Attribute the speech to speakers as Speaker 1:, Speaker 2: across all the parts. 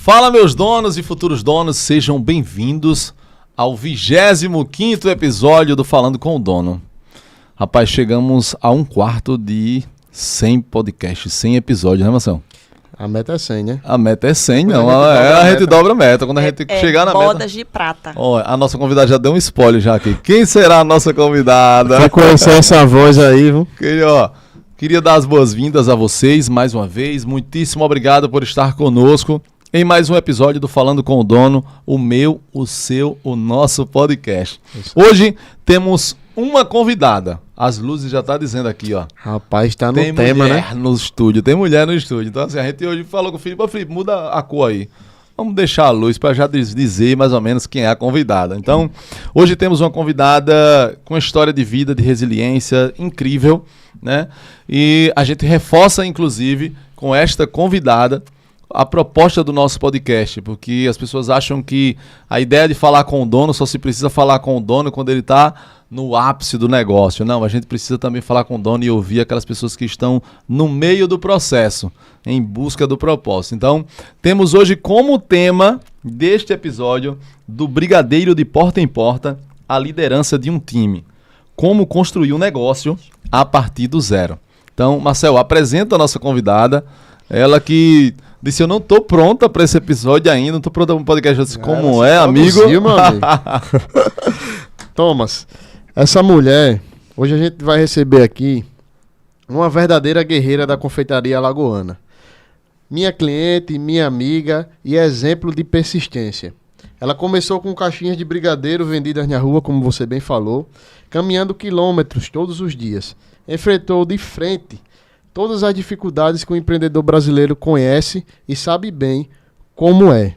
Speaker 1: Fala, meus donos e futuros donos, sejam bem-vindos ao 25º episódio do Falando com o Dono. Rapaz, chegamos a 1/4 de 100 podcasts, 100 episódios, né, Marcelo?
Speaker 2: A meta é 100, né?
Speaker 1: A meta é 100, não. A gente dobra a meta. Quando a gente chegar na meta...
Speaker 3: bodas de prata.
Speaker 1: Ó, a nossa convidada já deu um spoiler já aqui. Quem será a nossa convidada?
Speaker 2: Quer conhecer essa voz aí, viu?
Speaker 1: Queria dar as boas-vindas a vocês mais uma vez. Muitíssimo obrigado por estar conosco em mais um episódio do Falando com o Dono, o meu, o seu, o nosso podcast. Hoje temos uma convidada. As luzes já tá dizendo aqui, ó.
Speaker 2: Rapaz, tá no
Speaker 1: tem
Speaker 2: tema, né?
Speaker 1: No estúdio, tem mulher no estúdio. Então, assim, a gente hoje falou com o Felipe, Felipe, muda a cor aí. Vamos deixar a luz para já dizer mais ou menos quem é a convidada. Então, hoje temos uma convidada com uma história de vida, de resiliência incrível, né? E a gente reforça, inclusive, com esta convidada, a proposta do nosso podcast, porque as pessoas acham que a ideia de falar com o dono só se precisa falar com o dono quando ele está no ápice do negócio. Não, a gente precisa também falar com o dono e ouvir aquelas pessoas que estão no meio do processo, em busca do propósito. Então, temos hoje como tema deste episódio do Brigadeiro de Porta em Porta, a liderança de um time. Como construir um negócio a partir do zero. Então, Marcel, apresenta a nossa convidada, ela que disse, eu não tô pronta para esse episódio ainda, não tô pronta para um podcast. Eu disse, como é, amigo?
Speaker 2: Meu amigo. Thomas, essa mulher, hoje a gente vai receber aqui uma verdadeira guerreira da confeitaria alagoana. Minha cliente, minha amiga e exemplo de persistência. Ela começou com caixinhas de brigadeiro vendidas na rua, como você bem falou, caminhando quilômetros todos os dias. Enfrentou de frente todas as dificuldades que o empreendedor brasileiro conhece e sabe bem como é.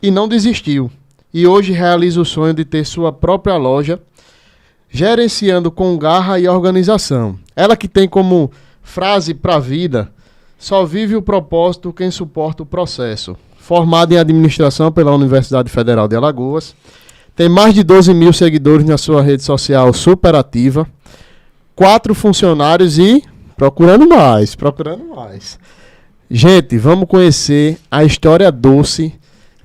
Speaker 2: E não desistiu. E hoje realiza o sonho de ter sua própria loja, gerenciando com garra e organização. Ela que tem como frase para a vida, só vive o propósito quem suporta o processo. Formada em administração pela Universidade Federal de Alagoas, tem mais de 12 mil seguidores na sua rede social super ativa, 4 funcionários e procurando mais. Gente, vamos conhecer a história doce,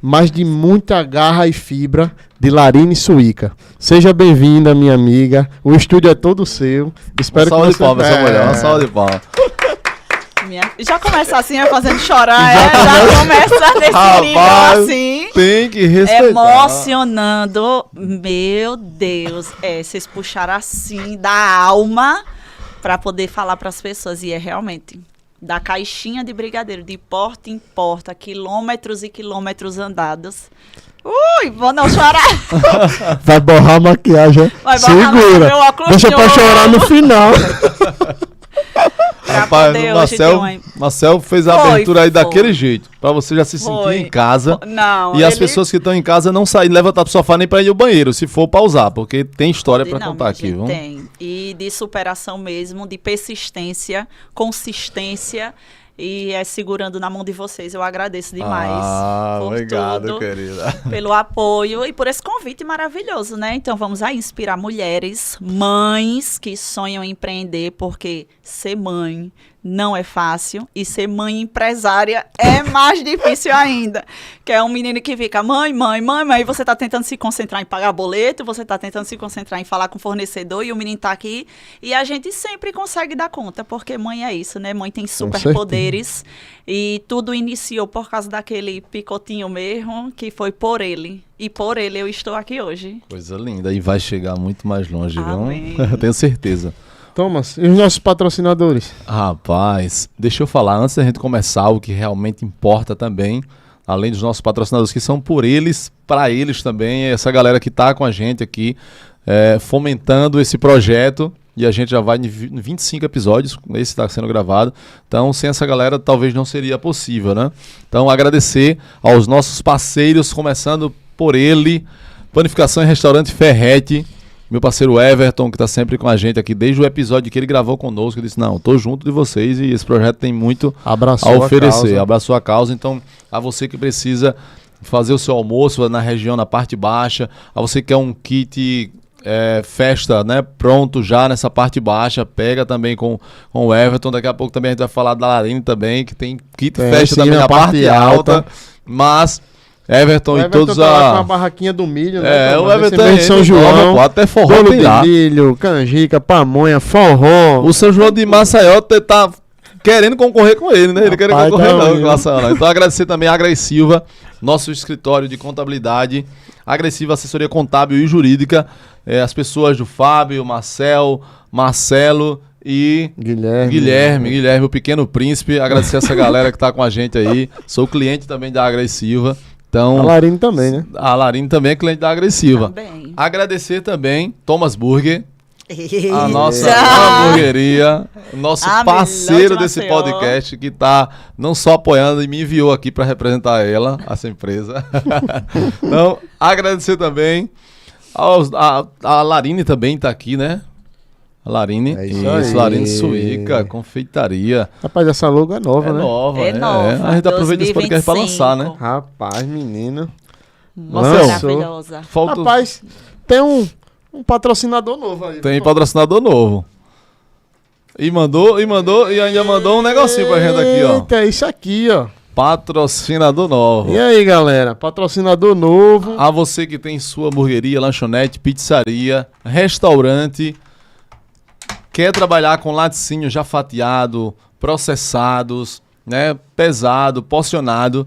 Speaker 2: mas de muita garra e fibra, de Larine Suíca. Seja bem-vinda, minha amiga. O estúdio é todo seu. Espero
Speaker 1: uma salva
Speaker 2: que
Speaker 1: de palmas, essa mulher. Uma salva de palmas.
Speaker 3: Já começa assim, fazendo chorar, já começa nesse nível assim.
Speaker 1: Tem que respeitar.
Speaker 3: Emocionando. Meu Deus. Vocês puxaram assim da alma para poder falar para as pessoas. E é realmente da caixinha de brigadeiro, de porta em porta, quilômetros e quilômetros andados. Ui, vou não chorar.
Speaker 2: Vai borrar a maquiagem. Segura. Deixa pra chorar no final.
Speaker 1: Rapaz, o Marcel fez a abertura aí daquele jeito, pra você já se sentir em casa.
Speaker 3: Não,
Speaker 1: e as pessoas que estão em casa não saírem, levantar pro sofá nem pra ir ao banheiro, se for pausar, porque tem história pra contar aqui, viu?
Speaker 3: Tem, e de superação mesmo, de persistência, consistência, e segurando na mão de vocês. Eu agradeço demais por
Speaker 1: obrigado,
Speaker 3: tudo,
Speaker 1: querida.
Speaker 3: pelo apoio e por esse convite maravilhoso, né? Então vamos aí inspirar mulheres, mães que sonham em empreender, porque ser mãe não é fácil e ser mãe empresária é mais difícil ainda. Que é um menino que fica, mãe, e você tá tentando se concentrar em pagar boleto, você tá tentando se concentrar em falar com o fornecedor e o menino tá aqui. E a gente sempre consegue dar conta, porque mãe é isso, né? Mãe tem superpoderes e tudo iniciou por causa daquele picotinho mesmo, que foi por ele. E por ele eu estou aqui hoje.
Speaker 1: Coisa linda, e vai chegar muito mais longe,
Speaker 3: Amém.
Speaker 1: viu? Tenho certeza.
Speaker 2: Thomas, e os nossos patrocinadores?
Speaker 1: Rapaz, deixa eu falar, antes da gente começar, o que realmente importa também, além dos nossos patrocinadores, que são por eles, para eles também, essa galera que está com a gente aqui, fomentando esse projeto, e a gente já vai em 25 episódios, esse está sendo gravado, então sem essa galera talvez não seria possível, né? Então agradecer aos nossos parceiros, começando por ele, Panificação e Restaurante Ferretti, meu parceiro Everton, que está sempre com a gente aqui, desde o episódio que ele gravou conosco, ele disse, não, tô junto de vocês e esse projeto tem muito a oferecer. Abraçou a causa, então a você que precisa fazer o seu almoço na região, na parte baixa, a você que quer um kit festa, né, pronto já nessa parte baixa, pega também com o Everton, daqui a pouco também a gente vai falar da Larine também, que tem kit festa também na parte alta. Mas Everton
Speaker 2: O
Speaker 1: e
Speaker 2: Everton
Speaker 1: todos
Speaker 2: tá lá com a barraquinha do milho, né?
Speaker 1: o
Speaker 2: Thomas?
Speaker 1: Everton
Speaker 2: Esse mês de São João,
Speaker 1: pô, até forró
Speaker 2: bolo
Speaker 1: tem
Speaker 2: de
Speaker 1: lá.
Speaker 2: milho, canjica, pamonha, forró.
Speaker 1: O São João de Maceió tá querendo concorrer com ele, né? Ele quer
Speaker 2: Rapaz,
Speaker 1: concorrer
Speaker 2: tá
Speaker 1: não,
Speaker 2: indo.
Speaker 1: com a Sala. Então agradecer também a Agressiva, nosso escritório de contabilidade, Agressiva Assessoria Contábil e Jurídica, as pessoas do Fábio, Marcelo e Guilherme, o Pequeno Príncipe. Agradecer essa galera que tá com a gente aí. Sou cliente também da Agressiva. Então,
Speaker 2: A Larine também, né?
Speaker 1: a Larine também é cliente da Agressiva.
Speaker 3: Também.
Speaker 1: Agradecer também Thomas Burger, a
Speaker 3: Eita!
Speaker 1: nossa hamburgueria, nosso
Speaker 3: A
Speaker 1: parceiro
Speaker 3: melhor de
Speaker 1: desse
Speaker 3: Maceió.
Speaker 1: podcast, que tá não só apoiando e me enviou aqui para representar essa empresa. Então, agradecer também a Larine também tá aqui, né? A Larine,
Speaker 2: É isso aí.
Speaker 1: Larine Suíca, confeitaria.
Speaker 2: Rapaz, essa logo é nova, né?
Speaker 3: É nova,
Speaker 1: A gente aproveita esse podcast para lançar, né?
Speaker 3: 2025.
Speaker 2: Rapaz, menino.
Speaker 3: Moça
Speaker 2: Lançou.
Speaker 3: maravilhosa.
Speaker 1: Falta
Speaker 2: Rapaz, tem um patrocinador novo aí.
Speaker 1: Tem patrocinador novo. E ainda mandou um negocinho pra gente aqui, ó.
Speaker 2: Eita, é isso aqui, ó.
Speaker 1: Patrocinador novo.
Speaker 2: E aí, galera? Patrocinador novo.
Speaker 1: A você que tem sua hamburgueria, lanchonete, pizzaria, restaurante, quer trabalhar com laticínio já fatiado, processados, né, pesado, porcionado,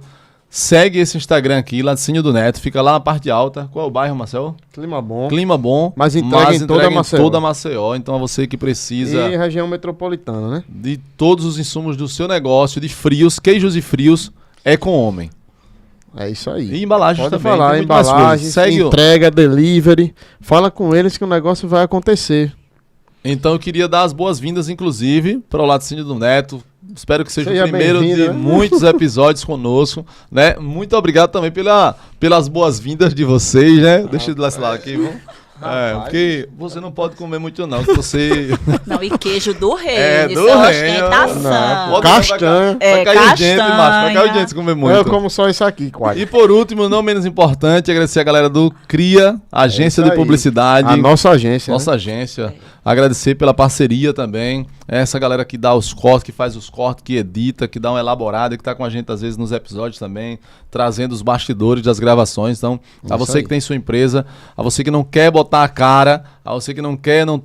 Speaker 1: segue esse Instagram aqui, Laticínio do Neto, fica lá na parte alta. Qual é o bairro, Marcel?
Speaker 2: Clima bom.
Speaker 1: Clima bom,
Speaker 2: Mas entrega em toda Maceió.
Speaker 1: toda Maceió. Então, a você que precisa
Speaker 2: E região metropolitana, né?
Speaker 1: de todos os insumos do seu negócio, de frios, queijos e frios, é com homem.
Speaker 2: É isso aí.
Speaker 1: E embalagens
Speaker 2: Pode
Speaker 1: também.
Speaker 2: falar,
Speaker 1: tem muito mais
Speaker 2: embalagens,
Speaker 1: coisa. Segue o-
Speaker 2: entrega, delivery. Fala com eles que o negócio vai acontecer.
Speaker 1: Então eu queria dar as boas-vindas, inclusive, para o Laticínio do Neto. Espero que seja
Speaker 2: Seja
Speaker 1: o primeiro de
Speaker 2: bem-vindo, né?
Speaker 1: muitos episódios conosco, né? Muito obrigado também pelas boas-vindas de vocês, né? Deixa eu dar esse lado aqui, vamos. Porque você não pode comer muito não, que você...
Speaker 3: Não, e queijo do rei.
Speaker 1: É,
Speaker 3: isso
Speaker 1: do
Speaker 3: é
Speaker 1: reino.
Speaker 3: ostentação.
Speaker 2: Não, castanha.
Speaker 1: Vai cair o dente, macho. Vai cair o
Speaker 3: castanha.
Speaker 1: dente se comer muito.
Speaker 2: Eu como só isso aqui, quase.
Speaker 1: E por último, não menos importante, agradecer a galera do CRIA, Agência
Speaker 2: É isso
Speaker 1: de
Speaker 2: aí.
Speaker 1: Publicidade.
Speaker 2: A nossa agência.
Speaker 1: Nossa
Speaker 2: né?
Speaker 1: agência. Agradecer pela parceria também. Essa galera que dá os cortes, que faz os cortes, que edita, que dá uma elaborada, que tá com a gente às vezes nos episódios também, trazendo os bastidores das gravações. Então, a
Speaker 2: Isso
Speaker 1: você
Speaker 2: aí.
Speaker 1: que tem sua empresa, a você que não quer botar a cara, a você que não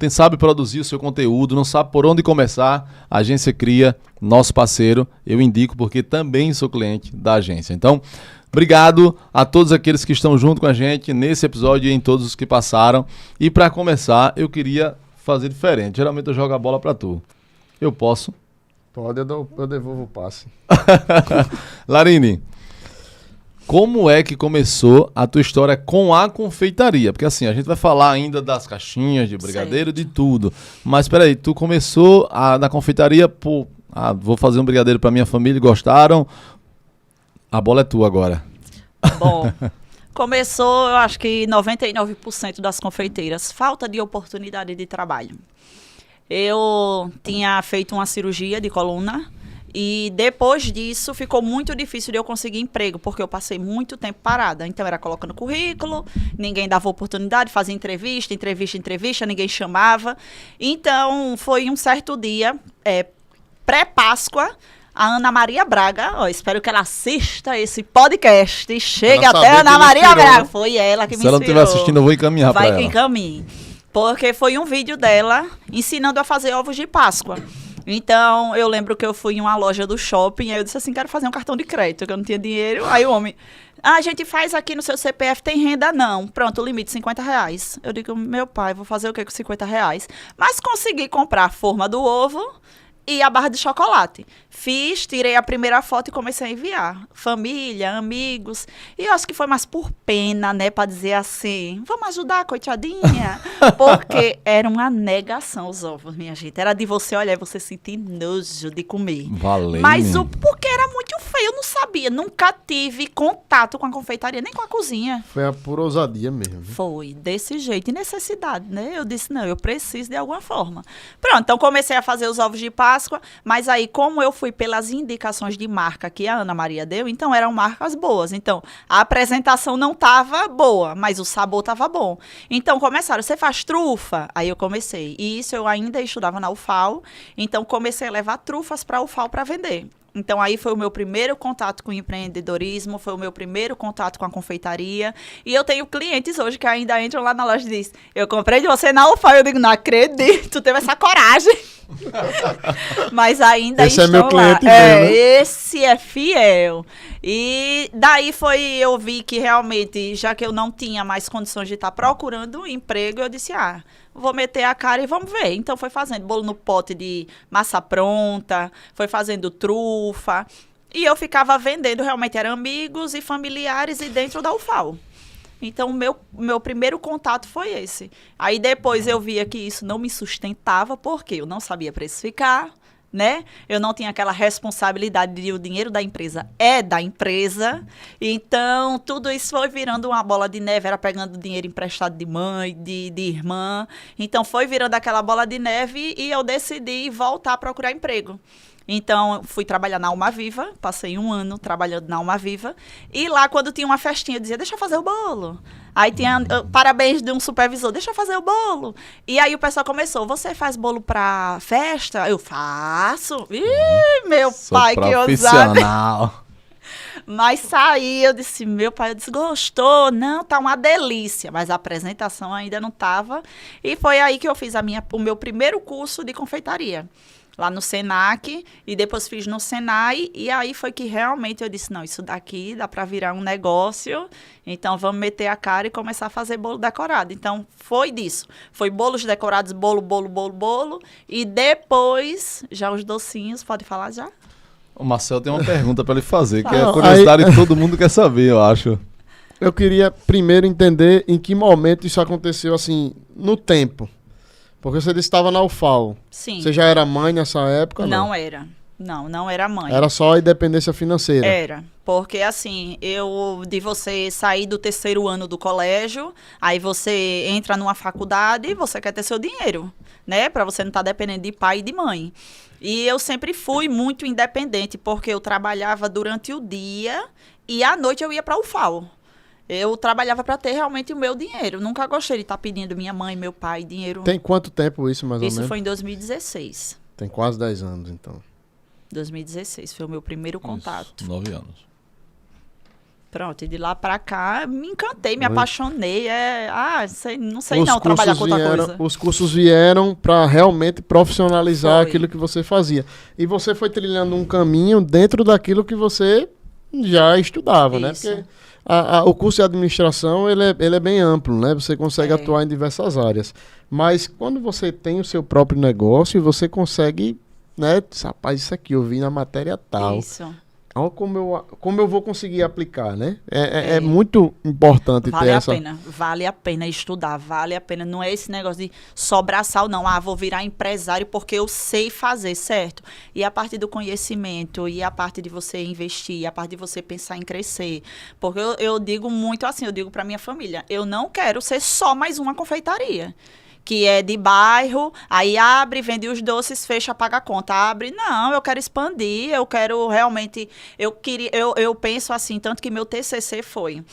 Speaker 1: sabe produzir o seu conteúdo, não sabe por onde começar, a agência Cria, nosso parceiro. Eu indico porque também sou cliente da agência. Então, obrigado a todos aqueles que estão junto com a gente nesse episódio e em todos os que passaram. E para começar, eu queria fazer diferente. Geralmente eu jogo a bola para tu. Eu posso.
Speaker 2: Pode, eu devolvo o passe.
Speaker 1: Larine, como é que começou a tua história com a confeitaria? Porque assim, a gente vai falar ainda das caixinhas de brigadeiro, de tudo. Mas peraí, tu começou na confeitaria por... vou fazer um brigadeiro para minha família, gostaram? A bola é tua agora.
Speaker 3: Bom, começou, eu acho que 99% das confeiteiras, falta de oportunidade de trabalho. Eu tinha feito uma cirurgia de coluna e depois disso ficou muito difícil de eu conseguir emprego, porque eu passei muito tempo parada. Então era colocando currículo, ninguém dava oportunidade, fazia entrevista, ninguém chamava. Então foi um certo dia, pré-Páscoa, a Ana Maria Braga, espero que ela assista esse podcast e chegue
Speaker 1: Ela
Speaker 3: até
Speaker 1: saber
Speaker 3: Ana
Speaker 1: que
Speaker 3: Maria
Speaker 1: inspirou,
Speaker 3: Braga.
Speaker 1: né?
Speaker 3: Foi ela que me
Speaker 1: Se ela não estiver
Speaker 3: inspirou.
Speaker 1: assistindo, eu vou encaminhar para
Speaker 3: Vai
Speaker 1: ela.
Speaker 3: que encaminhe. Porque foi um vídeo dela ensinando a fazer ovos de Páscoa. Então, eu lembro que eu fui em uma loja do shopping, aí eu disse assim, quero fazer um cartão de crédito, que eu não tinha dinheiro. Aí o homem, a gente faz aqui no seu CPF, tem renda não. Pronto, o limite, R$50. Eu digo, meu pai, vou fazer o que com R$50? Mas consegui comprar a forma do ovo e a barra de chocolate. Fiz, tirei a primeira foto e comecei a enviar. Família, amigos. E eu acho que foi mais por pena, né? Pra dizer assim, vamos ajudar, coitadinha. Porque era uma negação os ovos, minha gente. Era de você olhar e você sentir nojo de comer.
Speaker 1: Valeu.
Speaker 3: Mas porque era muito feio, eu não sabia. Nunca tive contato com a confeitaria, nem com a cozinha.
Speaker 2: Foi a pura ousadia mesmo. viu?
Speaker 3: Foi desse jeito, e necessidade, né? Eu disse, não, eu preciso de alguma forma. Pronto, então comecei a fazer os ovos de Páscoa, mas aí como eu fui pelas indicações de marca que a Ana Maria deu, então eram marcas boas. Então, a apresentação não estava boa, mas o sabor estava bom. Então começaram, você faz trufa? Aí eu comecei. E isso eu ainda estudava na UFAL, então comecei a levar trufas para a UFAL para vender. Então, aí foi o meu primeiro contato com o empreendedorismo, foi o meu primeiro contato com a confeitaria. E eu tenho clientes hoje que ainda entram lá na loja e dizem, eu comprei de você na UFAO. Eu digo, não acredito, tu teve essa coragem. Mas ainda
Speaker 2: esse
Speaker 3: estão
Speaker 2: é meu cliente
Speaker 3: lá.
Speaker 2: mesmo, né?
Speaker 3: Esse é fiel. E daí eu vi que realmente, já que eu não tinha mais condições de estar procurando um emprego, eu disse, vou meter a cara e vamos ver. Então, foi fazendo bolo no pote de massa pronta, foi fazendo trufa. E eu ficava vendendo, realmente eram amigos e familiares e dentro da UFAO. Então, o meu primeiro contato foi esse. Aí, depois, eu via que isso não me sustentava, porque eu não sabia precificar, né? Eu não tinha aquela responsabilidade de o dinheiro da empresa é da empresa. Então, tudo isso foi virando uma bola de neve, era pegando dinheiro emprestado de mãe, de irmã. Então, foi virando aquela bola de neve e eu decidi voltar a procurar emprego. Então, fui trabalhar na Alma Viva, passei 1 ano trabalhando na Alma Viva. E lá, quando tinha uma festinha, eu dizia, deixa eu fazer o bolo. Aí tinha parabéns de um supervisor, deixa eu fazer o bolo. E aí o pessoal começou, você faz bolo pra festa? Eu faço. Ih, meu pai, que ousado. Mas saí, eu disse, meu pai, eu disse, gostou? Não, tá uma delícia. Mas a apresentação ainda não tava. E foi aí que eu fiz o meu primeiro curso de confeitaria. Lá no Senac, e depois fiz no Senai, e aí foi que realmente eu disse, não, isso daqui dá para virar um negócio, então vamos meter a cara e começar a fazer bolo decorado. Então, foi disso. Foi bolos decorados, bolo, e depois, já os docinhos, pode falar já?
Speaker 1: O Marcel tem uma pergunta para lhe fazer, que é
Speaker 2: Não,
Speaker 1: a curiosidade que todo mundo quer saber, eu acho.
Speaker 2: Eu queria primeiro entender em que momento isso aconteceu, assim, no tempo. Porque você disse que estava na UFAO.
Speaker 3: Sim.
Speaker 2: Você já era mãe nessa época?
Speaker 3: Não era. Não era mãe.
Speaker 2: Era só a independência financeira.
Speaker 3: Era. Porque, assim, de você sair do 3º ano do colégio, aí você entra numa faculdade e você quer ter seu dinheiro, né? Para você não estar dependendo de pai e de mãe. E eu sempre fui muito independente, porque eu trabalhava durante o dia e à noite eu ia para a UFAO. Eu trabalhava para ter realmente o meu dinheiro. Nunca gostei de estar pedindo minha mãe, meu pai dinheiro.
Speaker 2: Tem quanto tempo isso, mais ou menos?
Speaker 3: Isso foi em 2016.
Speaker 2: Tem quase 10 anos, então.
Speaker 3: 2016 foi o meu primeiro contato.
Speaker 1: Isso, 9 anos.
Speaker 3: Pronto, e de lá para cá, me encantei, me apaixonei. Não sei
Speaker 2: Os
Speaker 3: não trabalhar com outra
Speaker 2: vieram,
Speaker 3: coisa.
Speaker 2: os cursos vieram para realmente profissionalizar
Speaker 3: Foi.
Speaker 2: aquilo que você fazia. E você foi trilhando um caminho dentro daquilo que você já estudava, né?
Speaker 3: Isso.
Speaker 2: Porque o curso de administração, ele é bem amplo, né? Você consegue atuar em diversas áreas. Mas quando você tem o seu próprio negócio, você consegue, né? Rapaz, isso aqui eu vi na matéria tal.
Speaker 3: Isso.
Speaker 2: Olha como eu vou conseguir aplicar, né? É muito importante
Speaker 3: Vale
Speaker 2: ter
Speaker 3: a
Speaker 2: essa...
Speaker 3: pena, vale a pena estudar, vale a pena. Não é esse negócio de só braçal, não. Vou virar empresário porque eu sei fazer, certo? E a parte do conhecimento, e a parte de você investir, e a parte de você pensar em crescer. Porque eu digo muito assim, eu digo para minha família, eu não quero ser só mais uma confeitaria. Que é de bairro, aí abre, vende os doces, fecha, paga a conta. Abre, não, eu quero expandir, eu quero realmente, eu penso assim, tanto que meu TCC foi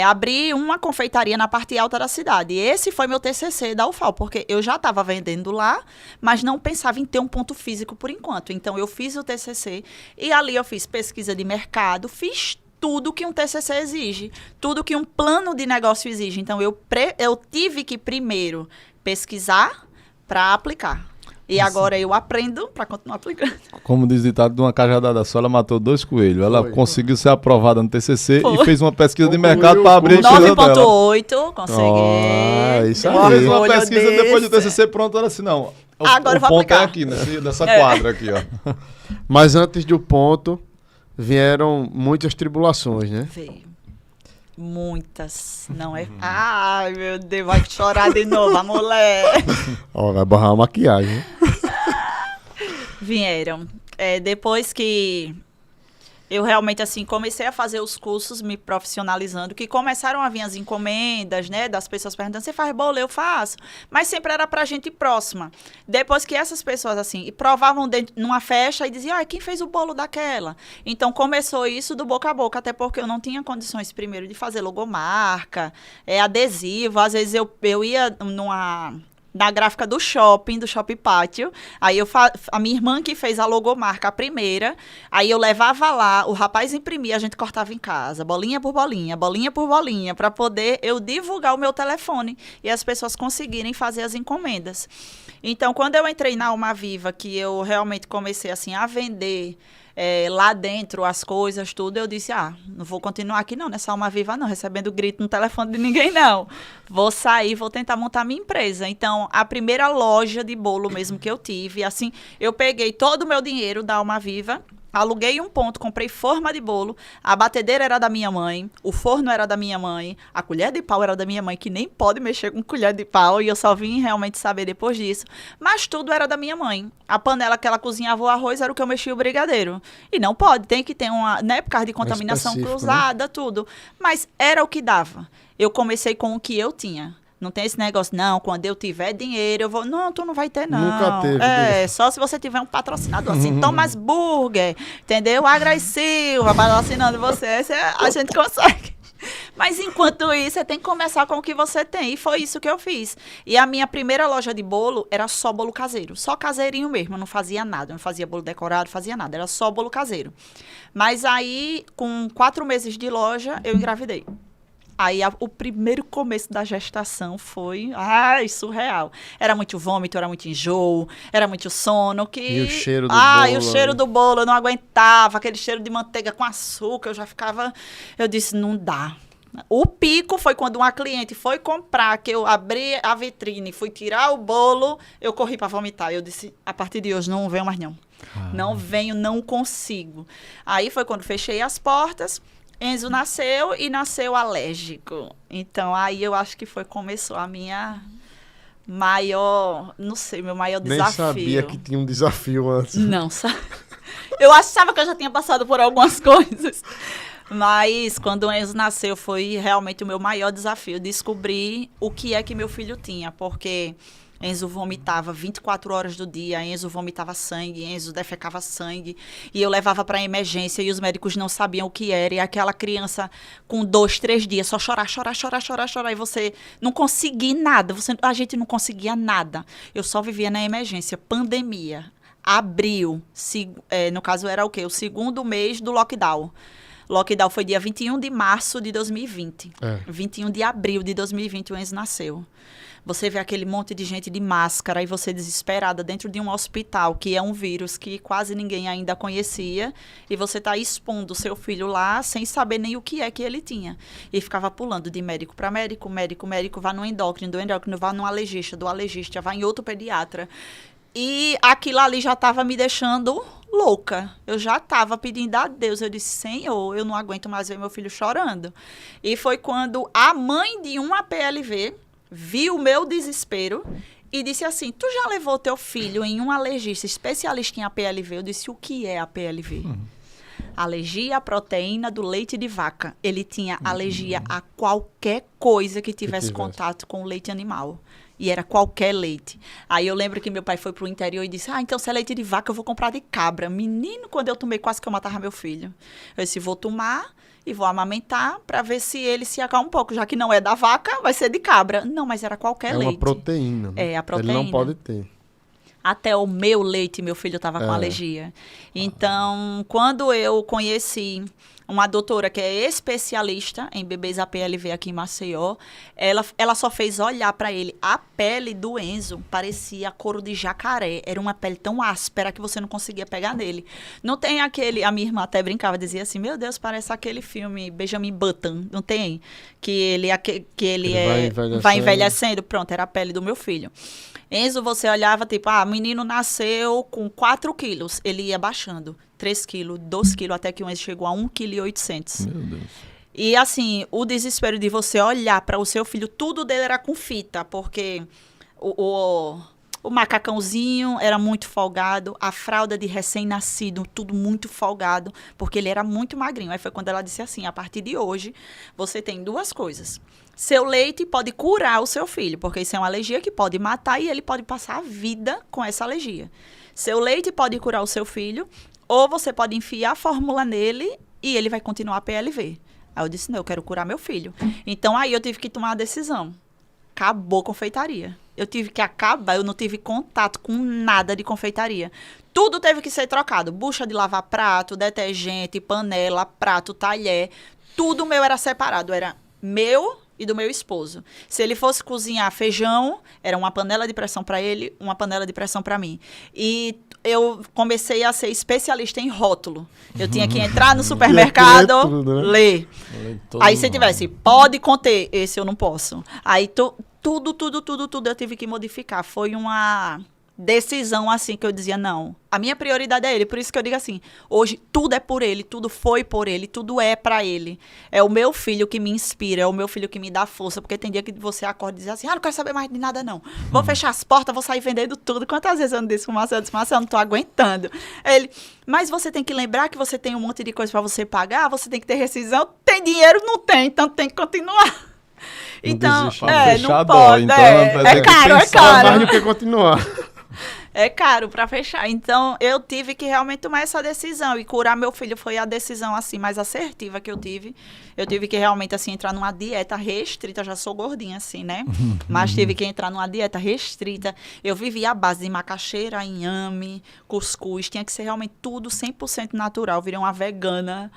Speaker 3: abrir uma confeitaria na parte alta da cidade. E esse foi meu TCC da UFAO, porque eu já estava vendendo lá, mas não pensava em ter um ponto físico por enquanto. Então, eu fiz o TCC e ali eu fiz pesquisa de mercado, fiz tudo que um TCC exige, tudo que um plano de negócio exige. Então, eu tive que primeiro pesquisar para aplicar. E agora eu aprendo para continuar aplicando.
Speaker 1: Como diz o ditado, de uma cajadada só, ela matou 2 coelhos. Ela
Speaker 2: Foi.
Speaker 1: conseguiu ser aprovada no TCC
Speaker 3: Foi.
Speaker 1: e fez uma pesquisa de
Speaker 2: Concluiu
Speaker 1: mercado para abrir a empresa dela.
Speaker 3: 9,8, consegui.
Speaker 2: Isso aí.
Speaker 3: Deu
Speaker 1: Fez uma
Speaker 3: orgulho
Speaker 1: pesquisa depois do
Speaker 3: desse.
Speaker 1: TCC pronto, ela assim, não.
Speaker 3: Agora eu
Speaker 1: o
Speaker 3: vou
Speaker 1: ponto
Speaker 3: aplicar.
Speaker 1: é aqui, nessa quadra aqui, ó.
Speaker 2: Mas antes do ponto, vieram muitas tribulações, né?
Speaker 3: Veio. Muitas. Não é. Ai, meu Deus, vai chorar de novo, a mulher.
Speaker 2: Ó, vai borrar a maquiagem, né?
Speaker 3: Vieram. Depois que eu realmente, assim, comecei a fazer os cursos me profissionalizando, que começaram a vir as encomendas, né, das pessoas perguntando, você faz bolo? Eu faço. Mas sempre era pra gente próxima. Depois que essas pessoas, assim, provavam numa festa e diziam, quem fez o bolo daquela? Então, começou isso do boca a boca, até porque eu não tinha condições, primeiro, de fazer logomarca, adesivo. Às vezes, eu ia na gráfica do Shopping Pátio. Aí a minha irmã que fez a logomarca, a primeira. Aí eu levava lá, o rapaz imprimia, a gente cortava em casa, bolinha por bolinha, para poder eu divulgar o meu telefone e as pessoas conseguirem fazer as encomendas. Então, quando eu entrei na Alma Viva, que eu realmente comecei assim a vender lá dentro as coisas, tudo, eu disse, não vou continuar aqui não, nessa Alma Viva não, recebendo grito no telefone de ninguém não. Vou sair, vou tentar montar minha empresa. Então, a primeira loja de bolo mesmo que eu tive, assim, eu peguei todo o meu dinheiro da Alma Viva, aluguei um ponto, comprei forma de bolo, a batedeira era da minha mãe, o forno era da minha mãe, a colher de pau era da minha mãe, que nem pode mexer com colher de pau, e eu só vim realmente saber depois disso. Mas tudo era da minha mãe. A panela que ela cozinhava o arroz era o que eu mexia o brigadeiro. E não pode, tem que ter uma, né, por causa de contaminação cruzada, né? Tudo. Mas era o que dava. Eu comecei com o que eu tinha. Não tem esse negócio, não, quando eu tiver dinheiro, eu vou... Não, tu não vai ter, não.
Speaker 2: Nunca teve.
Speaker 3: Só se você tiver um patrocinador assim, Thomas Burger, entendeu? Agras Silva, patrocinando você, a gente consegue. Mas enquanto isso, você tem que começar com o que você tem. E foi isso que eu fiz. E a minha primeira loja de bolo era só bolo caseiro. Só caseirinho mesmo, eu não fazia nada. Eu não fazia bolo decorado, fazia nada. Era só bolo caseiro. Mas aí, com 4 meses de loja, eu engravidei. Aí o primeiro começo da gestação foi, surreal. Era muito vômito, era muito enjoo, era muito sono.
Speaker 2: E o cheiro do bolo.
Speaker 3: E o cheiro do bolo, eu não aguentava, aquele cheiro de manteiga com açúcar, eu já ficava... Eu disse, não dá. O pico foi quando uma cliente foi comprar, que eu abri a vitrine, fui tirar o bolo, eu corri para vomitar. Eu disse, a partir de hoje não venho mais não. Não venho, não consigo. Aí foi quando fechei as portas... Enzo nasceu e nasceu alérgico. Então, aí eu acho que começou a minha maior, não sei, meu maior desafio.
Speaker 2: Nem sabia que tinha um desafio antes.
Speaker 3: Não, sabe? Eu achava que eu já tinha passado por algumas coisas. Mas, quando o Enzo nasceu, foi realmente o meu maior desafio, descobrir o que é que meu filho tinha, porque... Enzo vomitava 24 horas do dia, Enzo vomitava sangue, Enzo defecava sangue, e eu levava para emergência e os médicos não sabiam o que era, e aquela criança com 2, 3 dias só chorar, e você não conseguia nada, a gente não conseguia nada. Eu só vivia na emergência, pandemia, abril, no caso era o quê? O 2º mês do lockdown. Lockdown foi dia 21 de março de 2020. 21 de abril de 2020 o Enzo nasceu. Você vê aquele monte de gente de máscara e você desesperada dentro de um hospital, que é um vírus que quase ninguém ainda conhecia, e você está expondo o seu filho lá sem saber nem o que é que ele tinha. E ficava pulando de médico para médico, médico, vá no endócrino, do endócrino, vá no alergista, do alergista, vá em outro pediatra. E aquilo ali já estava me deixando louca. Eu já estava pedindo a Deus. Eu disse, Senhor, eu não aguento mais ver meu filho chorando. E foi quando a mãe de uma PLV viu o meu desespero e disse assim, tu já levou teu filho em um alergista especialista em APLV? Eu disse, o que é APLV? Alergia à proteína do leite de vaca. Ele tinha alergia a qualquer coisa que tivesse contato com o leite animal. E era qualquer leite. Aí eu lembro que meu pai foi pro interior e disse, então se é leite de vaca, eu vou comprar de cabra. Menino, quando eu tomei, quase que eu matava meu filho. Eu disse, vou tomar e vou amamentar para ver se ele se acalma um pouco. Já que não é da vaca, vai ser de cabra. Não, mas era qualquer leite.
Speaker 2: É uma proteína. Né?
Speaker 3: A proteína.
Speaker 2: Ele não pode ter.
Speaker 3: Até o meu leite, meu filho estava com alergia. Então, quando eu conheci uma doutora que é especialista em bebês APLV aqui em Maceió, ela só fez olhar para ele. A pele do Enzo parecia couro de jacaré. Era uma pele tão áspera que você não conseguia pegar nele. Não tem aquele... A minha irmã até brincava, dizia assim, meu Deus, parece aquele filme Benjamin Button, não tem? Que ele vai envelhecendo. Pronto, era a pele do meu filho. Enzo, você olhava, tipo, o menino nasceu com 4 quilos. Ele ia baixando. 3 quilos, 2 quilos, até que o Enzo chegou a 1,8 kg. Meu Deus. E, assim, o desespero de você olhar para o seu filho, tudo dele era com fita, porque o macacãozinho era muito folgado, a fralda de recém-nascido, tudo muito folgado, porque ele era muito magrinho. Aí foi quando ela disse assim, a partir de hoje, você tem 2 coisas. Seu leite pode curar o seu filho, porque isso é uma alergia que pode matar e ele pode passar a vida com essa alergia. Seu leite pode curar o seu filho, ou você pode enfiar a fórmula nele e ele vai continuar PLV. Aí eu disse, não, eu quero curar meu filho. Então, aí eu tive que tomar a decisão. acabou a confeitaria. Eu tive que acabar, eu não tive contato com nada de confeitaria. Tudo teve que ser trocado. Bucha de lavar prato, detergente, panela, prato, talher. Tudo meu era separado. Era meu e do meu esposo. Se ele fosse cozinhar feijão, era uma panela de pressão para ele, uma panela de pressão para mim. E eu comecei a ser especialista em rótulo. Eu tinha que entrar no supermercado,
Speaker 2: tudo, né?
Speaker 3: ler. Aí se
Speaker 1: mundo.
Speaker 3: tivesse, pode conter, esse eu não posso. Aí tudo eu tive que modificar. Foi uma decisão assim que eu dizia, não, a minha prioridade é ele. Por isso que eu digo assim, hoje tudo é por ele, tudo foi por ele, tudo é pra ele. É o meu filho que me inspira, é o meu filho que me dá força, porque tem dia que você acorda e diz assim, não quero saber mais de nada não. Vou fechar as portas, vou sair vendendo tudo. Quantas vezes eu não disse com o Marcelo? Eu disse, Marcelo, eu não tô aguentando. Ele, mas você tem que lembrar que você tem um monte de coisa pra você pagar, você tem que ter rescisão. Tem dinheiro? Não tem, então tem que continuar. Então,
Speaker 1: desistir.
Speaker 3: não
Speaker 1: Fechar
Speaker 3: pode.
Speaker 1: então,
Speaker 3: É
Speaker 1: tem que
Speaker 3: caro, é
Speaker 1: pensar
Speaker 2: Mais
Speaker 3: caro.
Speaker 2: do que continuar.
Speaker 3: É caro pra fechar. Então, eu tive que realmente tomar essa decisão. E curar meu filho foi a decisão, assim, mais assertiva que eu tive. Eu tive que realmente, assim, entrar numa dieta restrita. Já sou gordinha, assim, né? Mas tive que entrar numa dieta restrita. Eu vivia à base de macaxeira, inhame, cuscuz. Tinha que ser realmente tudo 100% natural. Virei uma vegana.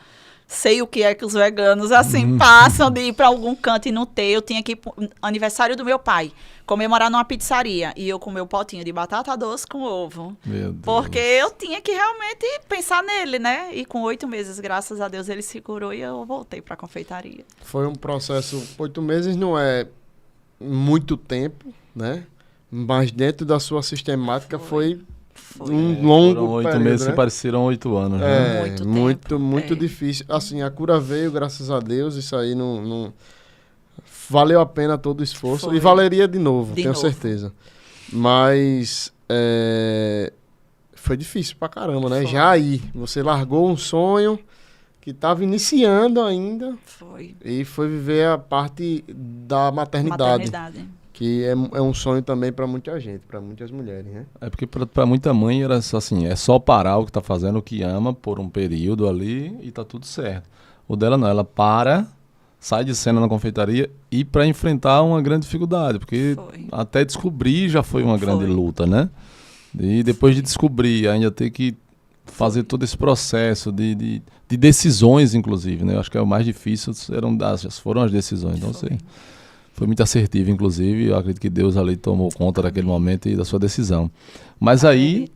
Speaker 3: Sei o que é que os veganos, assim, passam de ir para algum canto e não ter. Eu tinha que ir pro aniversário do meu pai, comemorar numa pizzaria. E eu com meu potinho de batata doce com ovo.
Speaker 1: Meu Deus.
Speaker 3: Porque eu tinha que realmente pensar nele, né? E com 8 meses, graças a Deus, ele se curou e eu voltei para a confeitaria.
Speaker 2: Foi um processo, 8 meses não é muito tempo, né? Mas dentro da sua sistemática foi um longo
Speaker 1: Foram 8
Speaker 2: período,
Speaker 1: meses
Speaker 2: né?
Speaker 1: que pareceram 8 anos, né?
Speaker 2: É,
Speaker 3: Muito
Speaker 2: muito
Speaker 3: tempo. É.
Speaker 2: difícil. Assim, a cura veio, graças a Deus, isso aí não valeu a pena todo o esforço.
Speaker 3: Foi.
Speaker 2: E valeria de novo,
Speaker 3: De
Speaker 2: tenho
Speaker 3: novo.
Speaker 2: certeza. Mas foi difícil pra caramba, né?
Speaker 3: Foi.
Speaker 2: Já aí, você largou um sonho que estava iniciando ainda
Speaker 3: Foi.
Speaker 2: e foi viver a parte da maternidade. Que é um sonho também para muita gente, para muitas mulheres, né?
Speaker 1: É porque pra muita mãe era só assim, é só parar o que tá fazendo, o que ama, por um período ali e tá tudo certo. O dela não, ela para, sai de cena na confeitaria e para enfrentar uma grande dificuldade, porque
Speaker 3: Foi.
Speaker 1: até descobrir já foi uma grande
Speaker 3: Foi.
Speaker 1: luta, né? E depois de descobrir, ainda ter que fazer todo esse processo de decisões, inclusive, né? Eu acho que é o mais difícil, foram as decisões, então
Speaker 3: Foi.
Speaker 1: sei. Foi muito assertivo, inclusive. Eu acredito que Deus ali tomou conta daquele momento e da sua decisão. Mas aí,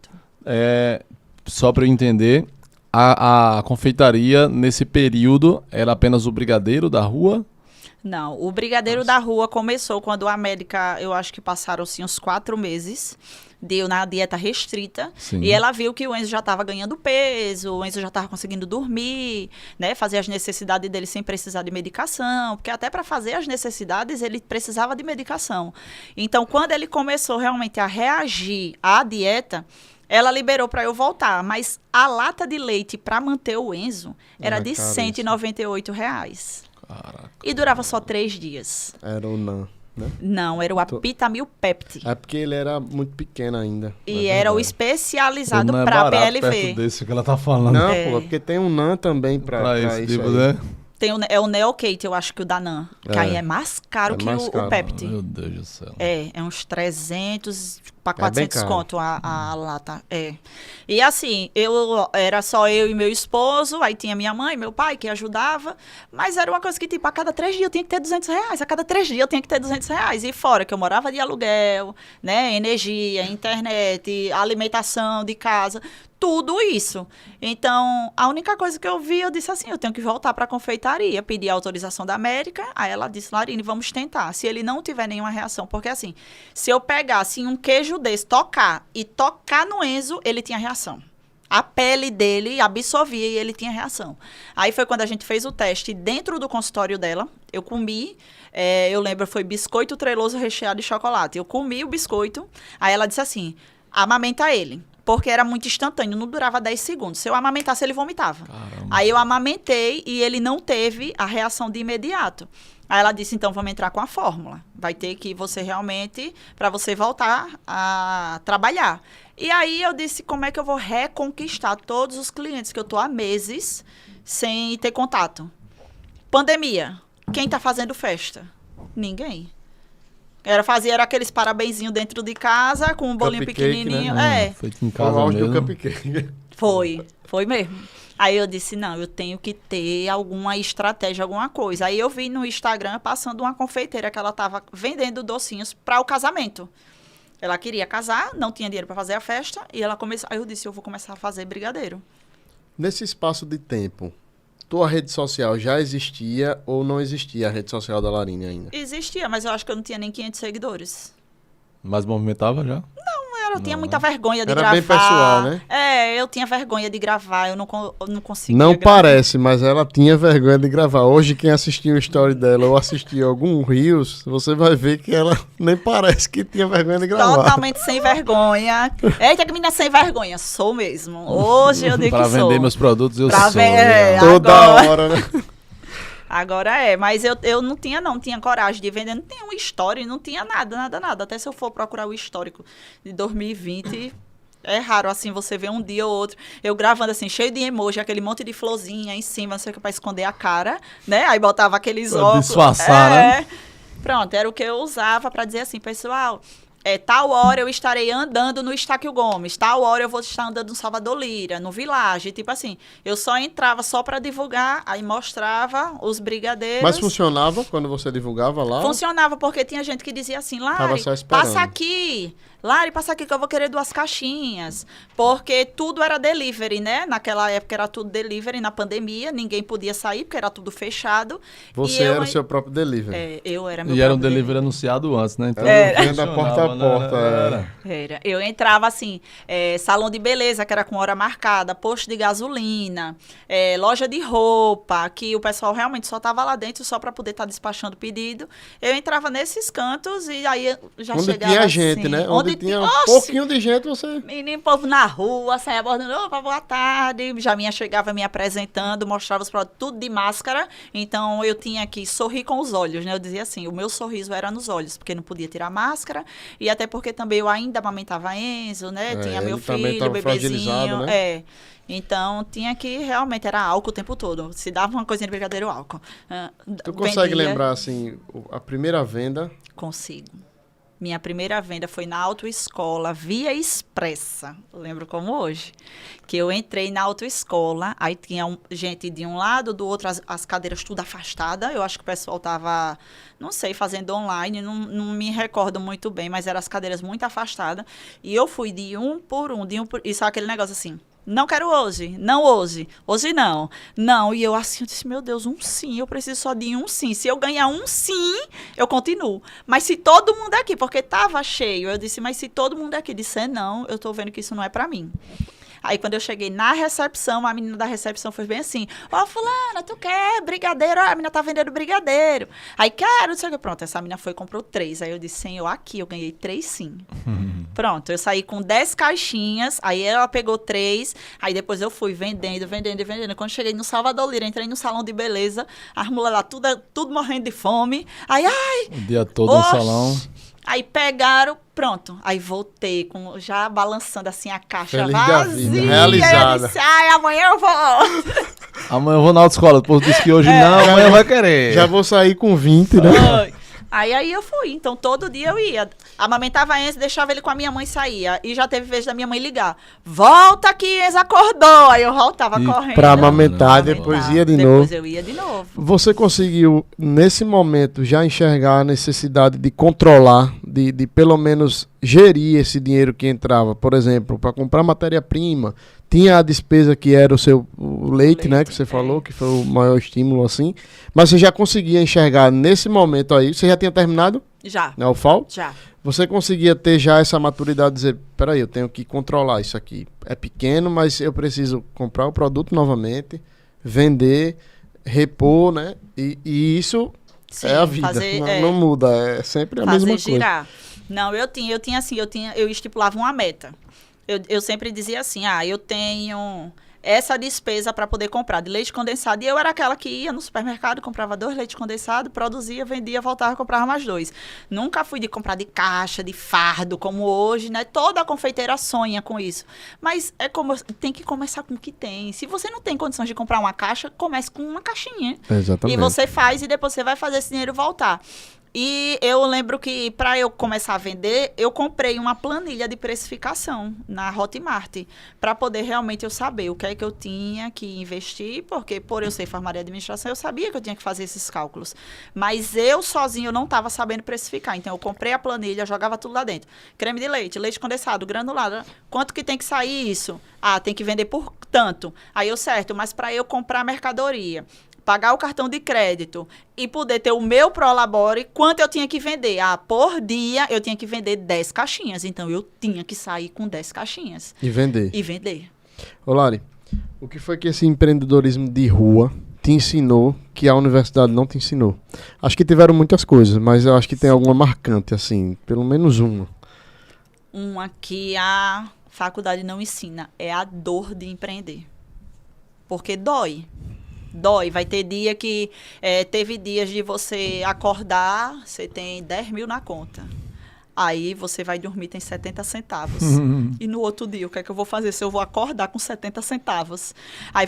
Speaker 3: Acredito.
Speaker 1: só para eu entender, a confeitaria, nesse período, era apenas o brigadeiro da rua?
Speaker 3: Não, o brigadeiro da rua começou quando a América, eu acho que passaram-se uns 4 meses, deu na dieta restrita,
Speaker 1: Sim.
Speaker 3: e ela viu que o Enzo já estava ganhando peso, o Enzo já estava conseguindo dormir, né, fazer as necessidades dele sem precisar de medicação, porque até para fazer as necessidades ele precisava de medicação. Então, quando ele começou realmente a reagir à dieta, ela liberou para eu voltar, mas a lata de leite para manter o Enzo era de
Speaker 2: caríssimo.
Speaker 3: R$198.
Speaker 1: Caraca.
Speaker 3: E durava só 3 dias.
Speaker 2: Era o NAN, né?
Speaker 3: Não, era o Apitamil Pepti.
Speaker 2: É porque ele era muito pequeno ainda.
Speaker 3: E era o
Speaker 1: Não
Speaker 3: especializado
Speaker 1: é
Speaker 3: para
Speaker 1: barato
Speaker 3: PLV.
Speaker 1: perto desse que ela tá falando.
Speaker 2: Não,
Speaker 3: É.
Speaker 2: pô, porque tem um NAN também pra
Speaker 1: esse
Speaker 2: isso
Speaker 1: tipo,
Speaker 2: aí.
Speaker 1: né?
Speaker 3: Tem é o Neocate, eu acho que o da NAN. Que
Speaker 2: É.
Speaker 3: aí é mais caro
Speaker 2: É
Speaker 3: que
Speaker 2: mais caro.
Speaker 3: o Pepti.
Speaker 1: Meu Deus do céu.
Speaker 3: É uns 300 para
Speaker 2: É bem
Speaker 3: 400
Speaker 2: caro.
Speaker 3: conto a lata. É. E assim, era só eu e meu esposo, aí tinha minha mãe, meu pai que ajudava, mas era uma coisa que, tipo, a cada 3 dias eu tinha que ter R$200, a cada 3 dias eu tinha que ter R$200. E fora que eu morava de aluguel, né, energia, internet, alimentação de casa, tudo isso. Então, a única coisa que eu vi, eu disse assim, eu tenho que voltar para a confeitaria, pedir a autorização da América. Aí ela disse, Larine, vamos tentar. Se ele não tiver nenhuma reação, porque assim, se eu pegasse um queijo desse, tocar no Enzo, ele tinha reação. A pele dele absorvia e ele tinha reação. Aí foi quando a gente fez o teste dentro do consultório dela. Eu comi, eu lembro, foi biscoito treloso recheado de chocolate. Eu comi o biscoito, aí ela disse assim, amamenta ele. Porque era muito instantâneo, não durava 10 segundos. Se eu amamentasse, ele vomitava.
Speaker 1: Caramba.
Speaker 3: Aí eu amamentei e ele não teve a reação de imediato. Aí ela disse, então vamos entrar com a fórmula. Vai ter que você realmente, para você voltar a trabalhar. E aí eu disse, como é que eu vou reconquistar todos os clientes que eu estou há meses sem ter contato? Pandemia. Quem está fazendo festa? Ninguém. Era aqueles parabenzinhos dentro de casa, com um bolinho
Speaker 2: Cupcake,
Speaker 3: pequenininho.
Speaker 2: né?
Speaker 3: É,
Speaker 1: Feito em
Speaker 2: Foi o
Speaker 1: casa
Speaker 2: auge do
Speaker 1: mesmo.
Speaker 2: cupcake.
Speaker 3: foi mesmo. Aí eu disse, não, eu tenho que ter alguma estratégia, alguma coisa. Aí eu vi no Instagram passando uma confeiteira que ela estava vendendo docinhos para o casamento. Ela queria casar, não tinha dinheiro para fazer a festa, e ela começou. Aí eu disse, eu vou começar a fazer brigadeiro.
Speaker 2: Nesse espaço de tempo, tua rede social já existia ou não existia a rede social da Larine ainda?
Speaker 3: Existia, mas eu acho que eu não tinha nem 500 seguidores.
Speaker 1: Mas movimentava já?
Speaker 3: Eu tinha muita vergonha de
Speaker 2: Era
Speaker 3: gravar.
Speaker 2: bem pessoal, né?
Speaker 3: É, eu tinha vergonha de gravar, eu não conseguia
Speaker 2: Não
Speaker 3: gravar.
Speaker 2: parece, mas ela tinha vergonha de gravar. Hoje, quem assistiu o story dela ou assistiu algum Reels, você vai ver que ela nem parece que tinha vergonha de gravar.
Speaker 3: Totalmente sem vergonha. Eita, que menina sem vergonha. Sou mesmo. Hoje eu digo
Speaker 1: Pra
Speaker 3: que sou.
Speaker 1: vender meus produtos, eu
Speaker 3: Pra
Speaker 1: sou.
Speaker 3: ver-
Speaker 1: legal.
Speaker 2: Toda
Speaker 3: agora-
Speaker 2: hora, né?
Speaker 3: Agora é, mas eu não tinha coragem de vender, não tinha um story, não tinha nada. Até se eu for procurar o histórico de 2020, é raro assim você ver um dia ou outro. Eu gravando assim, cheio de emoji, aquele monte de florzinha em cima, não sei o que, pra esconder a cara, né? Aí botava aqueles
Speaker 1: Pra
Speaker 3: óculos.
Speaker 1: disfarçar, né?
Speaker 3: Pronto, era o que eu usava pra dizer assim, pessoal. Tal hora eu estarei andando no Estáquio Gomes, tal hora eu vou estar andando no Salvador Lira, no Village, tipo assim. Eu só entrava só para divulgar, aí mostrava os brigadeiros.
Speaker 2: Mas funcionava quando você divulgava lá?
Speaker 3: Funcionava porque tinha gente que dizia assim,
Speaker 2: Tava
Speaker 3: Lari,
Speaker 2: só esperando.
Speaker 3: passa aqui. Lari, passa aqui que eu vou querer 2 caixinhas. Porque tudo era delivery, né? Naquela época era tudo delivery, na pandemia, ninguém podia sair porque era tudo fechado.
Speaker 2: Você
Speaker 3: E eu
Speaker 2: era o
Speaker 3: ai-
Speaker 2: seu próprio delivery.
Speaker 3: eu era meu
Speaker 1: E era um
Speaker 3: próprio
Speaker 1: delivery anunciado antes, né? Então,
Speaker 2: Venda
Speaker 1: funcionava,
Speaker 2: porta a
Speaker 1: né?
Speaker 2: porta.
Speaker 1: Era.
Speaker 3: Era. Eu entrava assim, salão de beleza, que era com hora marcada, posto de gasolina, loja de roupa, que o pessoal realmente só estava lá dentro só para poder estar despachando pedido. Eu entrava nesses cantos e aí eu já
Speaker 2: Onde
Speaker 3: chegava
Speaker 2: tinha
Speaker 3: assim,
Speaker 2: gente, né? Onde tinha um
Speaker 3: Oxe,
Speaker 2: pouquinho de gente, você...
Speaker 3: menino, povo na rua, saia abordando, opa, boa tarde. Chegava me apresentando, mostrava os produtos, tudo de máscara. Então, eu tinha que sorrir com os olhos, né? Eu dizia assim, o meu sorriso era nos olhos, porque não podia tirar máscara. E até porque também eu ainda amamentava Enzo, né? Tinha meu
Speaker 2: ele também
Speaker 3: filho,
Speaker 2: tava
Speaker 3: bebezinho.
Speaker 2: fragilizado, né?
Speaker 3: Então, tinha que realmente, era álcool o tempo todo. Se dava uma coisinha de brigadeiro, álcool.
Speaker 2: Tu consegue
Speaker 3: Vendia.
Speaker 2: lembrar, assim, a primeira venda?
Speaker 3: Consigo. Minha primeira venda foi na autoescola Via Expressa, lembro como hoje, que eu entrei na autoescola, aí tinha gente de um lado, do outro, as cadeiras tudo afastadas, eu acho que o pessoal estava, não sei, fazendo online, não me recordo muito bem, mas eram as cadeiras muito afastadas, e eu fui de um por um, e sabe aquele negócio assim, não quero hoje, não hoje não, não. E eu assim, eu disse, meu Deus, um sim, eu preciso só de um sim. Se eu ganhar um sim, eu continuo. Mas se todo mundo é aqui, porque tava cheio, eu disse, mas se todo mundo é aqui disser não, eu tô vendo que isso não é pra mim. Aí, quando eu cheguei na recepção, a menina da recepção foi bem assim, fulana, tu quer brigadeiro? A menina tá vendendo brigadeiro. Aí, quero, não sei o que. Pronto, essa menina foi e comprou 3. Aí eu disse, senhor, aqui, eu ganhei 3 sim. Pronto, eu saí com 10 caixinhas, aí ela pegou 3, aí depois eu fui vendendo. Quando cheguei no Salvador Lira, entrei no salão de beleza, as mulheres lá, tudo morrendo de fome. Aí,
Speaker 1: O dia todo no
Speaker 3: oxe.
Speaker 1: salão.
Speaker 3: Aí pegaram, pronto. Aí voltei, já balançando assim a caixa
Speaker 2: Feliz da vida,
Speaker 3: vazia.
Speaker 2: realizada.
Speaker 3: Eu disse, amanhã eu volto.
Speaker 1: Amanhã eu vou na autoescola. O povo disse que hoje não, amanhã vai querer.
Speaker 2: Já vou sair com 20, né?
Speaker 3: Aí eu fui. Então, todo dia eu ia. Amamentava Enzo, deixava ele com a minha mãe e saía. E já teve vez da minha mãe ligar. Volta aqui, Enzo acordou. Aí eu voltava
Speaker 1: E
Speaker 3: correndo.
Speaker 2: Pra amamentar, depois ia de novo.
Speaker 3: Depois eu ia de novo.
Speaker 2: Você conseguiu, nesse momento, já enxergar a necessidade de controlar, de pelo menos gerir esse dinheiro que entrava? Por exemplo, para comprar matéria-prima, tinha a despesa que era o leite, né? Que você falou, que foi o maior estímulo, assim. Mas você já conseguia enxergar nesse momento aí, você já tinha terminado,
Speaker 3: Já,
Speaker 2: né, o FAO?
Speaker 3: já.
Speaker 2: Você conseguia ter já essa maturidade de dizer, peraí, eu tenho que controlar isso aqui. É pequeno, mas eu preciso comprar o produto novamente, vender, repor, né? E isso
Speaker 3: Sim,
Speaker 2: é a vida.
Speaker 3: fazer,
Speaker 2: Não muda, é sempre a mesma
Speaker 3: fazer
Speaker 2: coisa.
Speaker 3: girar. Não, eu estipulava uma meta. Eu sempre dizia assim, eu tenho essa despesa para poder comprar de leite condensado. E eu era aquela que ia no supermercado, comprava 2 leites condensados, produzia, vendia, voltava, comprava mais 2. Nunca fui de comprar de caixa, de fardo, como hoje, né? Toda confeiteira sonha com isso. Mas tem que começar com o que tem. Se você não tem condições de comprar uma caixa, comece com uma caixinha.
Speaker 2: Exatamente.
Speaker 3: E você faz e depois você vai fazer esse dinheiro voltar. E eu lembro que para eu começar a vender, eu comprei uma planilha de precificação na Hotmart, para poder realmente eu saber o que é que eu tinha que investir, porque por eu ser farmácia de administração, eu sabia que eu tinha que fazer esses cálculos. Mas eu sozinho eu não estava sabendo precificar. Então eu comprei a planilha, jogava tudo lá dentro. Creme de leite, leite condensado, granulado. Quanto que tem que sair isso? Ah, tem que vender por tanto. Aí eu, certo, mas para eu comprar a mercadoria, pagar o cartão de crédito e poder ter o meu Prolabore, quanto eu tinha que vender? Ah, por dia eu tinha que vender 10 caixinhas. Então, eu tinha que sair com 10 caixinhas.
Speaker 2: E vender.
Speaker 3: E vender.
Speaker 2: Ô, Lari, o que foi que esse empreendedorismo de rua te ensinou que a universidade não te ensinou? Acho que tiveram muitas coisas, mas eu acho que tem alguma marcante, assim, pelo menos uma.
Speaker 3: Uma que a faculdade não ensina é a dor de empreender. Porque dói. Dói, vai ter dia que teve dias de você acordar, você tem 10 mil na conta. Aí você vai dormir, tem 70 centavos. E no outro dia, o que é que eu vou fazer se eu vou acordar com 70 centavos? Aí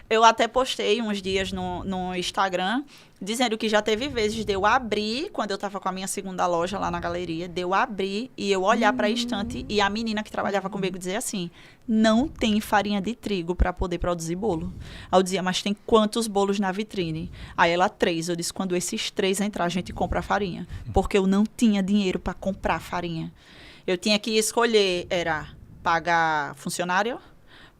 Speaker 3: eu até postei uns dias no Instagram, dizendo que já teve vezes de eu abrir, quando eu estava com a minha segunda loja lá na galeria, de eu abrir e eu olhar para a estante e a menina que trabalhava comigo dizer assim, não tem farinha de trigo para poder produzir bolo. Aí eu dizia, mas tem quantos bolos na vitrine? Aí ela, 3. Eu disse, quando esses 3 entrar, a gente compra a farinha. Porque eu não tinha dinheiro para comprar farinha. Eu tinha que escolher, era pagar funcionário,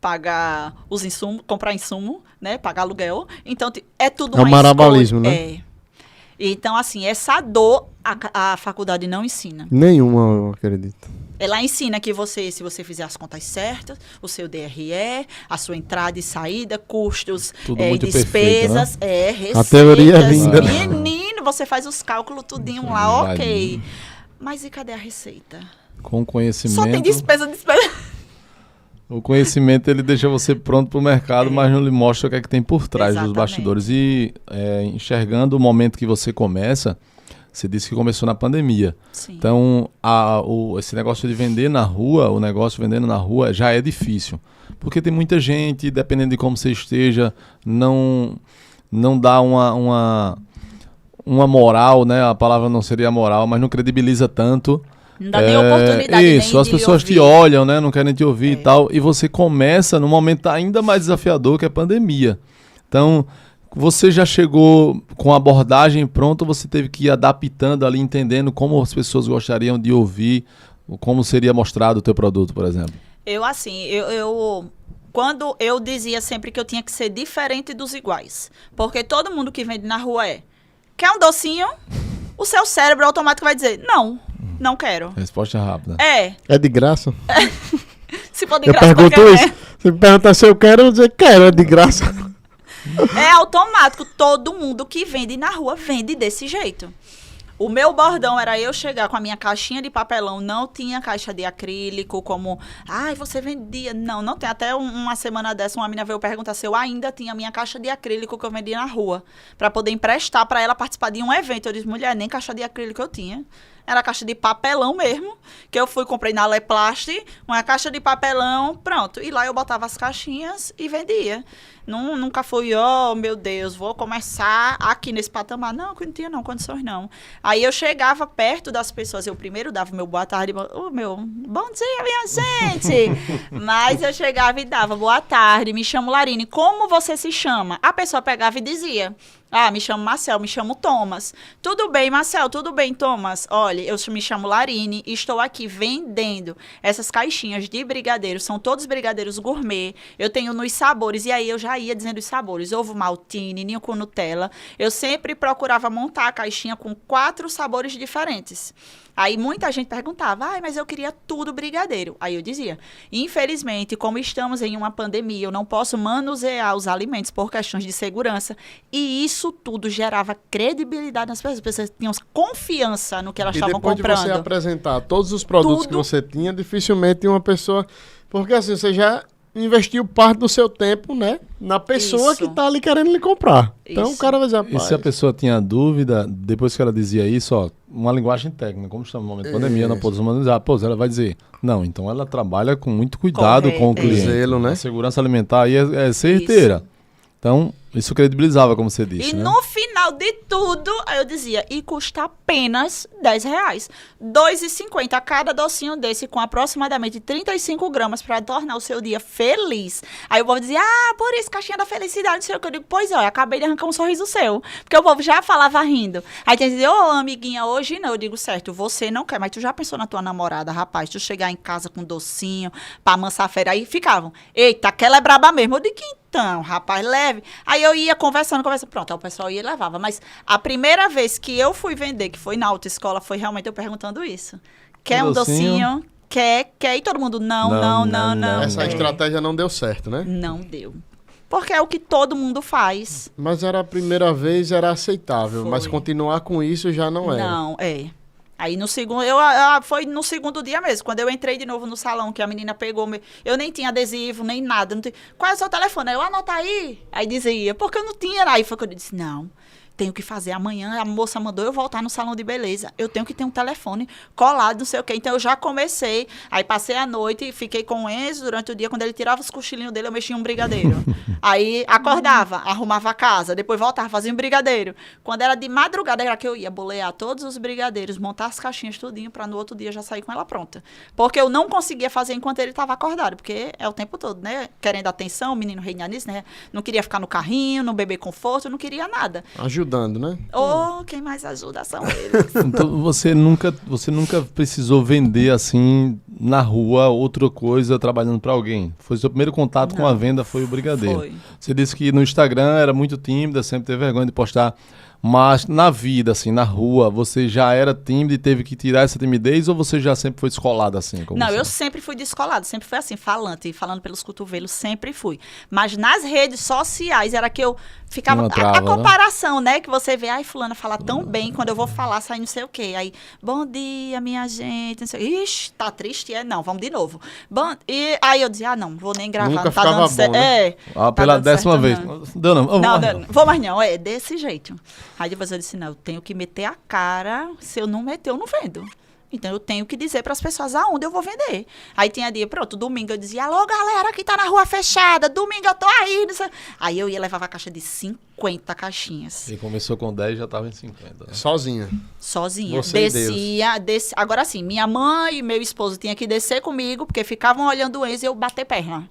Speaker 3: pagar os insumos, comprar insumo, né? Pagar aluguel. Então, é tudo uma
Speaker 2: marabalismo,
Speaker 3: escolha.
Speaker 2: né?
Speaker 3: É. Então, assim, essa dor a faculdade não ensina.
Speaker 2: Nenhuma, eu acredito.
Speaker 3: Ela ensina que se você fizer as contas certas, o seu DRE, a sua entrada e saída, custos,
Speaker 1: muito
Speaker 3: despesas,
Speaker 1: perfeito,
Speaker 3: receitas.
Speaker 2: A teoria é linda.
Speaker 3: Menino, você faz os cálculos tudinho lá, ok. Mas e cadê a receita?
Speaker 1: Com conhecimento.
Speaker 3: Só tem despesa.
Speaker 1: O conhecimento, ele deixa você pronto para o mercado, mas não lhe mostra o que é que tem por trás dos bastidores. E enxergando o momento que você começa, você disse que começou na pandemia.
Speaker 3: Sim.
Speaker 1: Então, esse negócio de vender na rua, o negócio vendendo na rua já é difícil. Porque tem muita gente, dependendo de como você esteja, não dá uma moral, né? A palavra não seria moral, mas não credibiliza tanto.
Speaker 3: Não dá nem oportunidade.
Speaker 1: Isso, as pessoas te olham, né? Não querem te ouvir e tal. E você começa num momento ainda mais desafiador, que é a pandemia. Então, você já chegou com a abordagem pronta, você teve que ir adaptando ali, entendendo como as pessoas gostariam de ouvir, como seria mostrado o teu produto, por exemplo.
Speaker 3: Quando eu dizia sempre que eu tinha que ser diferente dos iguais. Porque todo mundo que vende na rua quer um docinho? O seu cérebro automático vai dizer, não quero.
Speaker 1: Resposta rápida.
Speaker 2: É de graça?
Speaker 3: Se for de graça, eu
Speaker 2: pergunto isso. Se me perguntar se eu quero, eu vou dizer quero, é de graça.
Speaker 3: É automático. Todo mundo que vende na rua vende desse jeito. O meu bordão era eu chegar com a minha caixinha de papelão, não tinha caixa de acrílico, como, você vendia. Não tem. Até uma semana dessa, uma menina veio perguntar se eu ainda tinha a minha caixa de acrílico que eu vendia na rua, para poder emprestar para ela participar de um evento. Eu disse, mulher, nem caixa de acrílico eu tinha. Era caixa de papelão mesmo, que eu comprei na Leplast, uma caixa de papelão, pronto. E lá eu botava as caixinhas e vendia. Nunca fui, meu Deus, vou começar aqui nesse patamar. Não tinha condições não. Aí eu chegava perto das pessoas, eu primeiro dava meu boa tarde, bom dia, minha gente. Mas eu chegava e dava, boa tarde, me chamo Larine, como você se chama? A pessoa pegava e dizia, me chamo Marcel, me chamo Thomas. Tudo bem, Marcel, tudo bem, Thomas? Olha, eu me chamo Larine e estou aqui vendendo essas caixinhas de brigadeiros. São todos brigadeiros gourmet. Eu tenho nos sabores. E aí eu já ia dizendo os sabores. Ovo maltine, ninho com Nutella. Eu sempre procurava montar a caixinha com 4 sabores diferentes. Aí muita gente perguntava, mas eu queria tudo brigadeiro. Aí eu dizia, infelizmente, como estamos em uma pandemia, eu não posso manusear os alimentos por questões de segurança. E isso tudo gerava credibilidade nas pessoas. As pessoas tinham confiança no que elas estavam comprando.
Speaker 2: E depois de você apresentar todos os produtos que você tinha, dificilmente uma pessoa... Porque assim, você já investiu parte do seu tempo, né? Na pessoa que tá ali querendo lhe comprar. Então o cara vai dizer,
Speaker 1: e se a pessoa tinha dúvida, depois que ela dizia isso, uma linguagem técnica, como estamos no momento de pandemia, não podemos manusear, ela vai dizer, não, então ela trabalha com muito cuidado com o cliente.
Speaker 2: Zelo, né?
Speaker 1: A segurança alimentar aí é certeira. Isso. Então, isso credibilizava, como você disse,
Speaker 3: E
Speaker 1: né?
Speaker 3: no final de tudo, aí eu dizia, e custa apenas R$10. R$2,50 cada docinho desse, com aproximadamente 35 gramas, para tornar o seu dia feliz. Aí o povo dizia, por isso, caixinha da felicidade, não sei o que. Eu digo, pois é, eu acabei de arrancar um sorriso seu. Porque o povo já falava rindo. Aí tem que dizer, amiguinha, hoje não. Eu digo, certo, você não quer, mas tu já pensou na tua namorada, rapaz, tu chegar em casa com docinho, pra amansar a fera. Aí ficavam, eita, aquela é braba mesmo. Eu digo, então, rapaz, leve. Aí eu ia conversando. Pronto, aí o pessoal ia e levava. Mas a primeira vez que eu fui vender, que foi na autoescola, foi realmente eu perguntando isso. Quer um docinho? Quer? E todo mundo, não.
Speaker 2: Essa estratégia não deu certo, né?
Speaker 3: Não deu. Porque é o que todo mundo faz.
Speaker 2: Mas era a primeira vez, era aceitável.
Speaker 3: Foi.
Speaker 2: Mas continuar com isso já não era.
Speaker 3: Não, é. Aí no segundo, foi no segundo dia mesmo, quando eu entrei de novo no salão, que a menina pegou, eu nem tinha adesivo, nem nada. Qual é o seu telefone? Aí eu, anota aí. Aí dizia, porque eu não tinha. Aí foi que eu disse, não, tenho que fazer amanhã. A moça mandou eu voltar no salão de beleza. Eu tenho que ter um telefone colado, não sei o quê. Então eu já comecei. Aí passei a noite e fiquei com o Enzo durante o dia. Quando ele tirava os cochilinhos dele, eu mexia em um brigadeiro. Aí acordava, arrumava a casa, depois voltava, fazia um brigadeiro. Quando era de madrugada, era que eu ia bolear todos os brigadeiros, montar as caixinhas tudinho, pra no outro dia já sair com ela pronta. Porque eu não conseguia fazer enquanto ele estava acordado, porque é o tempo todo, né? Querendo atenção, o menino reinar nisso, né? Não queria ficar no carrinho, não beber conforto, não queria nada.
Speaker 2: Ajudando, né?
Speaker 3: Quem mais ajuda são eles.
Speaker 1: Então você nunca precisou vender assim na rua outra coisa trabalhando para alguém? Foi seu primeiro contato com a venda, foi o brigadeiro.
Speaker 3: Foi.
Speaker 1: Você disse que no Instagram era muito tímida, sempre teve vergonha de postar. Mas na vida, assim, na rua, você já era tímida e teve que tirar essa timidez ou você já sempre foi descolada assim?
Speaker 3: Não, eu sempre fui descolada, sempre fui assim, falando pelos cotovelos, sempre fui. Mas nas redes sociais era que eu ficava... A comparação, né? Que você vê, fulana fala tão bem, quando eu vou falar, sai não sei o quê. Aí, bom dia, minha gente, não sei. Ixi, tá triste? Não, vamos de novo. E aí eu dizia, não vou nem gravar,
Speaker 2: nunca
Speaker 3: não tá
Speaker 2: ficava
Speaker 3: dando
Speaker 2: bom,
Speaker 3: certo.
Speaker 2: né?
Speaker 1: Pela 10ª vez. Dana,
Speaker 3: não, vou mais não, é desse jeito. Aí depois eu disse, não, eu tenho que meter a cara, se eu não meter, eu não vendo. Então eu tenho que dizer para as pessoas aonde eu vou vender. Aí tinha dia, pronto, domingo eu dizia, alô galera que tá na rua fechada, domingo eu tô aí. Não sei. Aí eu ia levar a caixa de 50 caixinhas.
Speaker 1: E começou com 10 já tava em 50. Né?
Speaker 2: Sozinha.
Speaker 3: Descia. Agora sim, minha mãe e meu esposo tinham que descer comigo, porque ficavam olhando o Enzo e eu bater perna.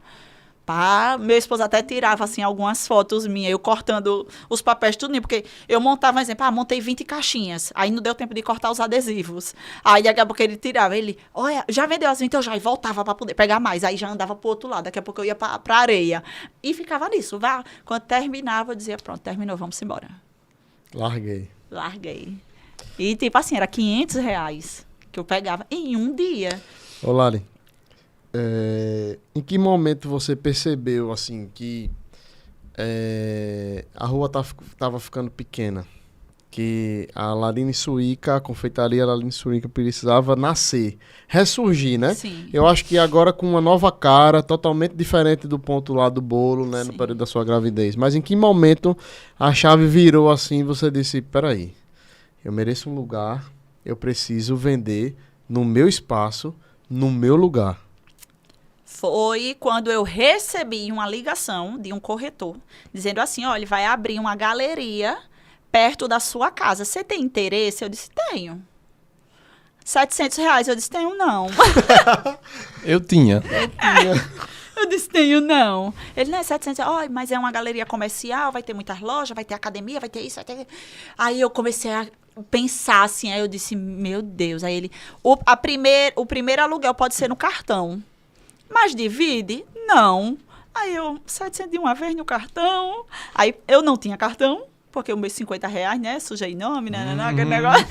Speaker 3: Meu esposo até tirava, assim, algumas fotos minhas, eu cortando os papéis tudinho, porque eu montava, por exemplo, montei 20 caixinhas, aí não deu tempo de cortar os adesivos. Aí daqui a pouco ele tirava, olha, já vendeu as 20, eu já, e voltava para poder pegar mais, aí já andava pro outro lado, daqui a pouco eu ia pra areia. E ficava nisso, quando terminava, eu dizia, pronto, terminou, vamos embora.
Speaker 2: Larguei.
Speaker 3: E tipo assim, era R$500 que eu pegava em um dia.
Speaker 2: Ô Lari, em que momento você percebeu, assim, que a rua tava ficando pequena? Que a Larine Suíca, a confeitaria Larine Suíca precisava nascer, ressurgir, né?
Speaker 3: Sim.
Speaker 2: Eu acho que agora com uma nova cara, totalmente diferente do ponto lá do bolo, né? No período da sua gravidez. Mas em que momento a chave virou assim e você disse, peraí, eu mereço um lugar, eu preciso vender no meu espaço, no meu lugar?
Speaker 3: Foi quando eu recebi uma ligação de um corretor, dizendo assim, olha, ele vai abrir uma galeria perto da sua casa. Você tem interesse? Eu disse, tenho. R$700? Eu disse, tenho não.
Speaker 1: Eu tinha.
Speaker 3: Eu disse, tenho não. Ele, não é 700, mas é uma galeria comercial, vai ter muitas lojas, vai ter academia, vai ter isso, vai ter... Aí eu comecei a pensar assim, aí eu disse, meu Deus. Aí ele, o primeiro aluguel pode ser no cartão. Mas divide? Não. Aí eu, 700 de uma vez no cartão. Aí eu não tinha cartão, porque os meus R$50, né? Sujei nome, aquele negócio.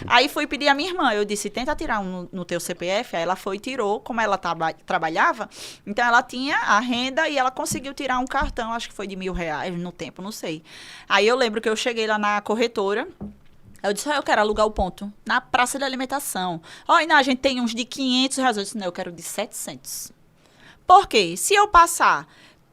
Speaker 3: Aí fui pedir a minha irmã. Eu disse, tenta tirar no teu CPF. Aí ela foi e tirou, como ela trabalhava. Então ela tinha a renda e ela conseguiu tirar um cartão, acho que foi de R$1.000 no tempo, não sei. Aí eu lembro que eu cheguei lá na corretora. Eu disse, eu quero alugar o ponto na praça de alimentação. Não, a gente tem uns de R$500. Eu disse, não, eu quero de 700. Por quê? Se eu passar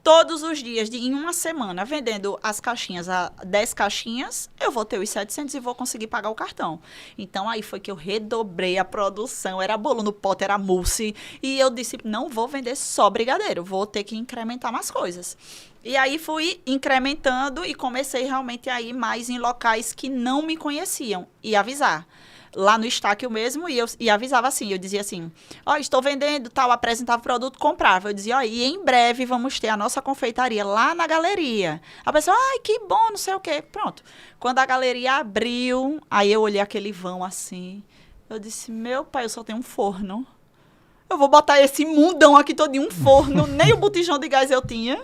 Speaker 3: todos os dias, em uma semana, vendendo as caixinhas, 10 caixinhas, eu vou ter os 700 e vou conseguir pagar o cartão. Então, aí foi que eu redobrei a produção. Era bolo no pote, era mousse. E eu disse, não vou vender só brigadeiro, vou ter que incrementar mais coisas. E aí fui incrementando e comecei realmente a ir mais em locais que não me conheciam e avisar. Lá no Estáquio mesmo, e avisava assim, eu dizia assim, estou vendendo, tal, apresentava o produto, comprava. Eu dizia, e em breve vamos ter a nossa confeitaria lá na galeria. A pessoa, que bom, não sei o quê. Pronto. Quando a galeria abriu, aí eu olhei aquele vão assim, eu disse, meu pai, eu só tenho um forno. Eu vou botar esse mundão aqui todo em um forno, nem o botijão de gás eu tinha.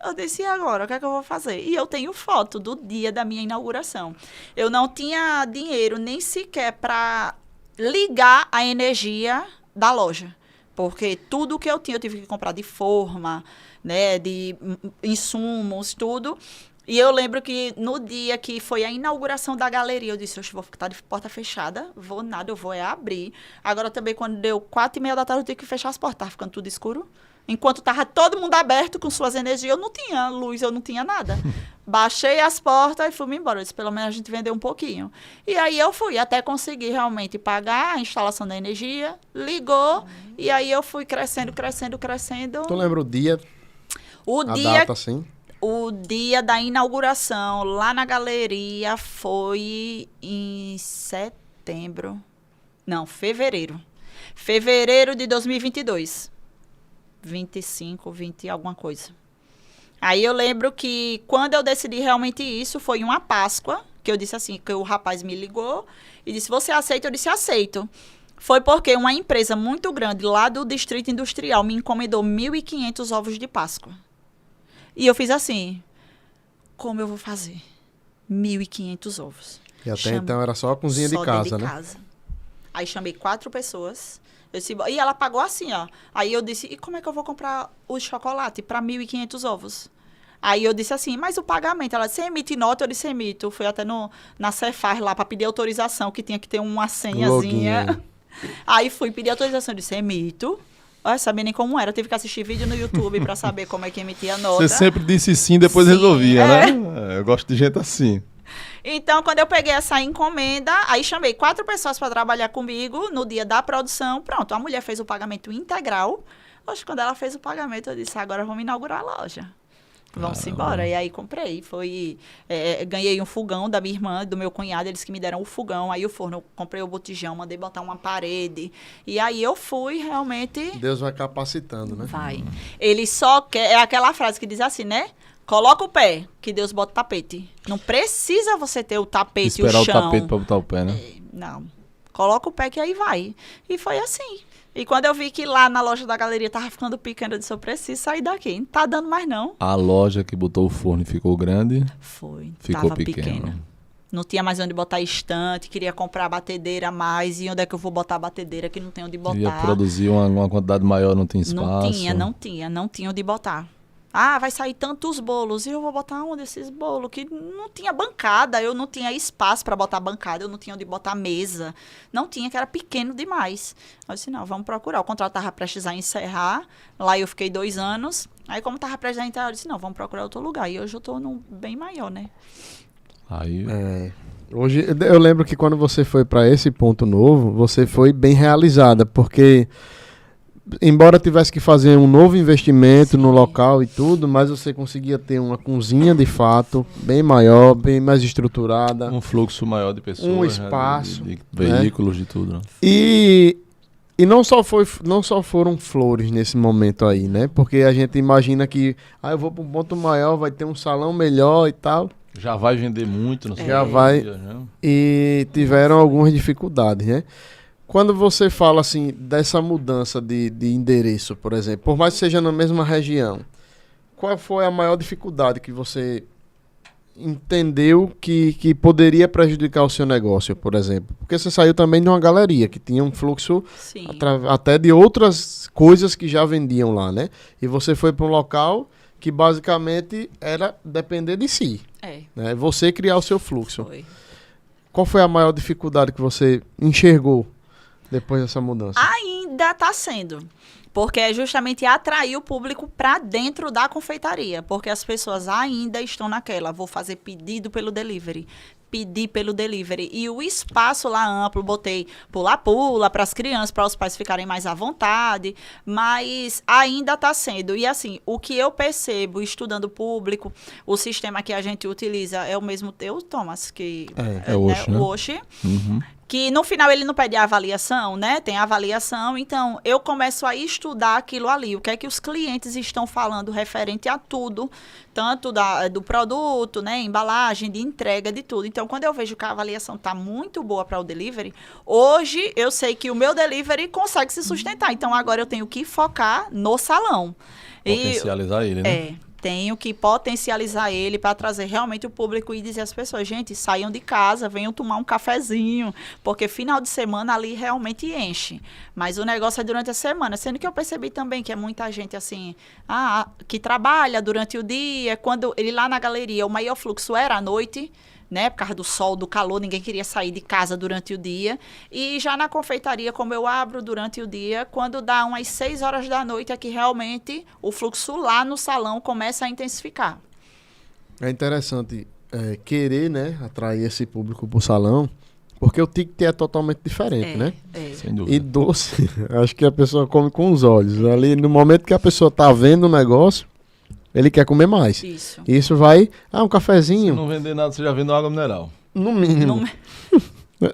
Speaker 3: Eu disse, e agora, o que é que eu vou fazer? E eu tenho foto do dia da minha inauguração. Eu não tinha dinheiro nem sequer para ligar a energia da loja. Porque tudo que eu tinha, eu tive que comprar de forma, né, de insumos, tudo. E eu lembro que no dia que foi a inauguração da galeria, eu disse, eu vou ficar de porta fechada, vou nada, eu vou abrir. Agora também, quando deu 4h30 da tarde, eu tive que fechar as portas, estava ficando tudo escuro. Enquanto estava todo mundo aberto com suas energias, eu não tinha luz, eu não tinha nada. Baixei as portas e fui embora. Eu disse, pelo menos a gente vendeu um pouquinho. E aí eu fui até conseguir realmente pagar a instalação da energia, ligou, e aí eu fui crescendo.
Speaker 2: Tu lembra o dia? A data, assim?
Speaker 3: O dia da inauguração lá na galeria foi em fevereiro. Fevereiro de 2022. 25, 20, alguma coisa. Aí eu lembro que quando eu decidi realmente isso, foi uma Páscoa, que eu disse assim, que o rapaz me ligou e disse, você aceita? Eu disse, aceito. Foi porque uma empresa muito grande lá do Distrito Industrial me encomendou 1.500 ovos de Páscoa. E eu fiz assim, como eu vou fazer? 1.500 ovos.
Speaker 2: E até então era só a cozinha de casa, né?
Speaker 3: Aí chamei 4 pessoas. E ela pagou assim, ó. Aí eu disse, e como é que eu vou comprar o chocolate para 1.500 ovos? Aí eu disse assim, mas o pagamento? Ela disse, você emite nota? Eu disse, emito. Fui até na Cefaz lá para pedir autorização, que tinha que ter uma senhazinha. Aí fui pedir autorização, eu disse, emito. Olha, sabia nem como era. Eu tive que assistir vídeo no YouTube para saber como é que emitia a nota.
Speaker 1: Você sempre disse sim, depois resolvia, né? Eu gosto de gente assim.
Speaker 3: Então, quando eu peguei essa encomenda, aí chamei 4 pessoas para trabalhar comigo no dia da produção. Pronto, a mulher fez o pagamento integral. Hoje, quando ela fez o pagamento, eu disse, agora vamos inaugurar a loja. Vamos embora. E aí comprei. Ganhei um fogão da minha irmã, do meu cunhado, eles que me deram o fogão. Aí o forno, eu comprei o botijão, mandei botar uma parede. E aí eu fui realmente...
Speaker 2: Deus vai capacitando, né?
Speaker 3: Vai. Ele só quer... É aquela frase que diz assim, né? Coloca o pé, que Deus bota o tapete. Não precisa você ter o tapete e o chão.
Speaker 1: Esperar o tapete para botar o pé, né?
Speaker 3: Não. Coloca o pé que aí vai. E foi assim. E quando eu vi que lá na loja da galeria tava ficando pequeno, eu disse, eu preciso sair daqui. Não tá dando mais, não.
Speaker 1: A loja que botou o forno ficou grande?
Speaker 3: Foi.
Speaker 1: Ficou
Speaker 3: tava pequena. Não tinha mais onde botar estante, queria comprar batedeira a mais. E onde é que eu vou botar a batedeira que não tem onde botar?
Speaker 1: Ia produzir uma quantidade maior, não tinha espaço?
Speaker 3: Não tinha onde botar. Ah, vai sair tantos bolos. E eu vou botar onde esses bolos? Que não tinha bancada, eu não tinha espaço para botar bancada, eu não tinha onde botar mesa. Não tinha, que era pequeno demais. Eu disse, não, vamos procurar. O contrato estava prestes a encerrar. Lá eu fiquei 2 anos. Aí, como estava prestes a encerrar, eu disse, não, vamos procurar outro lugar. E hoje eu estou num bem maior, né?
Speaker 1: Aí...
Speaker 2: Hoje, eu lembro que quando você foi para esse ponto novo, você foi bem realizada, porque... Embora tivesse que fazer um novo investimento no local e tudo, mas você conseguia ter uma cozinha de fato, bem maior, bem mais estruturada.
Speaker 1: Um fluxo maior de pessoas.
Speaker 2: Um espaço.
Speaker 1: De veículos, de tudo. Né?
Speaker 2: E não só foram flores nesse momento aí, né? Porque a gente imagina que eu vou para um ponto maior, vai ter um salão melhor e tal.
Speaker 1: Já vai vender muito, não sei.
Speaker 2: Já vai. Né? E tiveram algumas dificuldades, né? Quando você fala assim dessa mudança de endereço, por exemplo, por mais que seja na mesma região, qual foi a maior dificuldade que você entendeu que poderia prejudicar o seu negócio, por exemplo? Porque você saiu também de uma galeria que tinha um fluxo até de outras coisas que já vendiam lá, né? E você foi para um local que basicamente era depender de si. Né? Você criar o seu fluxo.
Speaker 3: Foi.
Speaker 2: Qual foi a maior dificuldade que você enxergou depois dessa mudança?
Speaker 3: Ainda está sendo. Porque é justamente atrair o público para dentro da confeitaria, porque as pessoas ainda estão naquela, vou fazer pedido pelo delivery. Pedir pelo delivery. E o espaço lá amplo, botei pula-pula para as crianças, para os pais ficarem mais à vontade, mas ainda está sendo. E assim, o que eu percebo estudando público, o sistema que a gente utiliza é o mesmo teu, Thomas, que
Speaker 1: É o Oshi, né?
Speaker 3: o Oshi.
Speaker 1: Uhum.
Speaker 3: Que no final ele não pede a avaliação, né? Tem a avaliação, então eu começo a estudar aquilo ali. O que é que os clientes estão falando referente a tudo, tanto do produto, né? Embalagem, de entrega, de tudo. Então, quando eu vejo que a avaliação está muito boa para o delivery, hoje eu sei que o meu delivery consegue se sustentar. Então, agora eu tenho que focar no salão.
Speaker 1: Potencializar ele, né?
Speaker 3: Tenho que potencializar ele para trazer realmente o público e dizer às pessoas, gente, saiam de casa, venham tomar um cafezinho, porque final de semana ali realmente enche. Mas o negócio é durante a semana, sendo que eu percebi também que é muita gente assim, que trabalha durante o dia, quando ele lá na galeria, o maior fluxo era à noite, né, por causa do sol, do calor, ninguém queria sair de casa durante o dia. E já na confeitaria, como eu abro durante o dia, quando dá umas 6 horas da noite, é que realmente o fluxo lá no salão começa a intensificar.
Speaker 2: É interessante querer, né, atrair esse público pro salão, porque o ticket é totalmente diferente, né?
Speaker 1: Sem dúvida.
Speaker 2: E doce, acho que a pessoa come com os olhos. Ali, no momento que a pessoa tá vendo o negócio, ele quer comer mais. Isso vai... um cafezinho.
Speaker 1: Se não vender nada, você já vende água mineral.
Speaker 2: No mínimo.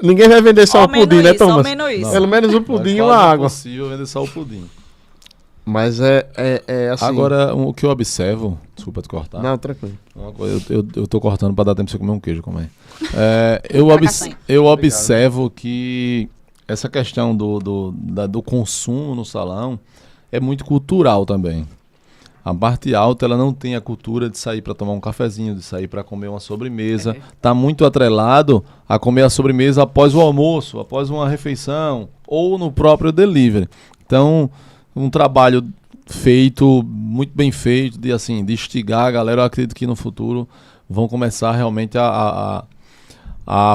Speaker 2: Ninguém vai vender só o pudim, né, Thomas? Pelo menos o pudim e uma água.
Speaker 1: É possível vender só o pudim.
Speaker 2: Mas é assim...
Speaker 1: Agora, o que eu observo... Desculpa te cortar.
Speaker 2: Não, tranquilo.
Speaker 1: Eu tô cortando para dar tempo de você comer um queijo, como é. Eu observo que essa questão do consumo no salão é muito cultural também. A parte alta, ela não tem a cultura de sair para tomar um cafezinho, de sair para comer uma sobremesa. Está muito atrelado a comer a sobremesa após o almoço, após uma refeição ou no próprio delivery. Então, um trabalho feito, muito bem feito, de instigar a galera. Eu acredito que no futuro vão começar realmente a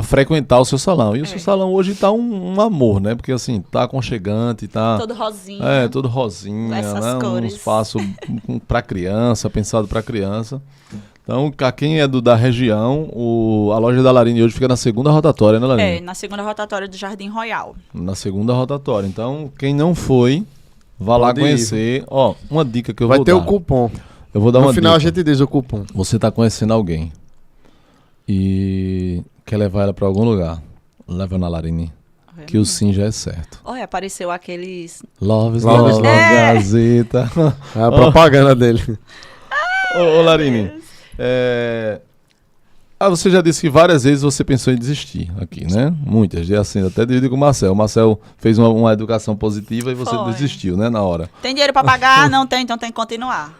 Speaker 1: frequentar o seu salão. E o seu salão hoje tá um amor, né? Porque tá aconchegante, tá...
Speaker 3: Todo rosinha.
Speaker 1: Todo rosinha,
Speaker 3: essas
Speaker 1: né?
Speaker 3: cores.
Speaker 1: Um espaço para criança, pensado para criança. Então, a quem é da região, a loja da Larine hoje fica na segunda rotatória, né, Larine?
Speaker 3: Na segunda rotatória do Jardim Royal.
Speaker 1: Na segunda rotatória. Então, quem não foi, vá lá conhecer. Ó, uma dica que eu vou dar.
Speaker 2: Vai ter o cupom.
Speaker 1: Eu vou dar uma dica.
Speaker 2: No final a gente diz o cupom.
Speaker 1: Você tá conhecendo alguém e quer levar ela para algum lugar, leva na Larine, que o sim já é certo.
Speaker 3: Olha, apareceu aqueles...
Speaker 1: Love, Gazeta.
Speaker 2: É a propaganda dele.
Speaker 1: Ô Larine, você já disse que várias vezes você pensou em desistir aqui, né? Muitas, até dividir com o Marcel. O Marcel fez uma educação positiva e você desistiu, né, na hora.
Speaker 3: Tem dinheiro pra pagar? Não tem, então tem que continuar.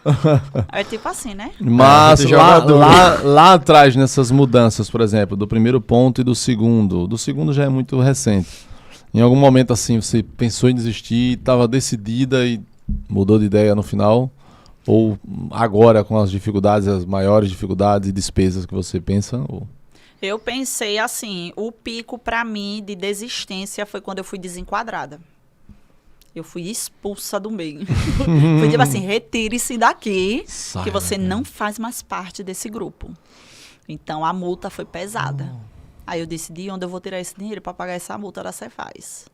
Speaker 3: É tipo assim, né?
Speaker 1: Mas lá atrás, nessas mudanças, por exemplo, do primeiro ponto e do segundo já é muito recente. Em algum momento, você pensou em desistir, estava decidida e mudou de ideia no final? Ou agora, com as dificuldades, as maiores dificuldades e despesas que você pensa? Ou...
Speaker 3: Eu pensei o pico pra mim de desistência foi quando eu fui desenquadrada. Eu fui expulsa do meio. Foi tipo retire-se daqui, que você não faz mais parte desse grupo. Então, a multa foi pesada. Aí eu decidi onde eu vou tirar esse dinheiro para pagar essa multa da Cefaz.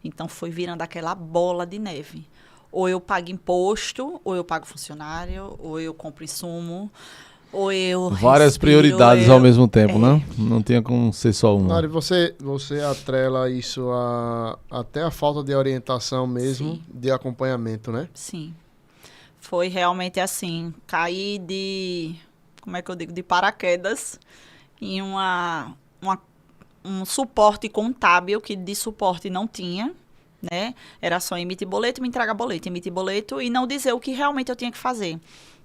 Speaker 3: Então, foi virando aquela bola de neve. Ou eu pago imposto, ou eu pago funcionário, ou eu compro insumo, ou eu
Speaker 1: várias prioridades ao mesmo tempo, né? Não tinha como ser só uma.
Speaker 2: Mari, você atrela isso até a falta de orientação mesmo, de acompanhamento, né?
Speaker 3: Sim. Foi realmente caí de paraquedas em um suporte contábil que de suporte não tinha. Né? Era só emitir boleto, me entregar boleto, emitir boleto e não dizer o que realmente eu tinha que fazer.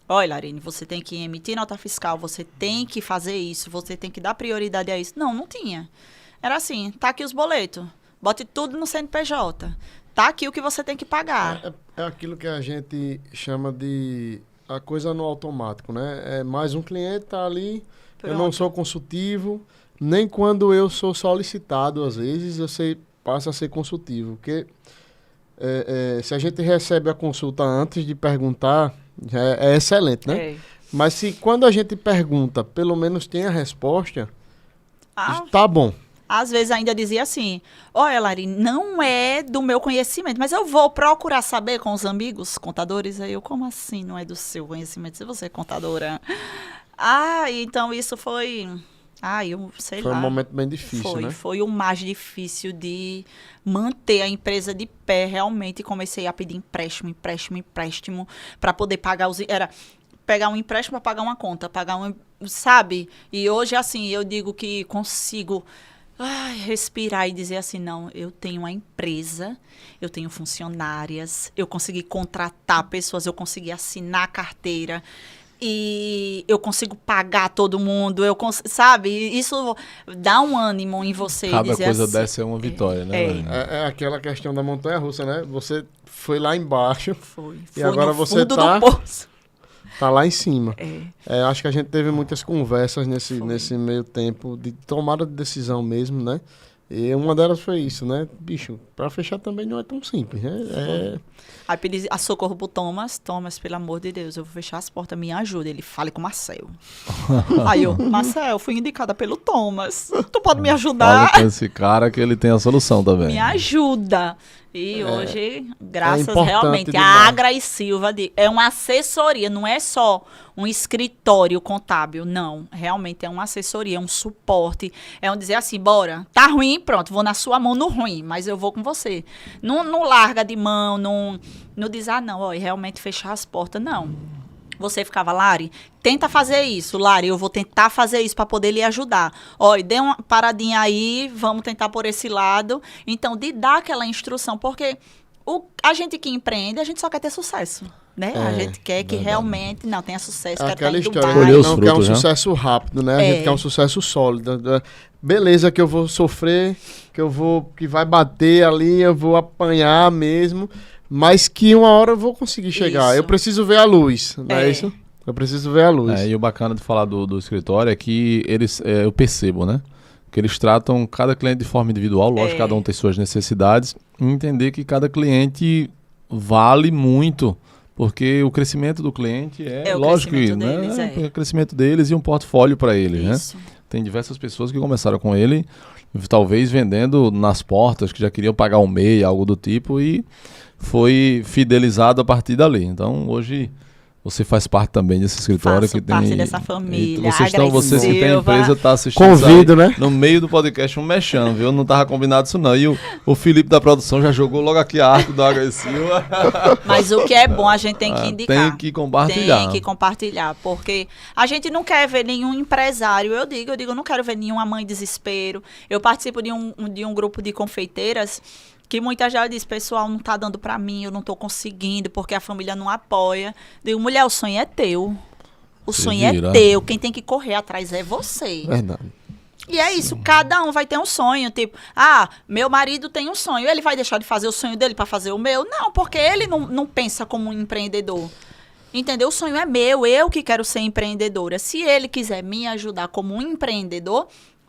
Speaker 3: Olha, Larine, você tem que emitir nota fiscal, você tem que fazer isso, você tem que dar prioridade a isso. Não tinha. Era tá aqui os boletos, bote tudo no CNPJ, tá aqui o que você tem que pagar.
Speaker 2: É aquilo que a gente chama de a coisa no automático, né? É mais um cliente, tá ali, pronto. Eu não sou consultivo, nem quando eu sou solicitado, às vezes, passa a ser consultivo, porque se a gente recebe a consulta antes de perguntar, é excelente, né?
Speaker 3: É.
Speaker 2: Mas se quando a gente pergunta, pelo menos tem a resposta, tá bom.
Speaker 3: Às vezes ainda dizia assim, olha, Lari, não é do meu conhecimento, mas eu vou procurar saber com os amigos contadores. Aí eu, como assim não é do seu conhecimento? Se você é contadora... então isso foi... eu sei lá.
Speaker 2: Foi um momento bem difícil, né?
Speaker 3: Foi o mais difícil de manter a empresa de pé, realmente. Comecei a pedir empréstimo, para poder pagar os... Era pegar um empréstimo para pagar uma conta, sabe? E hoje, assim, eu digo que consigo... respirar e dizer assim, não, eu tenho uma empresa, eu tenho funcionárias, eu consegui contratar pessoas, eu consegui assinar a carteira e eu consigo pagar todo mundo, sabe? Isso dá um ânimo em você.
Speaker 1: Cada
Speaker 3: dizer
Speaker 1: coisa
Speaker 3: assim,
Speaker 1: dessa é uma vitória, né?
Speaker 2: É aquela questão da montanha-russa, né? Você foi lá embaixo e agora você
Speaker 3: fundo do poço.
Speaker 2: Tá lá em cima. Acho que a gente teve muitas conversas nesse meio tempo de tomada de decisão mesmo, né? E uma delas foi isso, né? Bicho, pra fechar também não é tão simples, né?
Speaker 3: Aí pedi a socorro pro Thomas, pelo amor de Deus, eu vou fechar as portas, me ajuda. Ele fale com o Marcel. Aí eu, Marcel, fui indicada pelo Thomas, tu pode me ajudar?
Speaker 1: Fala com esse cara que ele tem a solução também.
Speaker 3: Me ajuda. E hoje, graças realmente
Speaker 2: demais.
Speaker 3: a Agra e Silva, é uma assessoria, não é só um escritório contábil, não. Realmente é uma assessoria, é um suporte. É um dizer assim, bora, tá ruim, pronto, vou na sua mão no ruim, mas eu vou com você. Não larga de mão, não diz, não, realmente fechar as portas, não. Você ficava, Lari, tenta fazer isso. Lari, eu vou tentar fazer isso para poder lhe ajudar. Dê uma paradinha aí, vamos tentar por esse lado. Então, de dar aquela instrução, porque a gente que empreende, a gente só quer ter sucesso, né? A gente quer que realmente tenha sucesso.
Speaker 2: É
Speaker 3: quer
Speaker 2: aquela
Speaker 3: estar em
Speaker 2: história,
Speaker 3: Dubai.
Speaker 2: a gente não quer um sucesso rápido, né? A gente quer um sucesso sólido. Beleza que eu vou sofrer, que vai bater ali, eu vou apanhar mesmo... Mas que uma hora eu vou conseguir chegar. Isso. Eu preciso ver a luz, não é isso? Eu preciso ver a luz.
Speaker 1: E o bacana de falar do escritório é que eles, eu percebo, né? Que eles tratam cada cliente de forma individual, lógico, cada um tem suas necessidades, e entender que cada cliente vale muito, porque o crescimento do cliente lógico, o crescimento deles e um portfólio para eles, né? Tem diversas pessoas que começaram com ele, talvez vendendo nas portas, que já queriam pagar um MEI, algo do tipo, e foi fidelizado a partir dali. Então, hoje, você faz parte também desse escritório.
Speaker 3: Faço parte dessa família.
Speaker 1: Você que tem empresa, está assistindo.
Speaker 2: Convido, né?
Speaker 1: No meio do podcast, mexendo, viu? Não estava combinado isso, não. E o Felipe da produção já jogou logo aqui a arte do Agra Silva.
Speaker 3: Mas o que é bom, a gente tem que indicar.
Speaker 1: Tem que compartilhar.
Speaker 3: Tem que compartilhar, porque a gente não quer ver nenhum empresário. Eu digo, eu não quero ver nenhuma mãe em desespero. Eu participo de um grupo de confeiteiras que muitas já dizem, pessoal, não tá dando para mim, eu não tô conseguindo, porque a família não apoia. Digo, mulher, o sonho é teu. O sonho é teu. Quem tem que correr atrás é você.
Speaker 2: Verdade.
Speaker 3: E é isso, cada um vai ter um sonho. Tipo, meu marido tem um sonho, ele vai deixar de fazer o sonho dele para fazer o meu? Não, porque ele não pensa como um empreendedor. Entendeu? O sonho é meu, eu que quero ser empreendedora. Se ele quiser me ajudar como um empreendedor...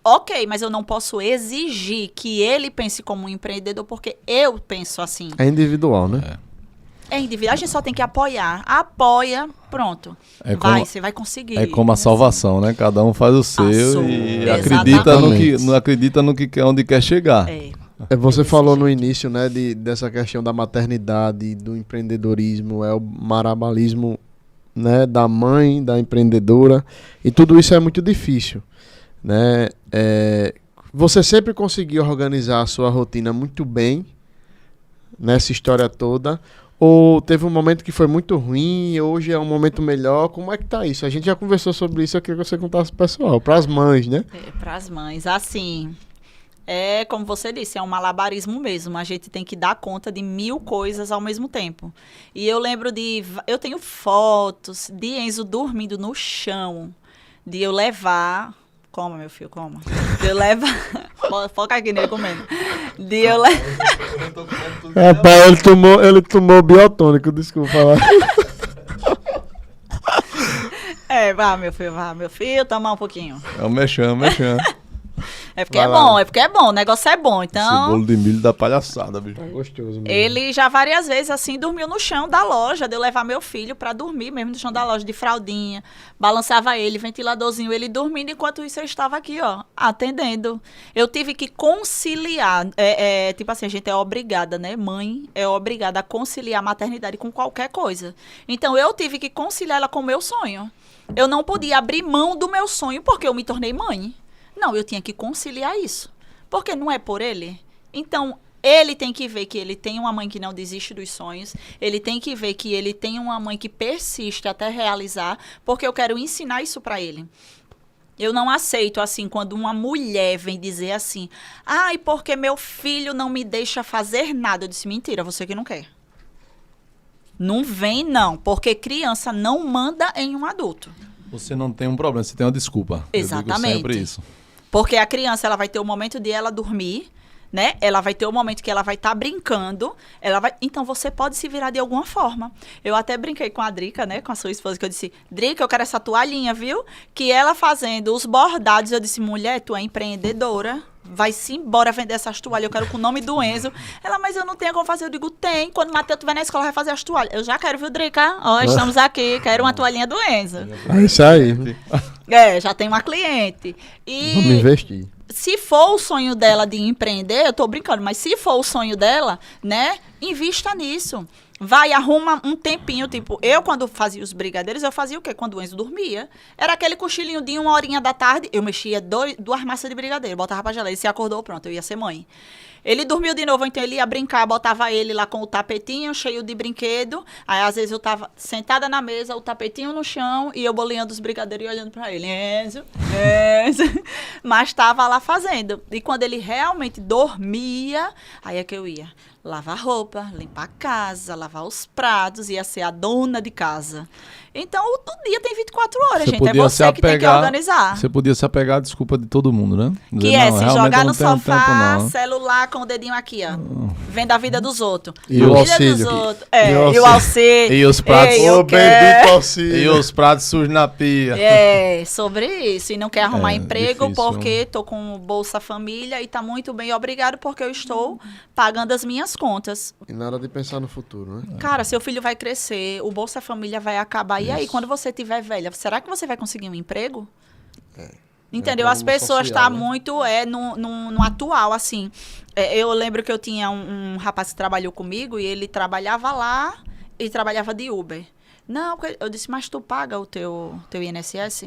Speaker 3: Ok, mas eu não posso exigir que ele pense como um empreendedor, porque eu penso assim.
Speaker 2: É individual, né?
Speaker 3: É individual. A gente só tem que apoiar. Apoia, pronto. Você vai conseguir.
Speaker 1: É como a salvação, né? Cada um faz o seu e acredita no que quer, onde quer chegar.
Speaker 2: Você falou no início, né, dessa questão da maternidade, do empreendedorismo, o marabalismo, né, da mãe, da empreendedora, e tudo isso é muito difícil. Né? Você sempre conseguiu organizar a sua rotina muito bem nessa história toda, ou teve um momento que foi muito ruim, hoje é um momento melhor? Como é que tá isso? A gente já conversou sobre isso, eu queria que você contasse pro pessoal, pras mães, né?
Speaker 3: Pras mães, assim, como você disse, é um malabarismo mesmo, a gente tem que dar conta de 1000 coisas ao mesmo tempo. E eu lembro eu tenho fotos de Enzo dormindo no chão, de eu levar... Coma, meu filho, coma. De eu levar... Foca aqui nele comendo. De eu levar...
Speaker 2: Rapaz, ele tomou biotônico, desculpa falar.
Speaker 3: Vá, meu filho, tomar um pouquinho.
Speaker 1: É o mexão.
Speaker 3: É porque é bom, é porque é bom, o negócio é bom.
Speaker 1: Esse
Speaker 3: Então,
Speaker 1: bolo de milho da palhaçada, bicho.
Speaker 2: Tá gostoso mesmo.
Speaker 3: ele já várias vezes, assim, dormiu no chão da loja, de eu levar meu filho pra dormir mesmo no chão da loja, de fraldinha. Balançava ele, ventiladorzinho, ele dormindo, enquanto isso eu estava aqui, ó, atendendo. Eu tive que conciliar, tipo assim, a gente é obrigada, né? Mãe é obrigada a conciliar a maternidade com qualquer coisa. Então, eu tive que conciliar ela com o meu sonho. Eu não podia abrir mão do meu sonho porque eu me tornei mãe. Não, eu tinha que conciliar isso. Porque não é por ele. Então, ele tem que ver que ele tem uma mãe que não desiste dos sonhos. Ele tem que ver que ele tem uma mãe que persiste até realizar. Porque eu quero ensinar isso pra ele. Eu não aceito, assim, quando uma mulher vem dizer assim, ai, porque meu filho não me deixa fazer nada. Eu disse, mentira, você que não quer. Não vem, não, porque criança não manda em um adulto.
Speaker 1: Você não tem um problema, você tem uma desculpa.
Speaker 3: Exatamente.
Speaker 1: Eu digo sempre isso.
Speaker 3: Porque a criança, ela vai ter o momento de ela dormir, né? Ela vai ter o momento que ela vai estar brincando. Então, você pode se virar de alguma forma. Eu até brinquei com a Drica, né? Com a sua esposa, que eu disse, Drica, eu quero essa toalhinha, viu? Que ela fazendo os bordados, eu disse, mulher, tu é empreendedora. Vai-se embora vender essas toalhas, eu quero com o nome do Enzo. Ela, mas eu não tenho como fazer. Eu digo, tem. Quando o Matheus estiver na escola, vai fazer as toalhas. Eu já quero, viu, Drica? Ó, estamos aqui, quero uma toalhinha do Enzo.
Speaker 2: É isso aí.
Speaker 3: Já tem uma cliente. E
Speaker 2: Vamos investir.
Speaker 3: se for o sonho dela de empreender, eu tô brincando, mas se for o sonho dela, né, invista nisso. Vai, arruma um tempinho, tipo, eu quando fazia os brigadeiros, eu fazia o quê? Quando o Enzo dormia. Era aquele cochilinho de 1 horinha da tarde, eu mexia 2 massas de brigadeiro, botava pra geladeira, ele se acordou, pronto, eu ia ser mãe. Ele dormiu de novo, então ele ia brincar, botava ele lá com o tapetinho cheio de brinquedo, aí às vezes eu tava sentada na mesa, o tapetinho no chão, e eu boleando os brigadeiros e olhando pra ele, Enzo, mas tava lá fazendo. E quando ele realmente dormia, aí é que eu ia lavar roupa, limpar a casa, lavar os pratos, ia ser a dona de casa. Então, o dia tem 24 horas, gente. É você que tem que organizar.
Speaker 1: Você podia se apegar à desculpa de todo mundo, né?
Speaker 3: Que
Speaker 1: dizer,
Speaker 3: se jogar no sofá,
Speaker 1: tempo,
Speaker 3: celular com o dedinho aqui, ó. Vendo a vida dos outros.
Speaker 2: E o auxílio.
Speaker 3: E o auxílio.
Speaker 1: E os pratos.
Speaker 2: Bendito auxílio.
Speaker 1: E os pratos sujos na pia.
Speaker 3: Sobre isso. E não quer arrumar emprego
Speaker 1: difícil.
Speaker 3: porque tô com Bolsa Família e tá muito bem, obrigado, porque eu estou pagando as minhas contas.
Speaker 2: E nada de pensar no futuro, né?
Speaker 3: Cara, seu filho vai crescer, o Bolsa Família vai acabar. E aí, quando você tiver velha, será que você vai conseguir um emprego? Entendeu? As pessoas estão muito no atual, assim. Eu lembro que eu tinha um rapaz que trabalhou comigo e ele trabalhava lá e trabalhava de Uber. Não, eu disse, mas tu paga o teu INSS?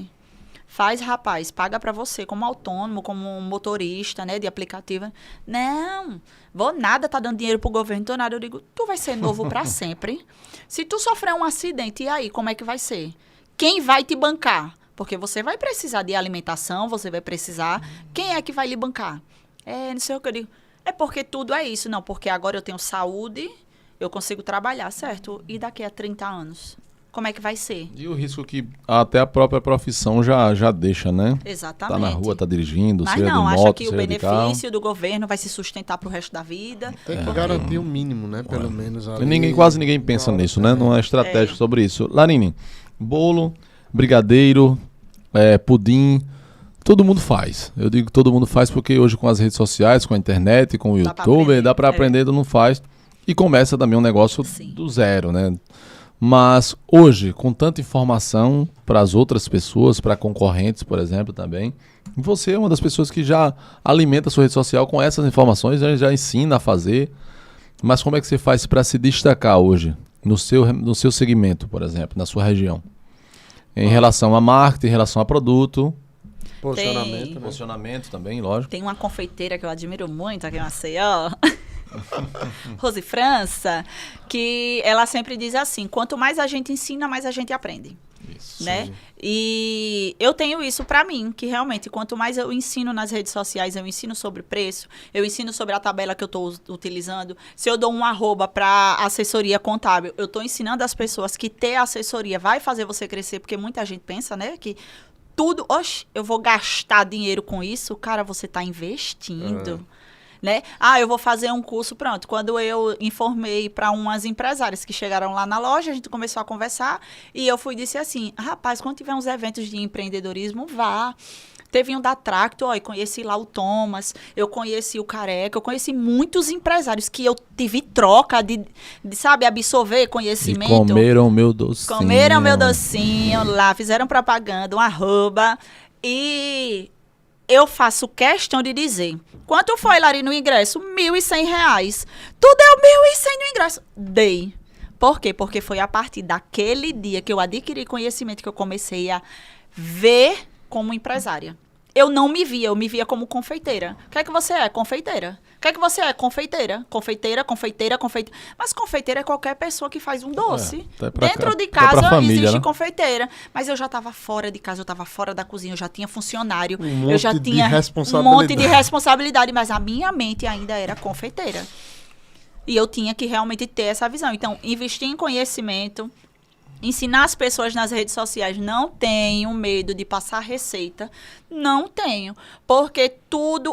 Speaker 3: Faz, rapaz, paga pra você, como autônomo, como motorista, né, de aplicativo. Não, vou nada, tá dando dinheiro pro governo, tô nada. Eu digo, tu vai ser novo pra sempre. Se tu sofrer um acidente, e aí, como é que vai ser? Quem vai te bancar? Porque você vai precisar de alimentação, você vai precisar. Quem é que vai lhe bancar? Não sei o que eu digo. É porque tudo é isso. Não, porque agora eu tenho saúde, eu consigo trabalhar, certo? E daqui a 30 anos? Como é que vai ser?
Speaker 1: E o risco que até a própria profissão já deixa, né?
Speaker 3: Exatamente.
Speaker 1: Tá na rua, tá dirigindo,
Speaker 3: mas
Speaker 1: seja
Speaker 3: não,
Speaker 1: de
Speaker 3: acha
Speaker 1: moto,
Speaker 3: que o
Speaker 1: seja de carro.
Speaker 3: benefício do governo vai se sustentar pro resto da vida.
Speaker 2: Tem que garantir o mínimo, né? Pelo menos ali.
Speaker 1: Quase ninguém pensa nisso, né? Não é estratégico sobre isso. Larine, bolo, brigadeiro, pudim, todo mundo faz. Eu digo que todo mundo faz porque hoje com as redes sociais, com a internet, com o YouTube, dá pra aprender, todo mundo faz. E começa também um negócio do zero, né? Mas hoje, com tanta informação para as outras pessoas, para concorrentes, por exemplo, também, você é uma das pessoas que já alimenta a sua rede social com essas informações, já ensina a fazer. Mas como é que você faz para se destacar hoje, no seu segmento, por exemplo, na sua região? Em relação a marketing, em relação a produto.
Speaker 2: Posicionamento, né?
Speaker 1: Posicionamento também, lógico.
Speaker 3: Tem uma confeiteira que eu admiro muito aqui em Maceió, Rose França, que ela sempre diz assim, quanto mais a gente ensina, mais a gente aprende.
Speaker 1: Isso.
Speaker 3: Né? E eu tenho isso pra mim, que realmente, quanto mais eu ensino nas redes sociais, eu ensino sobre preço, eu ensino sobre a tabela que eu tô utilizando. Se eu dou um @ pra assessoria contábil, eu tô ensinando as pessoas que ter assessoria vai fazer você crescer, porque muita gente pensa, né, que tudo, eu vou gastar dinheiro com isso. Cara, você tá investindo. né? Eu vou fazer um curso, pronto. Quando eu informei para umas empresárias que chegaram lá na loja, a gente começou a conversar e eu fui e disse assim, rapaz, quando tiver uns eventos de empreendedorismo, vá. Teve um da Tracto, eu conheci lá o Thomas, eu conheci o Careca, eu conheci muitos empresários que eu tive troca de sabe, absorver conhecimento.
Speaker 1: E comeram meu docinho.
Speaker 3: Comeram meu docinho lá, fizeram propaganda, um arroba. E eu faço questão de dizer, quanto foi, Lari, no ingresso? R$1.100. Tu deu 1.100 no ingresso? Dei. Por quê? Porque foi a partir daquele dia que eu adquiri conhecimento que eu comecei a ver como empresária. Eu não me via, eu me via como confeiteira. O que é que você é? Confeiteira. O que é que você é? Confeiteira. Confeiteira. Mas confeiteira é qualquer pessoa que faz um doce. Dentro de casa família, existe, né? Confeiteira. Mas eu já estava fora de casa, eu estava fora da cozinha, eu já tinha funcionário, eu já tinha um monte de responsabilidade, mas a minha mente ainda era confeiteira. E eu tinha que realmente ter essa visão. Então, investir em conhecimento, ensinar as pessoas nas redes sociais, não tenho medo de passar receita, não tenho, porque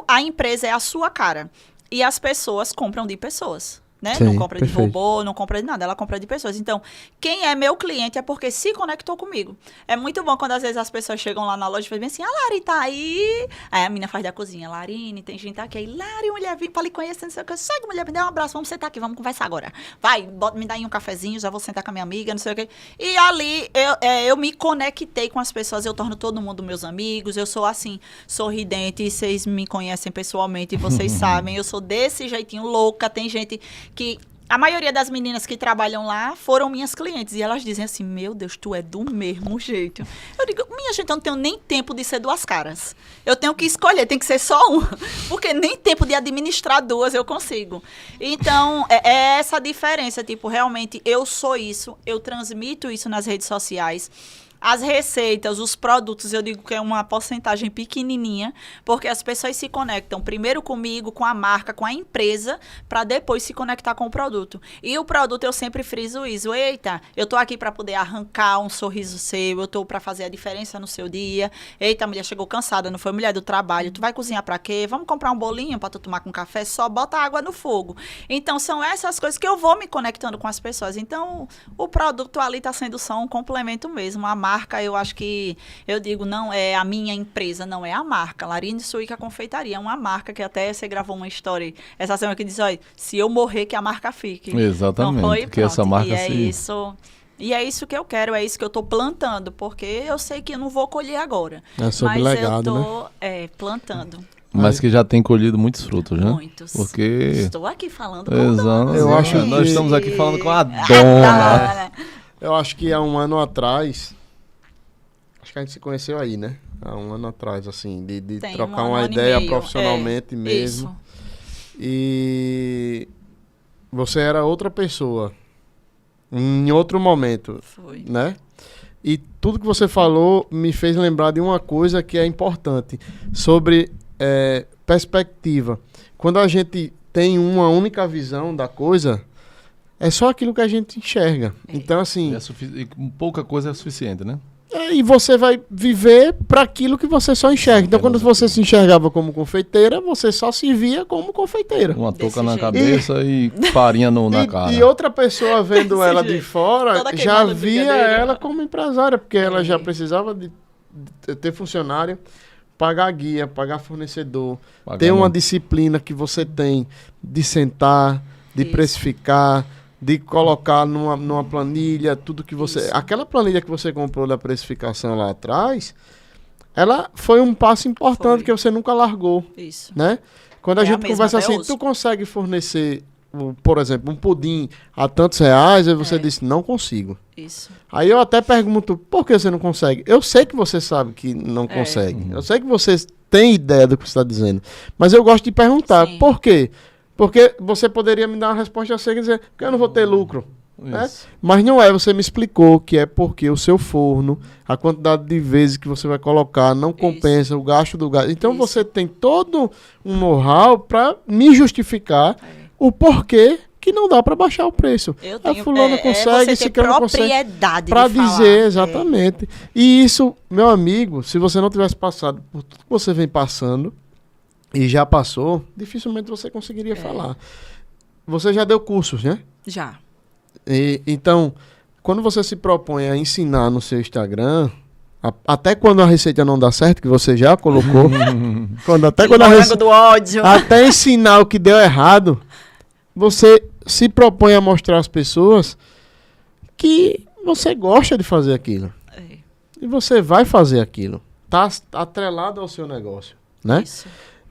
Speaker 3: a empresa é a sua cara, e as pessoas compram de pessoas, né?
Speaker 2: Sim,
Speaker 3: não compra
Speaker 2: perfeito.
Speaker 3: de robô, não compra de nada, ela compra de pessoas. Então, quem é meu cliente é porque se conectou comigo. É muito bom quando às vezes as pessoas chegam lá na loja e fazem assim, a Lari tá aí. Aí a menina faz da cozinha, Larine, tem gente aqui. Aí, Lari, mulher, vim pra lhe conhecer, não sei o que. Segue, mulher, me dá um abraço, vamos sentar aqui, vamos conversar agora. Vai, me dá aí um cafezinho, já vou sentar com a minha amiga, não sei o que. E ali, eu me conectei com as pessoas, eu torno todo mundo meus amigos, eu sou assim, sorridente, vocês me conhecem pessoalmente, vocês sabem, eu sou desse jeitinho louca, tem gente que... A maioria das meninas que trabalham lá foram minhas clientes. E elas dizem assim, meu Deus, tu é do mesmo jeito. Eu digo, minha gente, eu não tenho nem tempo de ser duas caras. Eu tenho que escolher, tem que ser só uma. Porque nem tempo de administrar duas eu consigo. Então, é essa diferença. Tipo, realmente, eu sou isso. Eu transmito isso nas redes sociais. As receitas, os produtos, eu digo que é uma porcentagem pequenininha, porque as pessoas se conectam primeiro comigo, com a marca, com a empresa, para depois se conectar com o produto. E o produto eu sempre friso isso. Eita, eu tô aqui para poder arrancar um sorriso seu, eu tô para fazer a diferença no seu dia. Eita, a mulher chegou cansada, não foi mulher do trabalho, tu vai cozinhar para quê? Vamos comprar um bolinho para tu tomar com café? Só bota água no fogo. Então, são essas coisas que eu vou me conectando com as pessoas. Então, o produto ali tá sendo só um complemento mesmo. A marca, eu acho que, eu digo, não é a minha empresa, não é a marca. Larine Suíca Confeitaria é uma marca que até você gravou uma história essa semana que diz, olha, se eu morrer, que a marca fique.
Speaker 1: Exatamente,
Speaker 3: não foi,
Speaker 1: que essa marca
Speaker 3: E é isso que eu quero, é isso que eu tô plantando, porque eu sei que eu não vou colher agora.
Speaker 2: É sobre
Speaker 3: mas
Speaker 2: legado,
Speaker 3: eu tô
Speaker 2: né?
Speaker 3: plantando.
Speaker 1: Mas que já tem colhido muitos frutos, né?
Speaker 3: Muitos.
Speaker 1: Porque...
Speaker 3: Estou aqui falando com
Speaker 1: Exato.
Speaker 2: Eu acho que...
Speaker 1: Nós estamos aqui falando com a dona.
Speaker 2: Eu acho que há um ano atrás... Acho que a gente se conheceu aí, né? Há um ano atrás, assim, de trocar uma ideia profissionalmente mesmo.
Speaker 3: Isso.
Speaker 2: E você era outra pessoa em outro momento,
Speaker 3: Foi.
Speaker 2: né? E tudo que você falou me fez lembrar de uma coisa que é importante, sobre perspectiva. Quando a gente tem uma única visão da coisa, é só aquilo que a gente enxerga. Então, assim...
Speaker 1: pouca coisa é suficiente, né?
Speaker 2: E você vai viver para aquilo que você só enxerga. Então, quando você se enxergava como confeiteira, você só se via como confeiteira.
Speaker 1: Uma touca na cabeça e farinha na cara.
Speaker 2: E outra pessoa vendo ela de fora já via
Speaker 3: brincadeira.
Speaker 2: ela como empresária, porque ela já precisava de ter funcionário, pagar guia, pagar fornecedor, ter uma disciplina que você tem de sentar, de precificar, de colocar numa planilha, tudo que você... Isso. Aquela planilha que você comprou da precificação lá atrás, ela foi um passo importante que você nunca largou. Isso. Né? Quando a gente conversa assim, tu consegue fornecer, por exemplo, um pudim a tantos reais, aí você disse, não consigo. Isso. Aí eu até pergunto, por que você não consegue? Eu sei que você sabe que não consegue. Eu sei que você tem ideia do que você está dizendo. Mas eu gosto de perguntar, por quê? Porque você poderia me dar uma resposta seca e dizer que eu não vou ter lucro. Né? Mas não é, você me explicou que é porque o seu forno, a quantidade de vezes que você vai colocar não compensa o gasto do gás. Então você tem todo um know-how para me justificar o porquê que não dá para baixar o preço. A fulana consegue, esse cara não consegue. Para dizer, exatamente. E isso, meu amigo, se você não tivesse passado por tudo que você vem passando, e já passou, dificilmente você conseguiria falar. Você já deu cursos, né?
Speaker 3: Já.
Speaker 2: Então, quando você se propõe a ensinar no seu Instagram, até quando a receita não dá certo, que você já colocou,
Speaker 3: Do ódio.
Speaker 2: até ensinar o que deu errado, você se propõe a mostrar às pessoas que você gosta de fazer aquilo. E você vai fazer aquilo. Tá atrelado ao seu negócio, né?
Speaker 3: Isso.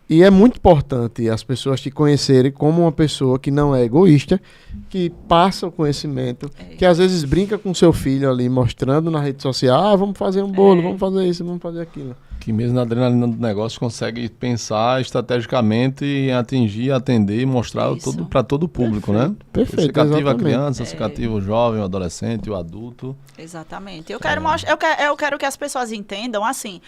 Speaker 2: E é muito importante as pessoas te conhecerem como uma pessoa que não é egoísta, que passa o conhecimento, que às vezes brinca com seu filho ali, mostrando na rede social, vamos fazer um bolo, vamos fazer isso, vamos fazer aquilo.
Speaker 1: Que mesmo na adrenalina do negócio consegue pensar estrategicamente em atingir, atender e mostrar para todo o público, né?
Speaker 2: Perfeito,
Speaker 1: Você cativa a
Speaker 2: exatamente.
Speaker 1: criança, você cativa o jovem, o adolescente, o adulto.
Speaker 3: Exatamente. Eu quero que as pessoas entendam, assim,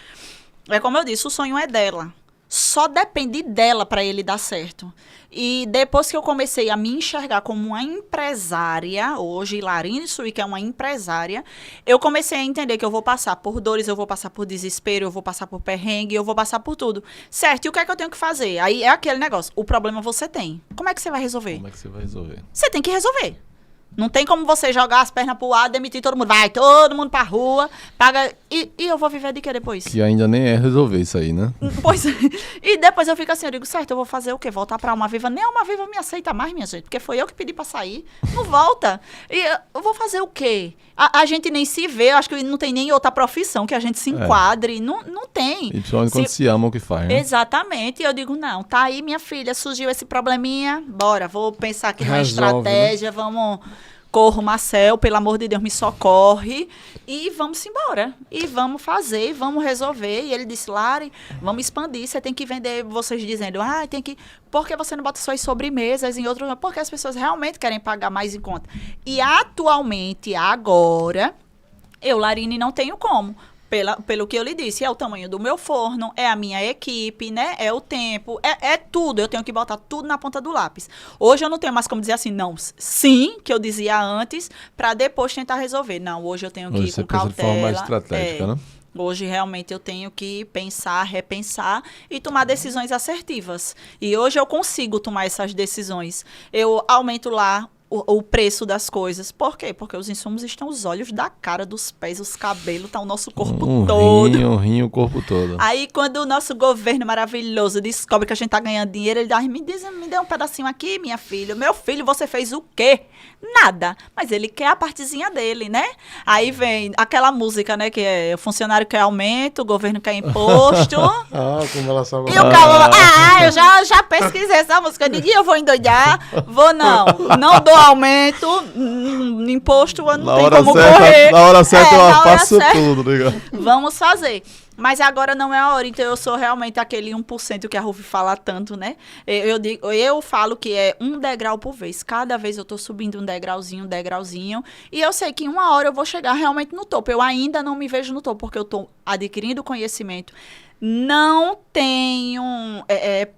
Speaker 3: é como eu disse, o sonho é dela. Só depende dela para ele dar certo. E depois que eu comecei a me enxergar como uma empresária, hoje Larine Suíque é uma empresária, eu comecei a entender que eu vou passar por dores, eu vou passar por desespero, eu vou passar por perrengue, eu vou passar por tudo. Certo, e o que é que eu tenho que fazer? Aí é aquele negócio, o problema você tem. Como é que você vai resolver?
Speaker 1: Como é que você vai resolver?
Speaker 3: Você tem que resolver. Não tem como você jogar as pernas pro ar, demitir todo mundo. Vai todo mundo pra rua, paga. E eu vou viver de quê depois?
Speaker 1: Que ainda nem é resolver isso aí, né?
Speaker 3: Pois é. E depois eu fico assim, eu digo, certo, eu vou fazer o quê? Voltar pra Alma Viva? Nem a Alma Viva me aceita mais, minha gente, porque foi eu que pedi pra sair. Não volta. E eu vou fazer o quê? A gente nem se vê, acho que não tem nem outra profissão que a gente se enquadre. Não tem.
Speaker 1: E principalmente quando se ama o que faz, né?
Speaker 3: Exatamente. E eu digo, não, tá aí, minha filha, surgiu esse probleminha, bora, vou pensar aqui numa
Speaker 2: Resolve,
Speaker 3: estratégia, vamos... Corro, Marcel, pelo amor de Deus, me socorre. E vamos embora. E vamos fazer, vamos resolver. E ele disse, Lari, vamos expandir. Você tem que vender, vocês dizendo, tem que... Por que você não bota suas sobremesas em outros... Porque as pessoas realmente querem pagar mais em conta. E atualmente, agora, eu, Larine, não tenho como. Pelo que eu lhe disse, é o tamanho do meu forno, é a minha equipe, né? É o tempo, é tudo. Eu tenho que botar tudo na ponta do lápis. Hoje eu não tenho mais como dizer assim, não, sim, que eu dizia antes, para depois tentar resolver. Não, hoje eu tenho que ir com cautela.
Speaker 1: De forma mais estratégica, né?
Speaker 3: Hoje, realmente, eu tenho que pensar, repensar e tomar decisões assertivas. E hoje eu consigo tomar essas decisões. Eu aumento lá o preço das coisas. Por quê? Porque os insumos estão os olhos da cara, dos pés, os cabelos, tá o nosso corpo todo.
Speaker 1: Um rim, o corpo todo.
Speaker 3: Aí, quando o nosso governo maravilhoso descobre que a gente tá ganhando dinheiro, ele dá, me dê um pedacinho aqui, minha filha. Meu filho, você fez o quê? Nada. Mas ele quer a partezinha dele, né? Aí vem aquela música, né? Que é o funcionário quer aumento, o governo quer imposto.
Speaker 2: Como ela sabe.
Speaker 3: E o cara, eu já pesquisei essa música. Eu digo, eu vou endoidar? Vou não. Não dou aumento, imposto, eu não tem como correr.
Speaker 1: Na hora certa eu
Speaker 3: na hora
Speaker 1: faço
Speaker 3: certa.
Speaker 1: tudo, ligado?
Speaker 3: Vamos fazer. Mas agora não é a hora, então eu sou realmente aquele 1% que a Rufi fala tanto, né? Eu falo que é um degrau por vez. Cada vez eu tô subindo um degrauzinho. E eu sei que em uma hora eu vou chegar realmente no topo. Eu ainda não me vejo no topo, porque eu tô adquirindo conhecimento. Não tenho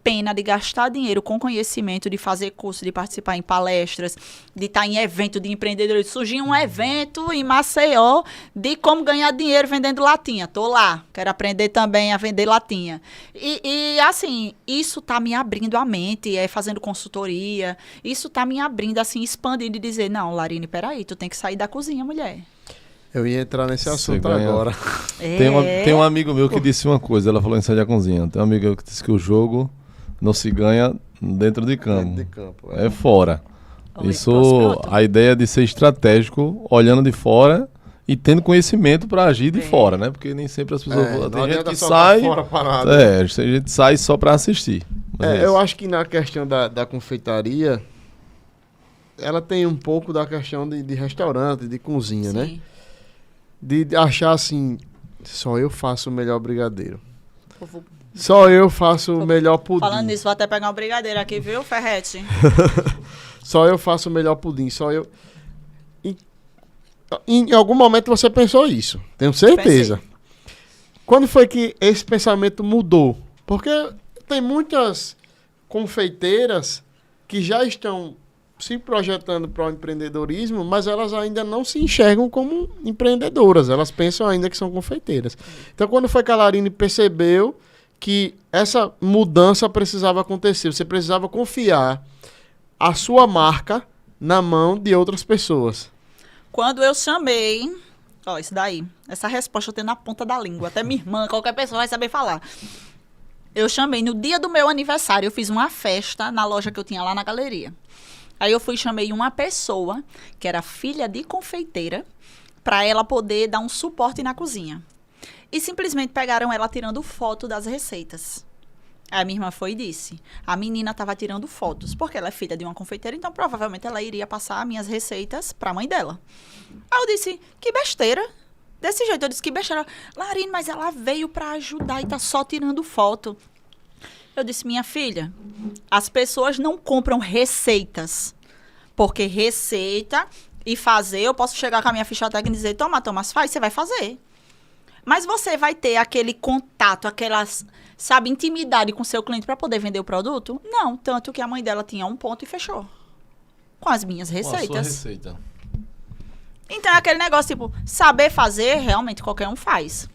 Speaker 3: pena de gastar dinheiro com conhecimento, de fazer curso, de participar em palestras, de estar em evento de empreendedorismo. Surgiu um evento em Maceió de como ganhar dinheiro vendendo latinha. Tô lá, quero aprender também a vender latinha. E assim, isso tá me abrindo a mente, fazendo consultoria. Isso tá me abrindo, assim, expandindo e dizer, não, Larine, peraí, tu tem que sair da cozinha, mulher.
Speaker 2: Eu ia entrar nesse assunto
Speaker 1: ganha.
Speaker 2: agora.
Speaker 1: Tem um amigo meu que disse uma coisa, ela falou em sair da cozinha. Tem um amigo meu que disse que o jogo não se ganha dentro de campo.
Speaker 2: Dentro de campo,
Speaker 1: é fora. Isso,
Speaker 3: pronto.
Speaker 1: a ideia de ser estratégico, olhando de fora e tendo conhecimento para agir de fora, né? Porque nem sempre as pessoas... tem gente que sai... tem gente que sai só para assistir.
Speaker 2: Eu acho que na questão da confeitaria, ela tem um pouco da questão de restaurante, de cozinha,
Speaker 3: Sim.
Speaker 2: né? De achar assim, só eu faço o melhor brigadeiro. Só eu faço o melhor pudim.
Speaker 3: Falando nisso, vou até pegar um brigadeiro aqui, viu, Ferrete?
Speaker 2: Só eu faço o melhor pudim, só eu... Em algum momento você pensou isso, tenho certeza.
Speaker 3: Pensei.
Speaker 2: Quando foi que esse pensamento mudou? Porque tem muitas confeiteiras que já estão se projetando para o empreendedorismo, mas elas ainda não se enxergam como empreendedoras. Elas pensam ainda que são confeiteiras. Então, quando foi que a Larine percebeu que essa mudança precisava acontecer. Você precisava confiar a sua marca na mão de outras pessoas.
Speaker 3: Quando eu chamei... Ó, isso daí. Essa resposta eu tenho na ponta da língua. Até minha irmã, qualquer pessoa vai saber falar. Eu chamei no dia do meu aniversário. Eu fiz uma festa na loja que eu tinha lá na galeria. Aí eu chamei uma pessoa, que era filha de confeiteira, para ela poder dar um suporte na cozinha. E simplesmente pegaram ela tirando foto das receitas. Aí a minha irmã foi e disse, a menina estava tirando fotos, porque ela é filha de uma confeiteira, então provavelmente ela iria passar minhas receitas para a mãe dela. Aí eu disse, que besteira. Desse jeito, eu disse, que besteira. Larine, mas ela veio para ajudar e tá só tirando foto. Eu disse, minha filha, as pessoas não compram receitas, porque receita e fazer, eu posso chegar com a minha ficha técnica e dizer, toma, Thomas, faz, você vai fazer. Mas você vai ter aquele contato, aquelas, sabe, intimidade com o seu cliente para poder vender o produto? Não, tanto que a mãe dela tinha um ponto e fechou. Com as minhas receitas.
Speaker 1: Com a sua receita.
Speaker 3: Então é aquele negócio, tipo, saber fazer, realmente qualquer um faz.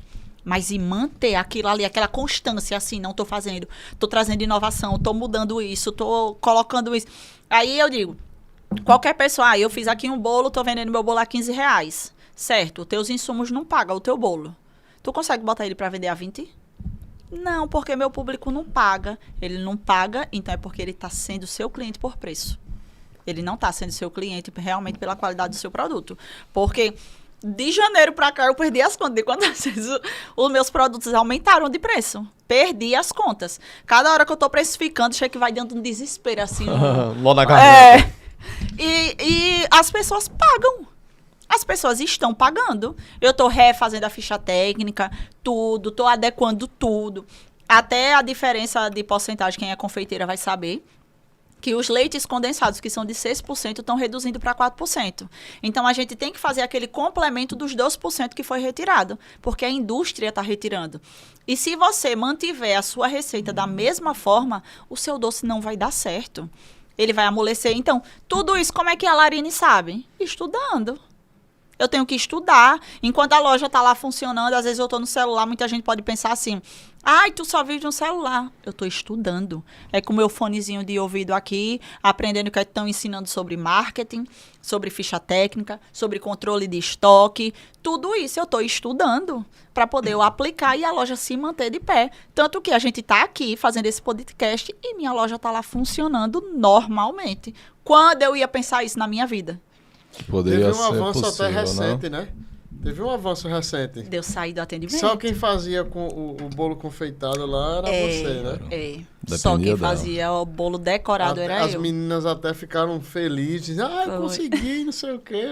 Speaker 3: Mas e manter aquilo ali, aquela constância, assim, não tô fazendo, tô trazendo inovação, tô mudando isso, tô colocando isso. Aí eu digo, qualquer pessoa, eu fiz aqui um bolo, tô vendendo meu bolo a R$15. Certo, teus insumos não pagam o teu bolo. Tu consegue botar ele para vender a 20? Não, porque meu público não paga. Ele não paga, então é porque ele está sendo seu cliente por preço. Ele não está sendo seu cliente realmente pela qualidade do seu produto. Porque de janeiro para cá eu perdi as contas de quantas vezes os meus produtos aumentaram de preço. Perdi as contas. Cada hora que eu estou precificando, chega que vai dando um desespero assim.
Speaker 1: Lá na garganta.
Speaker 3: E as pessoas pagam. As pessoas estão pagando. Eu estou refazendo a ficha técnica, tudo, estou adequando tudo. Até a diferença de porcentagem, quem é confeiteira vai saber, que os leites condensados, que são de 6%, estão reduzindo para 4%. Então, a gente tem que fazer aquele complemento dos 12% que foi retirado, porque a indústria está retirando. E se você mantiver a sua receita da mesma forma, o seu doce não vai dar certo. Ele vai amolecer. Então, tudo isso, como é que a Larine sabe? Estudando. Eu tenho que estudar. Enquanto a loja está lá funcionando, às vezes eu estou no celular, muita gente pode pensar assim, ai, tu só vive no celular. Eu estou estudando. É com o meu fonezinho de ouvido aqui, aprendendo o que estão ensinando sobre marketing, sobre ficha técnica, sobre controle de estoque. Tudo isso eu estou estudando para poder eu aplicar e a loja se manter de pé. Tanto que a gente está aqui fazendo esse podcast e minha loja está lá funcionando normalmente. Quando eu ia pensar isso na minha vida?
Speaker 1: Poderia
Speaker 2: Teve um
Speaker 1: ser
Speaker 2: avanço
Speaker 1: possível,
Speaker 2: até recente,
Speaker 1: né?
Speaker 2: né? Teve um avanço recente.
Speaker 3: Deu sair do atendimento.
Speaker 2: Só quem fazia com o bolo confeitado lá era você, né?
Speaker 3: Só quem
Speaker 1: dela.
Speaker 3: fazia o bolo decorado era
Speaker 2: As
Speaker 3: eu.
Speaker 2: meninas até ficaram felizes. Ah, eu
Speaker 3: Foi.
Speaker 2: consegui, não sei o quê.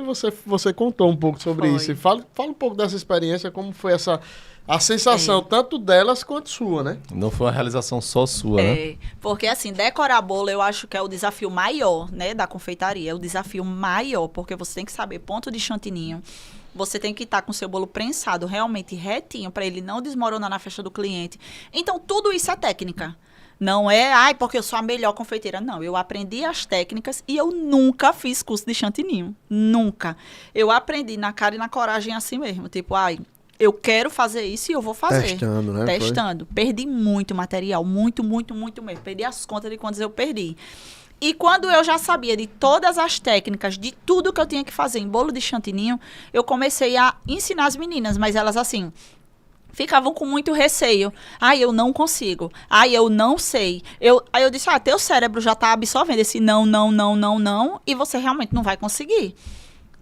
Speaker 2: Você contou um pouco sobre
Speaker 3: Foi.
Speaker 2: isso. E fala um pouco dessa experiência, como foi a sensação, tanto delas quanto sua, né?
Speaker 1: Não foi uma realização só sua, né?
Speaker 3: Porque assim, decorar bolo eu acho que é o desafio maior, né, da confeitaria. É o desafio maior, porque você tem que saber ponto de chantininho. Você tem que estar com o seu bolo prensado realmente retinho, para ele não desmoronar na festa do cliente. Então, tudo isso é técnica. Não é, porque eu sou a melhor confeiteira. Não, eu aprendi as técnicas e eu nunca fiz curso de chantininho. Nunca. Eu aprendi na cara e na coragem assim mesmo. Tipo, eu quero fazer isso e eu vou fazer.
Speaker 2: Testando, né?
Speaker 3: Testando. Perdi muito material. Muito, muito, muito mesmo. Perdi as contas de quantas eu perdi. E quando eu já sabia de todas as técnicas, de tudo que eu tinha que fazer em bolo de chantininho, eu comecei a ensinar as meninas. Mas elas, assim, ficavam com muito receio. Eu não consigo. Eu não sei. Aí eu disse, teu cérebro já tá absorvendo esse não, e você realmente não vai conseguir.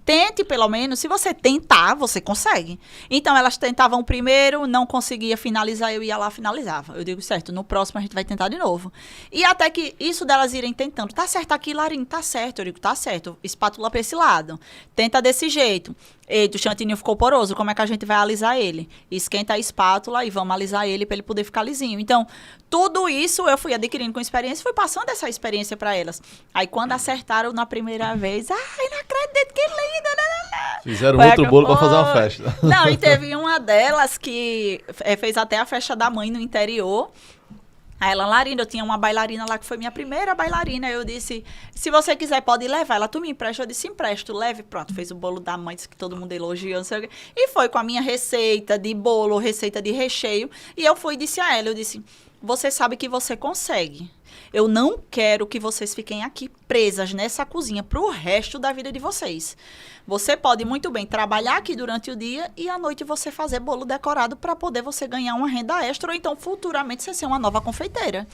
Speaker 3: Tente, pelo menos. Se você tentar, você consegue. Então, elas tentavam primeiro, não conseguia finalizar, eu ia lá, finalizava. Eu digo, certo, no próximo a gente vai tentar de novo. E até que isso delas irem tentando. Tá certo aqui, Larine, tá certo. Eu digo, tá certo. Espátula pra esse lado. Tenta desse jeito. Eita, o chantininho ficou poroso, como é que a gente vai alisar ele? Esquenta a espátula e vamos alisar ele para ele poder ficar lisinho. Então, tudo isso eu fui adquirindo com experiência, fui passando essa experiência para elas. Aí, quando acertaram na primeira vez, não acredito, que lindo, né?
Speaker 1: Fizeram outro bolo para fazer uma festa.
Speaker 3: Não, e teve uma delas que fez até a festa da mãe no interior. Aí ela, Larina, eu tinha uma bailarina lá que foi minha primeira bailarina. Eu disse, se você quiser, pode levar. Ela, tu me empresta? Eu disse, empresto, leve. Pronto, fez o bolo da mãe, disse que todo mundo elogiou, não sei o quê. E foi com a minha receita de bolo, receita de recheio. E eu fui e disse a ela, eu disse, você sabe que você consegue. Eu não quero que vocês fiquem aqui presas nessa cozinha pro resto da vida de vocês. Você pode muito bem trabalhar aqui durante o dia e à noite você fazer bolo decorado para poder você ganhar uma renda extra ou então futuramente você ser uma nova confeiteira.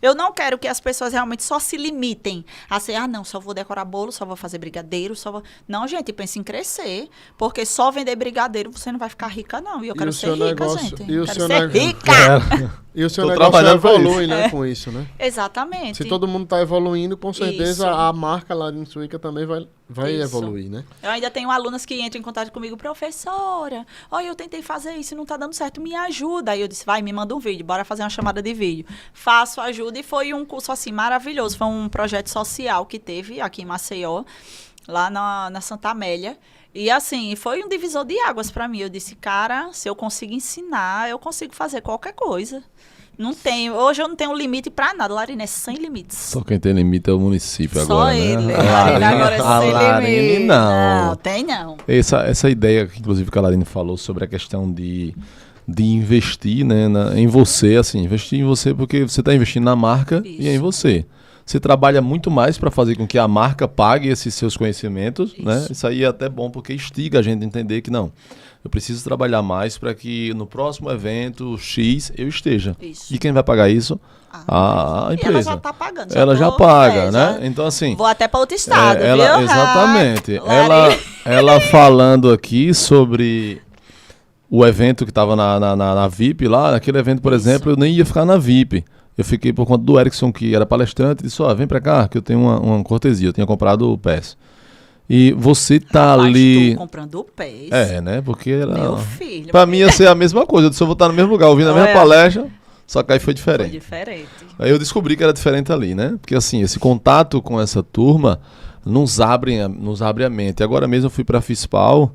Speaker 3: Eu não quero que as pessoas realmente só se limitem a ser, não, só vou decorar bolo, só vou fazer brigadeiro, só vou... Não, gente, pense em crescer, porque só vender brigadeiro você não vai ficar rica, não. E eu quero ser rica, gente.
Speaker 2: E
Speaker 3: quero ser rica!
Speaker 2: E o seu negócio evolui, né, com isso, né?
Speaker 3: Exatamente.
Speaker 2: Se todo mundo está evoluindo, com certeza
Speaker 3: Isso.
Speaker 2: a marca Larina Suíca também vai
Speaker 3: Isso.
Speaker 2: evoluir, né?
Speaker 3: Eu ainda tenho alunas que entram em contato comigo, professora, olha, eu tentei fazer isso e não tá dando certo, me ajuda. Aí eu disse, vai, me manda um vídeo, bora fazer uma chamada de vídeo. Faço, ajuda, e foi um curso, assim, maravilhoso. Foi um projeto social que teve aqui em Maceió, lá na Santa Amélia. E, assim, foi um divisor de águas para mim. Eu disse, cara, se eu consigo ensinar, eu consigo fazer qualquer coisa. Não tenho, hoje eu não tenho limite pra nada, Larina é sem limites.
Speaker 1: Só quem tem limite é o município
Speaker 3: Só
Speaker 1: agora,
Speaker 3: ele,
Speaker 1: né?
Speaker 3: Larina agora é sem
Speaker 1: Larine,
Speaker 3: limite.
Speaker 1: não.
Speaker 3: Não, tem não.
Speaker 1: Essa ideia, que inclusive que a Larine falou sobre a questão de investir, né, em você, assim, investir em você porque você está investindo na marca e em você. Você trabalha muito mais para fazer com que a marca pague esses seus conhecimentos, né? Isso aí é até bom porque instiga a gente a entender que não, eu preciso trabalhar mais para que no próximo evento X eu esteja.
Speaker 3: Isso.
Speaker 1: E quem vai pagar isso? A empresa.
Speaker 3: E ela já tá pagando.
Speaker 1: Ela já paga, né? Então, assim...
Speaker 3: Vou até para outro estado, viu?
Speaker 1: Exatamente. Ela falando aqui sobre o evento que estava na VIP lá, naquele evento, por exemplo, eu nem ia ficar na VIP. Eu fiquei por conta do Erickson, que era palestrante, e disse, vem pra cá, que eu tenho uma cortesia, eu tinha comprado o PES. E você tá ali...
Speaker 3: Tô comprando o PES.
Speaker 1: Né? Porque era...
Speaker 3: Meu filho.
Speaker 1: Pra mim ia ser a mesma coisa, eu disse, eu vou estar no mesmo lugar, ouvindo a mesma palestra, só que aí foi diferente.
Speaker 3: Foi diferente.
Speaker 1: Aí eu descobri que era diferente ali, né? Porque assim, esse contato com essa turma nos abre a mente. Agora mesmo eu fui pra FISPAL,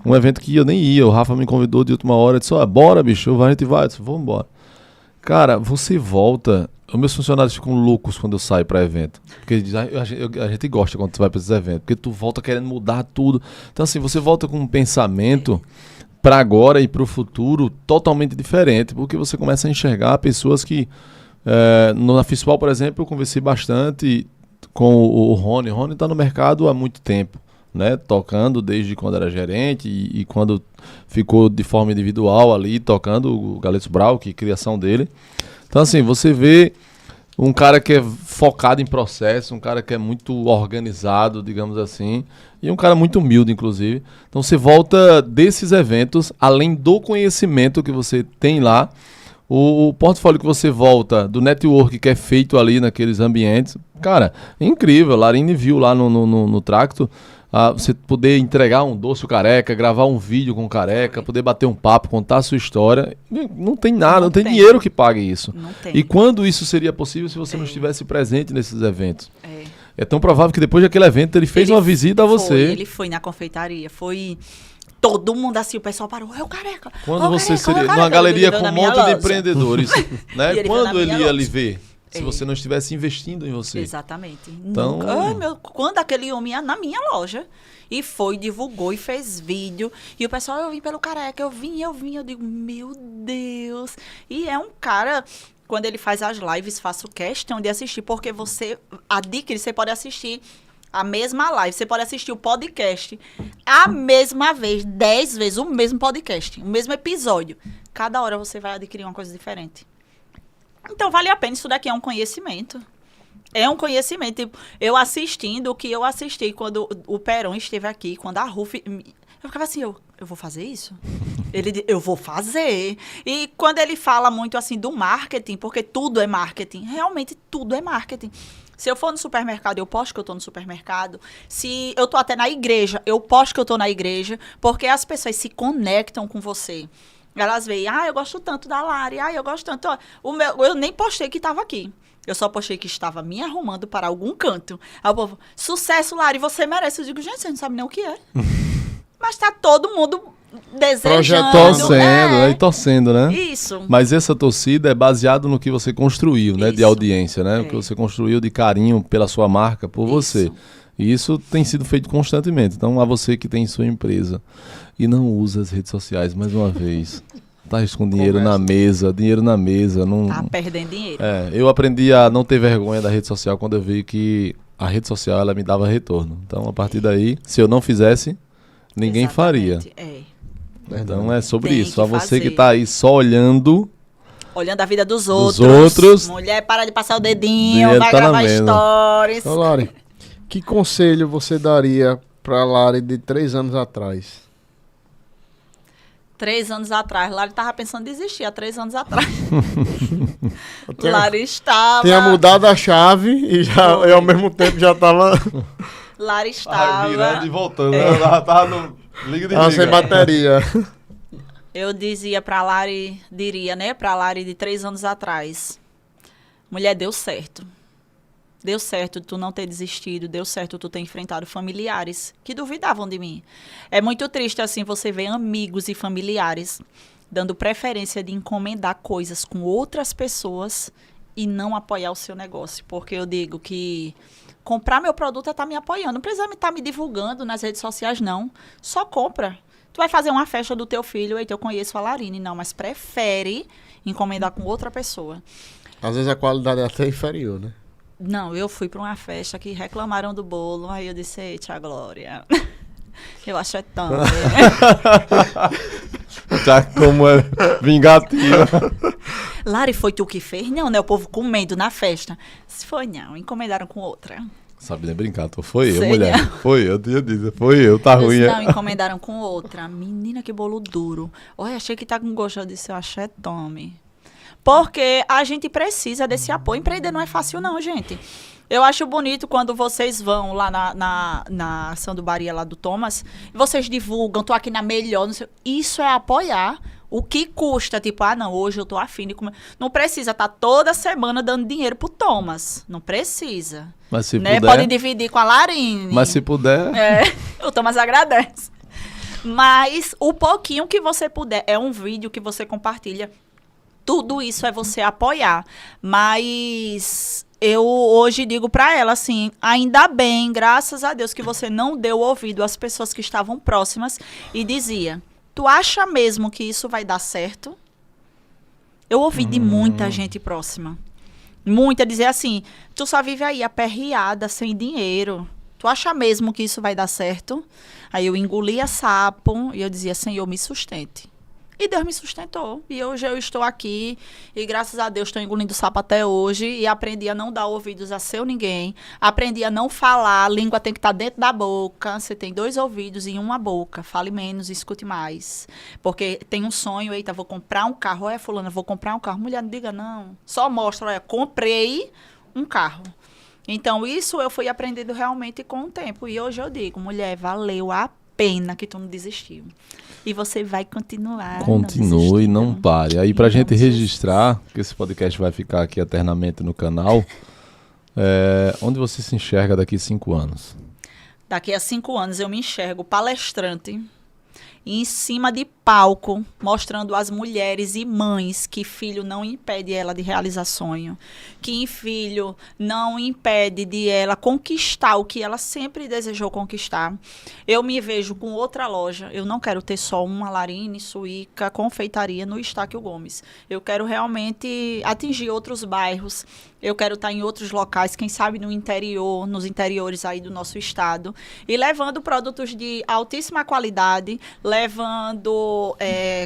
Speaker 1: um evento que eu nem ia, o Rafa me convidou de última hora, disse, bora bicho, a gente vai, eu disse, vamos embora. Cara, você volta... Os meus funcionários ficam loucos quando eu saio para evento. Porque a gente gosta quando você vai para esses eventos. Porque tu volta querendo mudar tudo. Então, assim, você volta com um pensamento para agora e para o futuro totalmente diferente. Porque você começa a enxergar pessoas que... na FISPAL, por exemplo, eu conversei bastante com o Rony. O Rony está no mercado há muito tempo, né? Tocando desde quando era gerente e quando ficou de forma individual ali, tocando o Galetos Brau, que é a criação dele. Então, assim, você vê um cara que é focado em processo, um cara que é muito organizado, digamos assim, e um cara muito humilde, inclusive. Então, você volta desses eventos, além do conhecimento que você tem lá, o portfólio que você volta do network que é feito ali naqueles ambientes, cara, é incrível. A Larine viu lá no Tracto, você poder entregar um doce ao Careca, gravar um vídeo com o Careca, poder bater um papo, contar a sua história. Não tem nada, não tem dinheiro que pague isso.
Speaker 3: Não tem.
Speaker 1: E quando isso seria possível se você não estivesse presente nesses eventos? É tão provável que depois daquele evento ele fez uma visita a você.
Speaker 3: Ele foi na confeitaria, foi... Todo mundo assim, o pessoal parou, o Careca.
Speaker 1: Quando você
Speaker 3: Careca,
Speaker 1: seria
Speaker 3: Careca,
Speaker 1: numa galeria com um monte de
Speaker 3: loja.
Speaker 1: empreendedores, né? Quando ele ia lhe ver? Se
Speaker 3: É.
Speaker 1: você não estivesse investindo em você.
Speaker 3: Exatamente.
Speaker 1: Então-
Speaker 3: Quando aquele homem ia na minha loja e foi, divulgou e fez vídeo, e o pessoal, eu vim pelo Careca, eu digo, meu Deus. E é um cara, quando ele faz as lives, faço questão de assistir, porque você adquire, você pode assistir a mesma live, você pode assistir o podcast a mesma vez, 10 vezes, o mesmo podcast, o mesmo episódio. Cada hora você vai adquirir uma coisa diferente. Então, vale a pena. Isso daqui é um conhecimento. É um conhecimento. Tipo, eu assistindo o que eu assisti quando o Perón esteve aqui, quando a Ruf... Eu ficava assim, eu vou fazer isso? Eu vou fazer. E quando ele fala muito assim do marketing, porque tudo é marketing, realmente tudo é marketing. Se eu for no supermercado, eu posto que eu estou no supermercado. Se eu estou até na igreja, eu posto que eu estou na igreja, porque as pessoas se conectam com você. Elas veem, eu gosto tanto da Lari, eu gosto tanto. Eu nem postei que estava aqui. Eu só postei que estava me arrumando para algum canto. Aí o povo, sucesso, Lari, você merece. Eu digo, gente, você não sabe nem o que é. Mas tá todo mundo desejando.
Speaker 1: Torcendo, e torcendo, né?
Speaker 3: Isso.
Speaker 1: Mas essa torcida é baseada no que você construiu, né? De
Speaker 3: Isso.
Speaker 1: audiência, né? O que você construiu de carinho pela sua marca, por você. E isso tem sido feito constantemente. Então, a você que tem sua empresa e não usa as redes sociais, mais uma vez, tá com dinheiro na mesa. Não...
Speaker 3: Tá perdendo dinheiro.
Speaker 1: Eu aprendi a não ter vergonha da rede social quando eu vi que a rede social ela me dava retorno. Então, a partir daí, se eu não fizesse, ninguém faria. Então, é sobre
Speaker 3: Tem
Speaker 1: isso.
Speaker 3: que
Speaker 1: A você que
Speaker 3: fazer.
Speaker 1: tá aí só olhando
Speaker 3: Olhando a vida dos outros.
Speaker 1: outros.
Speaker 3: Mulher, para de passar o dedinho,
Speaker 1: Dinheiro
Speaker 3: vai
Speaker 1: tá na
Speaker 3: gravar
Speaker 1: mesa.
Speaker 3: stories.
Speaker 2: Ô, Lari, que conselho você daria pra Lari de 3 anos atrás?
Speaker 3: 3 anos atrás, Lari estava pensando em desistir há 3 anos atrás. Lari estava.
Speaker 2: Tinha mudado a chave e ao mesmo tempo já tava
Speaker 3: Lari estava.
Speaker 1: virando e voltando. Tava no liga de
Speaker 2: sem bateria.
Speaker 3: Eu dizia pra Lari, pra Lari de 3 anos atrás. Mulher, deu certo. Deu certo tu não ter desistido, deu certo tu ter enfrentado familiares que duvidavam de mim. É muito triste assim você ver amigos e familiares dando preferência de encomendar coisas com outras pessoas e não apoiar o seu negócio. Porque eu digo que comprar meu produto é estar me apoiando. Não precisa estar me divulgando nas redes sociais, não. Só compra. Tu vai fazer uma festa do teu filho, eita, eu conheço a Larine. Não, mas prefere encomendar com outra pessoa.
Speaker 2: Às vezes a qualidade é até inferior, né?
Speaker 3: Não, eu fui para uma festa que reclamaram do bolo, aí eu disse, eita, Glória, eu acho é tão...
Speaker 1: Tá como é vingativa.
Speaker 3: Lari, foi tu que fez? Não, né? O povo comendo na festa. Se foi, não, encomendaram com outra.
Speaker 1: Sabe nem brincar, foi eu,
Speaker 3: Sei
Speaker 1: mulher.
Speaker 3: não.
Speaker 1: Foi eu, tinha dito. Foi eu, tá
Speaker 3: Eu
Speaker 1: ruim.
Speaker 3: disse,
Speaker 1: É?
Speaker 3: não, encomendaram com outra. Menina, que bolo duro. Olha, achei que tá com gosto. Eu disse, eu acho é tome. Porque a gente precisa desse apoio. Empreender não é fácil, não, gente. Eu acho bonito quando vocês vão lá na sandubaria lá do Thomas, e vocês divulgam, tô aqui na melhor, não sei. Isso é apoiar. O que custa, tipo, não, hoje eu tô afim de comer. Não precisa estar toda semana dando dinheiro pro Thomas. Não precisa.
Speaker 1: Mas se
Speaker 3: né?
Speaker 1: puder...
Speaker 3: Podem dividir com a Larine.
Speaker 1: Mas se puder...
Speaker 3: O Thomas agradece. Mas o pouquinho que você puder, é um vídeo que você compartilha. Tudo isso é você apoiar. Mas eu hoje digo pra ela assim, ainda bem, graças a Deus, que você não deu ouvido às pessoas que estavam próximas e dizia, tu acha mesmo que isso vai dar certo? Eu ouvi de muita gente próxima. Muita dizer assim, tu só vive aí aperreada, sem dinheiro. Tu acha mesmo que isso vai dar certo? Aí eu engolia sapo e eu dizia, Senhor, me sustente. E Deus me sustentou. E hoje eu estou aqui e graças a Deus estou engolindo sapo até hoje e aprendi a não dar ouvidos a seu ninguém. Aprendi a não falar, a língua tem que estar dentro da boca. Você tem 2 ouvidos e 1 boca. Fale menos, escute mais. Porque tem um sonho, eita, vou comprar um carro. Olha, fulana, vou comprar um carro. Mulher, não diga não. Só mostra, olha, comprei um carro. Então, isso eu fui aprendendo realmente com o tempo. E hoje eu digo, mulher, valeu a pena que tu não desistiu. E você vai continuar.
Speaker 1: Continue, não pare. Aí pra
Speaker 3: Em
Speaker 1: gente
Speaker 3: nome de
Speaker 1: registrar, que esse podcast vai ficar aqui eternamente no canal, onde você se enxerga daqui 5 anos?
Speaker 3: Daqui a 5 anos eu me enxergo palestrante em cima de palco, mostrando às mulheres e mães que filho não impede ela de realizar sonho, que filho não impede de ela conquistar o que ela sempre desejou conquistar. Eu me vejo com outra loja, eu não quero ter só uma Larine, Suíca, confeitaria no Estáquio Gomes. Eu quero realmente atingir outros bairros, eu quero estar em outros locais, quem sabe no interior, nos interiores aí do nosso estado, e levando produtos de altíssima qualidade, levando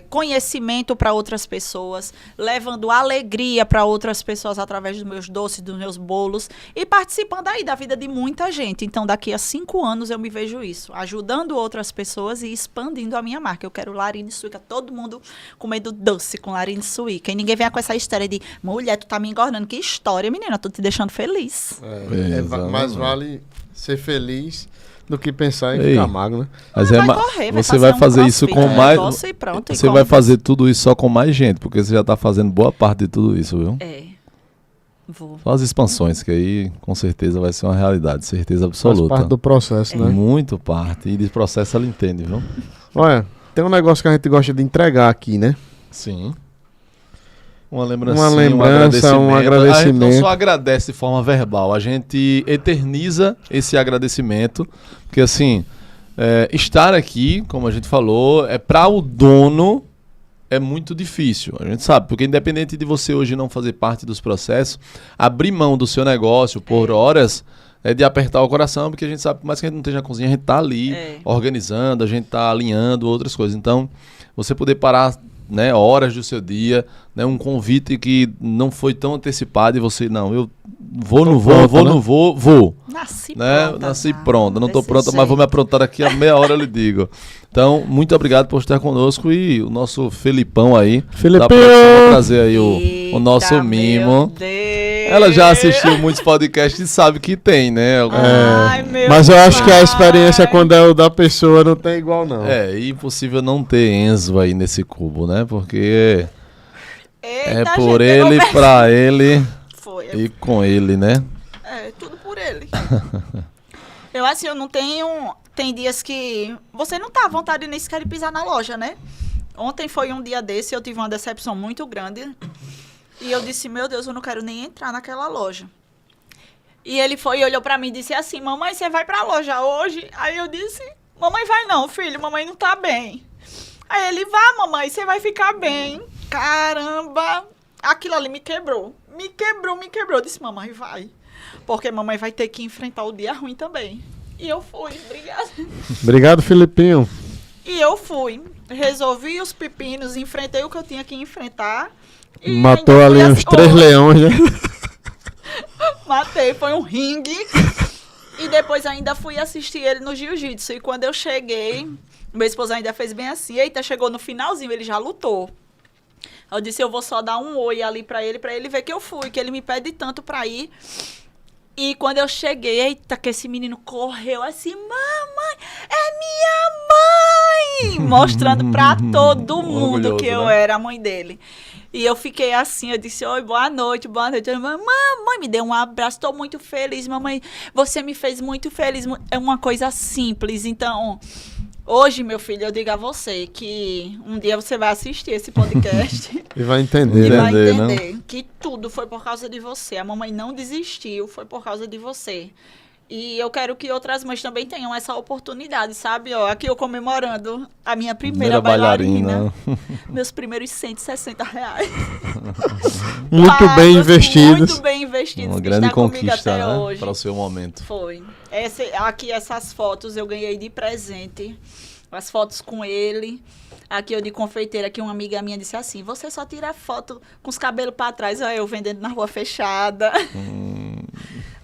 Speaker 3: conhecimento para outras pessoas, levando alegria para outras pessoas através dos meus doces, dos meus bolos e participando aí da vida de muita gente. Então, daqui a 5 anos eu me vejo isso, ajudando outras pessoas e expandindo a minha marca. Eu quero Larine Suíca, todo mundo comendo doce com Larine Suíca. E ninguém venha com essa história de, mulher, tu tá me engordando. Que história, menina, tô te deixando feliz.
Speaker 2: Mais vale ser feliz do que pensar em ficar magro, né?
Speaker 1: Mas
Speaker 3: vai correr, vai
Speaker 1: você vai fazer isso com mais...
Speaker 3: E pronto,
Speaker 1: você vai fazer tudo isso só com mais gente, porque você já tá fazendo boa parte de tudo isso, viu?
Speaker 3: Vou.
Speaker 1: Só as expansões, que aí com certeza vai ser uma realidade, certeza
Speaker 2: Faz
Speaker 1: absoluta.
Speaker 2: parte do processo, né?
Speaker 1: Muito parte. E de processo ela entende, viu?
Speaker 2: Olha, tem um negócio que a gente gosta de entregar aqui, né?
Speaker 1: Sim. Uma lembrança,
Speaker 2: um agradecimento.
Speaker 1: A gente não só agradece de forma verbal, a gente eterniza esse agradecimento, porque assim, estar aqui, como a gente falou, para o dono é muito difícil, a gente sabe, porque independente de você hoje não fazer parte dos processos, abrir mão do seu negócio por horas é de apertar o coração, porque a gente sabe, por mais que a gente não esteja na cozinha, a gente tá ali organizando, a gente tá alinhando outras coisas. Então, você poder parar, né, horas do seu dia, né, um convite que não foi tão antecipado e você, não, eu vou, não vou, vou, não vou, vou.
Speaker 3: Nasci
Speaker 1: né?
Speaker 3: pronta.
Speaker 1: Nasci pronta, não estou pronta,
Speaker 3: jeito.
Speaker 1: mas vou me aprontar daqui a meia hora, eu lhe digo. Então, muito obrigado por estar conosco e o nosso Felipão aí.
Speaker 2: Felipão!
Speaker 1: Vou trazer aí o nosso
Speaker 3: Eita,
Speaker 1: mimo.
Speaker 3: meu Deus.
Speaker 1: Ela já assistiu muitos podcasts e sabe que tem, né?
Speaker 3: Ai, meu
Speaker 2: Mas eu acho que a
Speaker 3: pai.
Speaker 2: experiência quando é o da pessoa não tem igual, não.
Speaker 1: É impossível não ter Enzo aí nesse cubo, né? Porque é
Speaker 3: Eita,
Speaker 1: por
Speaker 3: gente,
Speaker 1: ele,
Speaker 3: eu
Speaker 1: pra ele
Speaker 3: Foi.
Speaker 1: e com ele, né?
Speaker 3: É, tudo por ele. Eu, assim, eu não tenho... Tem dias que você não tá à vontade nem sequer de pisar na loja, né? Ontem foi um dia desse, eu tive uma decepção muito grande. E eu disse, meu Deus, eu não quero nem entrar naquela loja. E ele foi e olhou pra mim e disse assim, mamãe, você vai pra loja hoje? Aí eu disse, mamãe vai não, filho, mamãe não tá bem. Aí ele, vá, mamãe, você vai ficar bem. Caramba, aquilo ali me quebrou. Me quebrou. Eu disse, mamãe, vai. Porque mamãe vai ter que enfrentar o dia ruim também. E eu fui, obrigada.
Speaker 2: Obrigado, Filipinho.
Speaker 3: E eu fui. Resolvi os pepinos, enfrentei o que eu tinha que enfrentar. E
Speaker 2: Matou
Speaker 3: ainda
Speaker 2: ali
Speaker 3: fui
Speaker 2: uns 3 leões, né?
Speaker 3: Matei, foi um ringue. E depois ainda fui assistir ele no jiu-jitsu. E quando eu cheguei, meu esposo ainda fez bem assim. Eita, chegou no finalzinho, ele já lutou. Eu disse, eu vou só dar um oi ali pra ele ver que eu fui, que ele me pede tanto pra ir. E quando eu cheguei, eita, que esse menino correu assim, mamãe, é minha mãe! Mostrando pra todo mundo
Speaker 1: Orgulhoso,
Speaker 3: que eu
Speaker 1: né?
Speaker 3: era a mãe dele. E eu fiquei assim, eu disse, oi, boa noite. Ele, mamãe, me deu um abraço, estou muito feliz, mamãe, você me fez muito feliz. É uma coisa simples, então... Hoje, meu filho, eu digo a você que um dia você vai assistir esse podcast
Speaker 2: E vai entender,
Speaker 3: e
Speaker 2: né?
Speaker 3: vai
Speaker 1: Entender, né?
Speaker 3: entender que tudo foi por causa de você. A mamãe não desistiu, foi por causa de você. E eu quero que outras mães também tenham essa oportunidade, sabe? Ó, aqui eu comemorando a minha primeira bailarina. Meus primeiros R$160.
Speaker 2: Muito bem
Speaker 3: Pagos,
Speaker 2: investidos.
Speaker 3: Muito bem investidos.
Speaker 1: Uma
Speaker 3: que
Speaker 1: grande
Speaker 3: está comigo
Speaker 1: conquista,
Speaker 3: até
Speaker 1: né?
Speaker 3: hoje.
Speaker 1: Para o seu momento.
Speaker 3: Foi. Aqui essas fotos eu ganhei de presente. As fotos com ele. Aqui eu de confeiteira, que uma amiga minha disse assim, você só tira foto com os cabelos para trás. Olha eu vendendo na rua fechada.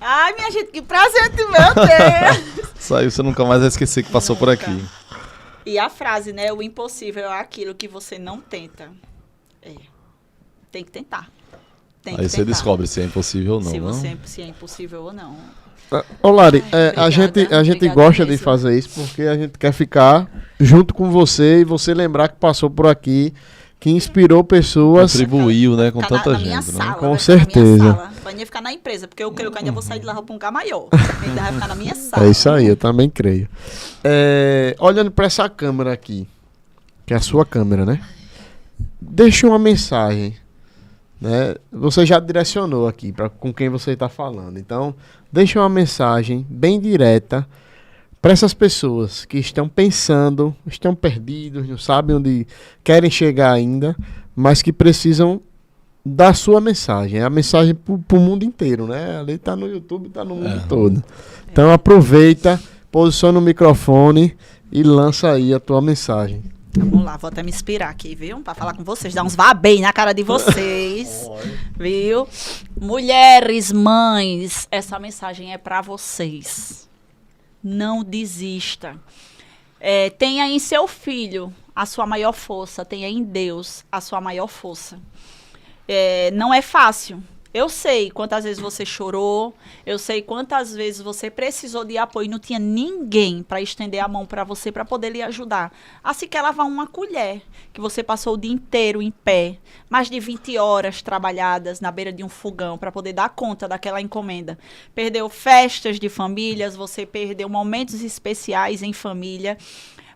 Speaker 3: Ai, minha gente, que presente, meu Deus.
Speaker 1: Isso aí você nunca mais vai esquecer que passou por
Speaker 3: Nunca.
Speaker 1: aqui.
Speaker 3: E a frase, né? O impossível é aquilo que você não tenta. Tem que tentar. Tem que
Speaker 1: Aí você
Speaker 3: tentar.
Speaker 1: descobre se é impossível ou não,
Speaker 3: Se é impossível ou não.
Speaker 2: Ô Lari,
Speaker 3: Ai,
Speaker 2: a gente
Speaker 3: obrigada
Speaker 2: gosta de
Speaker 3: mesmo.
Speaker 2: fazer isso porque a gente quer ficar junto com você e você lembrar que passou por aqui, que inspirou pessoas.
Speaker 1: Contribuiu, né, com
Speaker 3: Ficar
Speaker 1: tanta
Speaker 3: na minha
Speaker 1: gente,
Speaker 3: sala,
Speaker 1: né?
Speaker 2: Com
Speaker 3: vai ficar na minha
Speaker 2: certeza.
Speaker 3: sala. Vai nem ficar na empresa, porque eu creio que ainda vou sair de lá para um lugar maior. Ainda vai ficar na minha sala.
Speaker 2: É isso aí, eu também creio. Olhando para essa câmera aqui, que é a sua câmera, né? Deixa uma mensagem, né? Você já direcionou aqui com quem você está falando. Então, deixa uma mensagem bem direta para essas pessoas que estão pensando, estão perdidos, não sabem onde querem chegar ainda, mas que precisam da sua mensagem. É a mensagem para o mundo inteiro, né? Ali está no YouTube, está no mundo todo. Então, aproveita, posiciona o microfone e lança aí a tua mensagem.
Speaker 3: Vamos lá, vou até me inspirar aqui, viu? Para falar com vocês, dar uns vá bem na cara de vocês, viu? Mulheres, mães, essa mensagem é para vocês. Não desista. Tenha em seu filho a sua maior força, tenha em Deus a sua maior força. Não é fácil. Eu sei quantas vezes você chorou, eu sei quantas vezes você precisou de apoio e não tinha ninguém para estender a mão para você, para poder lhe ajudar. A sequer lavar uma colher, que você passou o dia inteiro em pé, mais de 20 horas trabalhadas na beira de um fogão para poder dar conta daquela encomenda. Perdeu festas de famílias, você perdeu momentos especiais em família.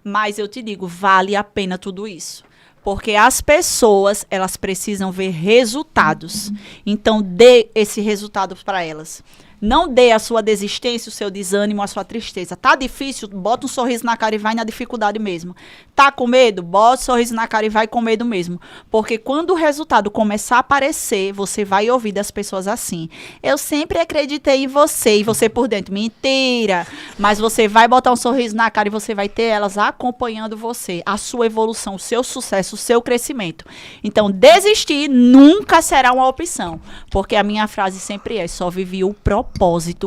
Speaker 3: Mas eu te digo, vale a pena tudo isso. Porque as pessoas, elas precisam ver resultados. Então, dê esse resultado para elas. Não dê a sua desistência, o seu desânimo, a sua tristeza. Tá difícil? Bota um sorriso na cara e vai na dificuldade mesmo. Tá com medo? Bota um sorriso na cara e vai com medo mesmo. Porque quando o resultado começar a aparecer, você vai ouvir das pessoas assim. Eu sempre acreditei em você. E você por dentro, mentira. Mas você vai botar um sorriso na cara e você vai ter elas acompanhando você. A sua evolução, o seu sucesso, o seu crescimento. Então, desistir nunca será uma opção. Porque a minha frase sempre é, só vivi o propósito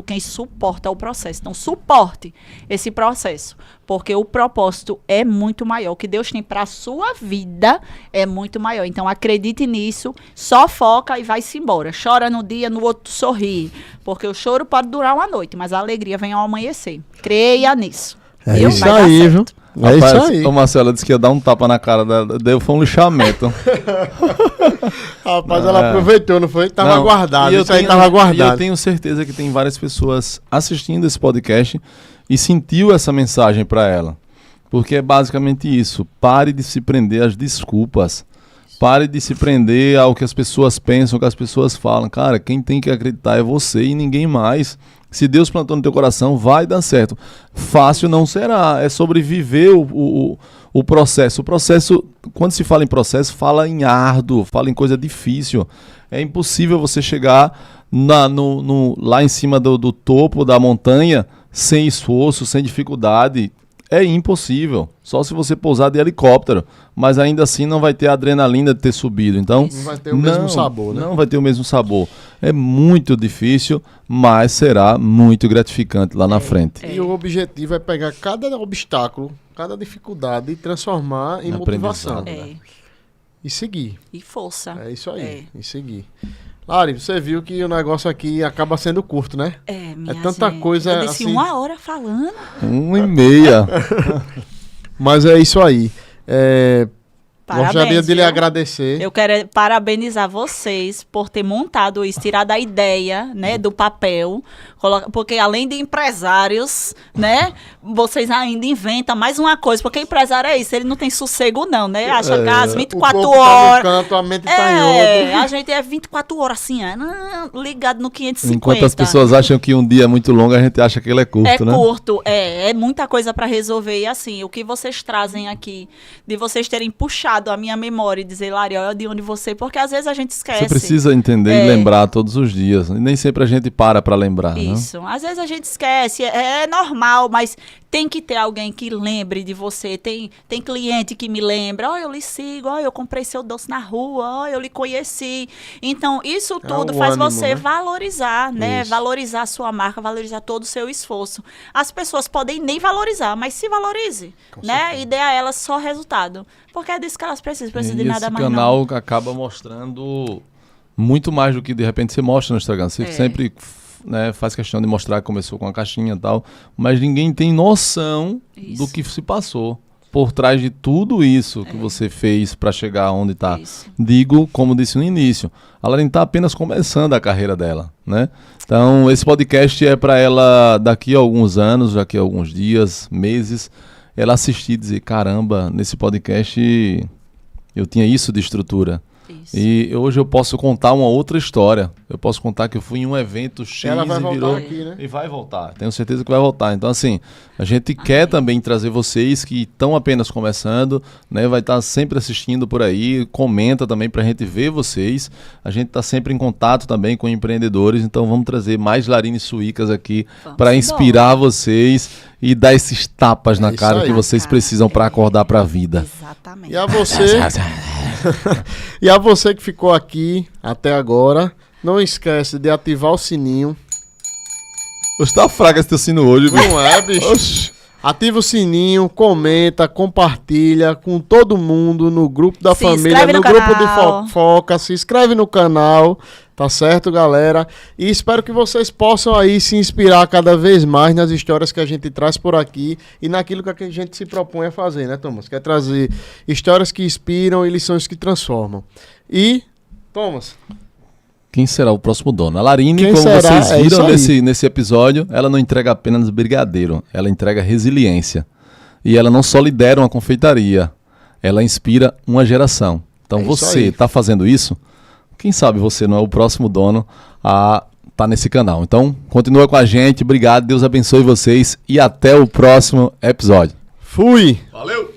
Speaker 3: quem suporta o processo. Então, suporte esse processo, porque o propósito é muito maior. O que Deus tem para a sua vida é muito maior. Então, acredite nisso, só foca e vai-se embora. Chora no dia, no outro sorri, porque o choro pode durar uma noite, mas a alegria vem ao amanhecer. Creia nisso.
Speaker 2: É
Speaker 3: Viu?
Speaker 2: isso
Speaker 3: Vai dar
Speaker 2: aí,
Speaker 3: certo.
Speaker 2: viu? É
Speaker 1: Rapaz,
Speaker 2: isso aí.
Speaker 1: o Marcelo disse que ia dar um tapa na cara dela, deu foi um lixamento.
Speaker 2: Rapaz, ela aproveitou, não foi? Tava
Speaker 1: Não,
Speaker 2: guardado,
Speaker 1: e eu
Speaker 2: isso aí
Speaker 1: tenho-
Speaker 2: tava
Speaker 1: E eu
Speaker 2: guardado.
Speaker 1: tenho certeza que tem várias pessoas assistindo esse podcast e sentiu essa mensagem para ela. Porque é basicamente isso. Pare de se prender às desculpas. Pare de se prender ao que as pessoas pensam, ao que as pessoas falam. Cara, quem tem que acreditar é você e ninguém mais. Se Deus plantou no teu coração, vai dar certo. Fácil não será. É sobreviver o processo. O processo, quando se fala em processo, fala em árduo, fala em coisa difícil. É impossível você chegar lá em cima do topo da montanha sem esforço, sem dificuldade. É impossível. Só se você pousar de helicóptero. Mas ainda assim não vai ter a adrenalina de ter subido. Então,
Speaker 2: Não vai ter o mesmo sabor, né?
Speaker 1: Não vai ter o mesmo sabor. É muito difícil, mas será muito gratificante lá na frente.
Speaker 2: E o objetivo é pegar cada obstáculo, cada dificuldade e transformar em motivação.
Speaker 1: Aprendizado.
Speaker 3: É.
Speaker 2: E seguir.
Speaker 3: E força.
Speaker 2: É isso aí.
Speaker 3: É.
Speaker 2: E seguir. Lari, você viu que o negócio aqui acaba sendo curto, né?
Speaker 3: Minha
Speaker 2: tanta
Speaker 3: gente.
Speaker 2: coisa
Speaker 3: Eu disse
Speaker 2: assim.
Speaker 3: 1 hora falando.
Speaker 1: 1h30.
Speaker 2: Mas é isso aí.
Speaker 3: Parabéns,
Speaker 2: Gostaria de lhe
Speaker 3: viu?
Speaker 2: agradecer.
Speaker 3: Eu quero parabenizar vocês por ter montado isso, tirado a ideia, né, do papel, porque além de empresários, né, vocês ainda inventam mais uma coisa, porque empresário é isso, ele não tem sossego não, né, acha que às
Speaker 2: O
Speaker 3: 24
Speaker 2: corpo
Speaker 3: horas...
Speaker 2: tá no canto, a mente tá em outro.
Speaker 3: A gente é 24 horas assim, ligado no 550.
Speaker 1: Enquanto as pessoas acham que um dia é muito longo, a gente acha que ele é curto,
Speaker 3: É
Speaker 1: né?
Speaker 3: curto, é muita coisa para resolver. E assim, o que vocês trazem aqui, de vocês terem puxado a minha memória e dizer, Lari, olha de onde você... Porque às vezes a gente esquece.
Speaker 1: Você precisa entender e lembrar todos os dias. E nem sempre a gente para lembrar, né?
Speaker 3: Isso. Às vezes a gente esquece, é normal, mas tem que ter alguém que lembre de você. Tem cliente que me lembra, eu lhe sigo, eu comprei seu doce na rua, eu lhe conheci. Então, isso tudo
Speaker 2: o
Speaker 3: faz
Speaker 2: ânimo,
Speaker 3: você
Speaker 2: né?
Speaker 3: valorizar, né?
Speaker 2: Isso.
Speaker 3: Valorizar a sua marca, valorizar todo o seu esforço. As pessoas podem nem valorizar, mas se valorize, né? E dê a elas só resultado. Porque é disso que elas precisam de nada mais
Speaker 1: esse canal acaba mostrando muito mais do que de repente você mostra no Instagram. Você sempre, né, faz questão de mostrar que começou com a caixinha e tal, mas ninguém tem noção do que se passou por trás de tudo isso que você fez para chegar onde está. Digo, como disse no início, a Lari está apenas começando a carreira dela, né? Então, esse podcast é para ela daqui a alguns anos, daqui a alguns dias, meses, ela assistir e dizer, caramba, nesse podcast eu tinha isso de estrutura.
Speaker 3: Isso.
Speaker 1: E hoje eu posso contar uma outra história. Eu posso contar que eu fui em um evento X
Speaker 2: Ela vai
Speaker 1: e
Speaker 2: voltar
Speaker 1: virou...
Speaker 2: aqui, né?
Speaker 1: E vai voltar, tenho certeza que vai voltar. Então, assim, a gente quer também trazer vocês que estão apenas começando, né? Vai estar sempre assistindo por aí, comenta também pra gente ver vocês. A gente tá sempre em contato também com empreendedores, então vamos trazer mais Larine Suicas aqui para inspirar vocês e dar esses tapas na
Speaker 2: isso
Speaker 1: cara
Speaker 2: aí.
Speaker 1: que vocês precisam para acordar para a vida.
Speaker 3: Exatamente.
Speaker 2: E a você, e a você que ficou aqui até agora, não esquece de ativar o sininho.
Speaker 1: Hoje tá fraco esse teu sino hoje, bicho.
Speaker 2: Não é, bicho?
Speaker 1: Oxi.
Speaker 2: Ativa o sininho, comenta, compartilha com todo mundo no grupo da
Speaker 3: Se
Speaker 2: família,
Speaker 3: inscreve
Speaker 2: no
Speaker 3: no
Speaker 2: grupo de
Speaker 3: canal.
Speaker 2: fofoca, se inscreve no canal, tá certo, galera? E espero que vocês possam aí se inspirar cada vez mais nas histórias que a gente traz por aqui e naquilo que a gente se propõe a fazer, né, Thomas? Quer trazer histórias que inspiram e lições que transformam. E, Thomas,
Speaker 1: Quem será o próximo dono? A Larine,
Speaker 2: Quem
Speaker 1: como
Speaker 2: será?
Speaker 1: vocês
Speaker 2: É
Speaker 1: viram
Speaker 2: isso aí.
Speaker 1: nesse episódio, ela não entrega apenas brigadeiro, ela entrega resiliência. E ela não só lidera uma confeitaria, ela inspira uma geração. Então
Speaker 2: É isso
Speaker 1: você
Speaker 2: aí.
Speaker 1: está fazendo isso, quem sabe você não é o próximo dono a estar nesse canal. Então continua com a gente, obrigado, Deus abençoe vocês e até o próximo episódio.
Speaker 2: Fui!
Speaker 1: Valeu!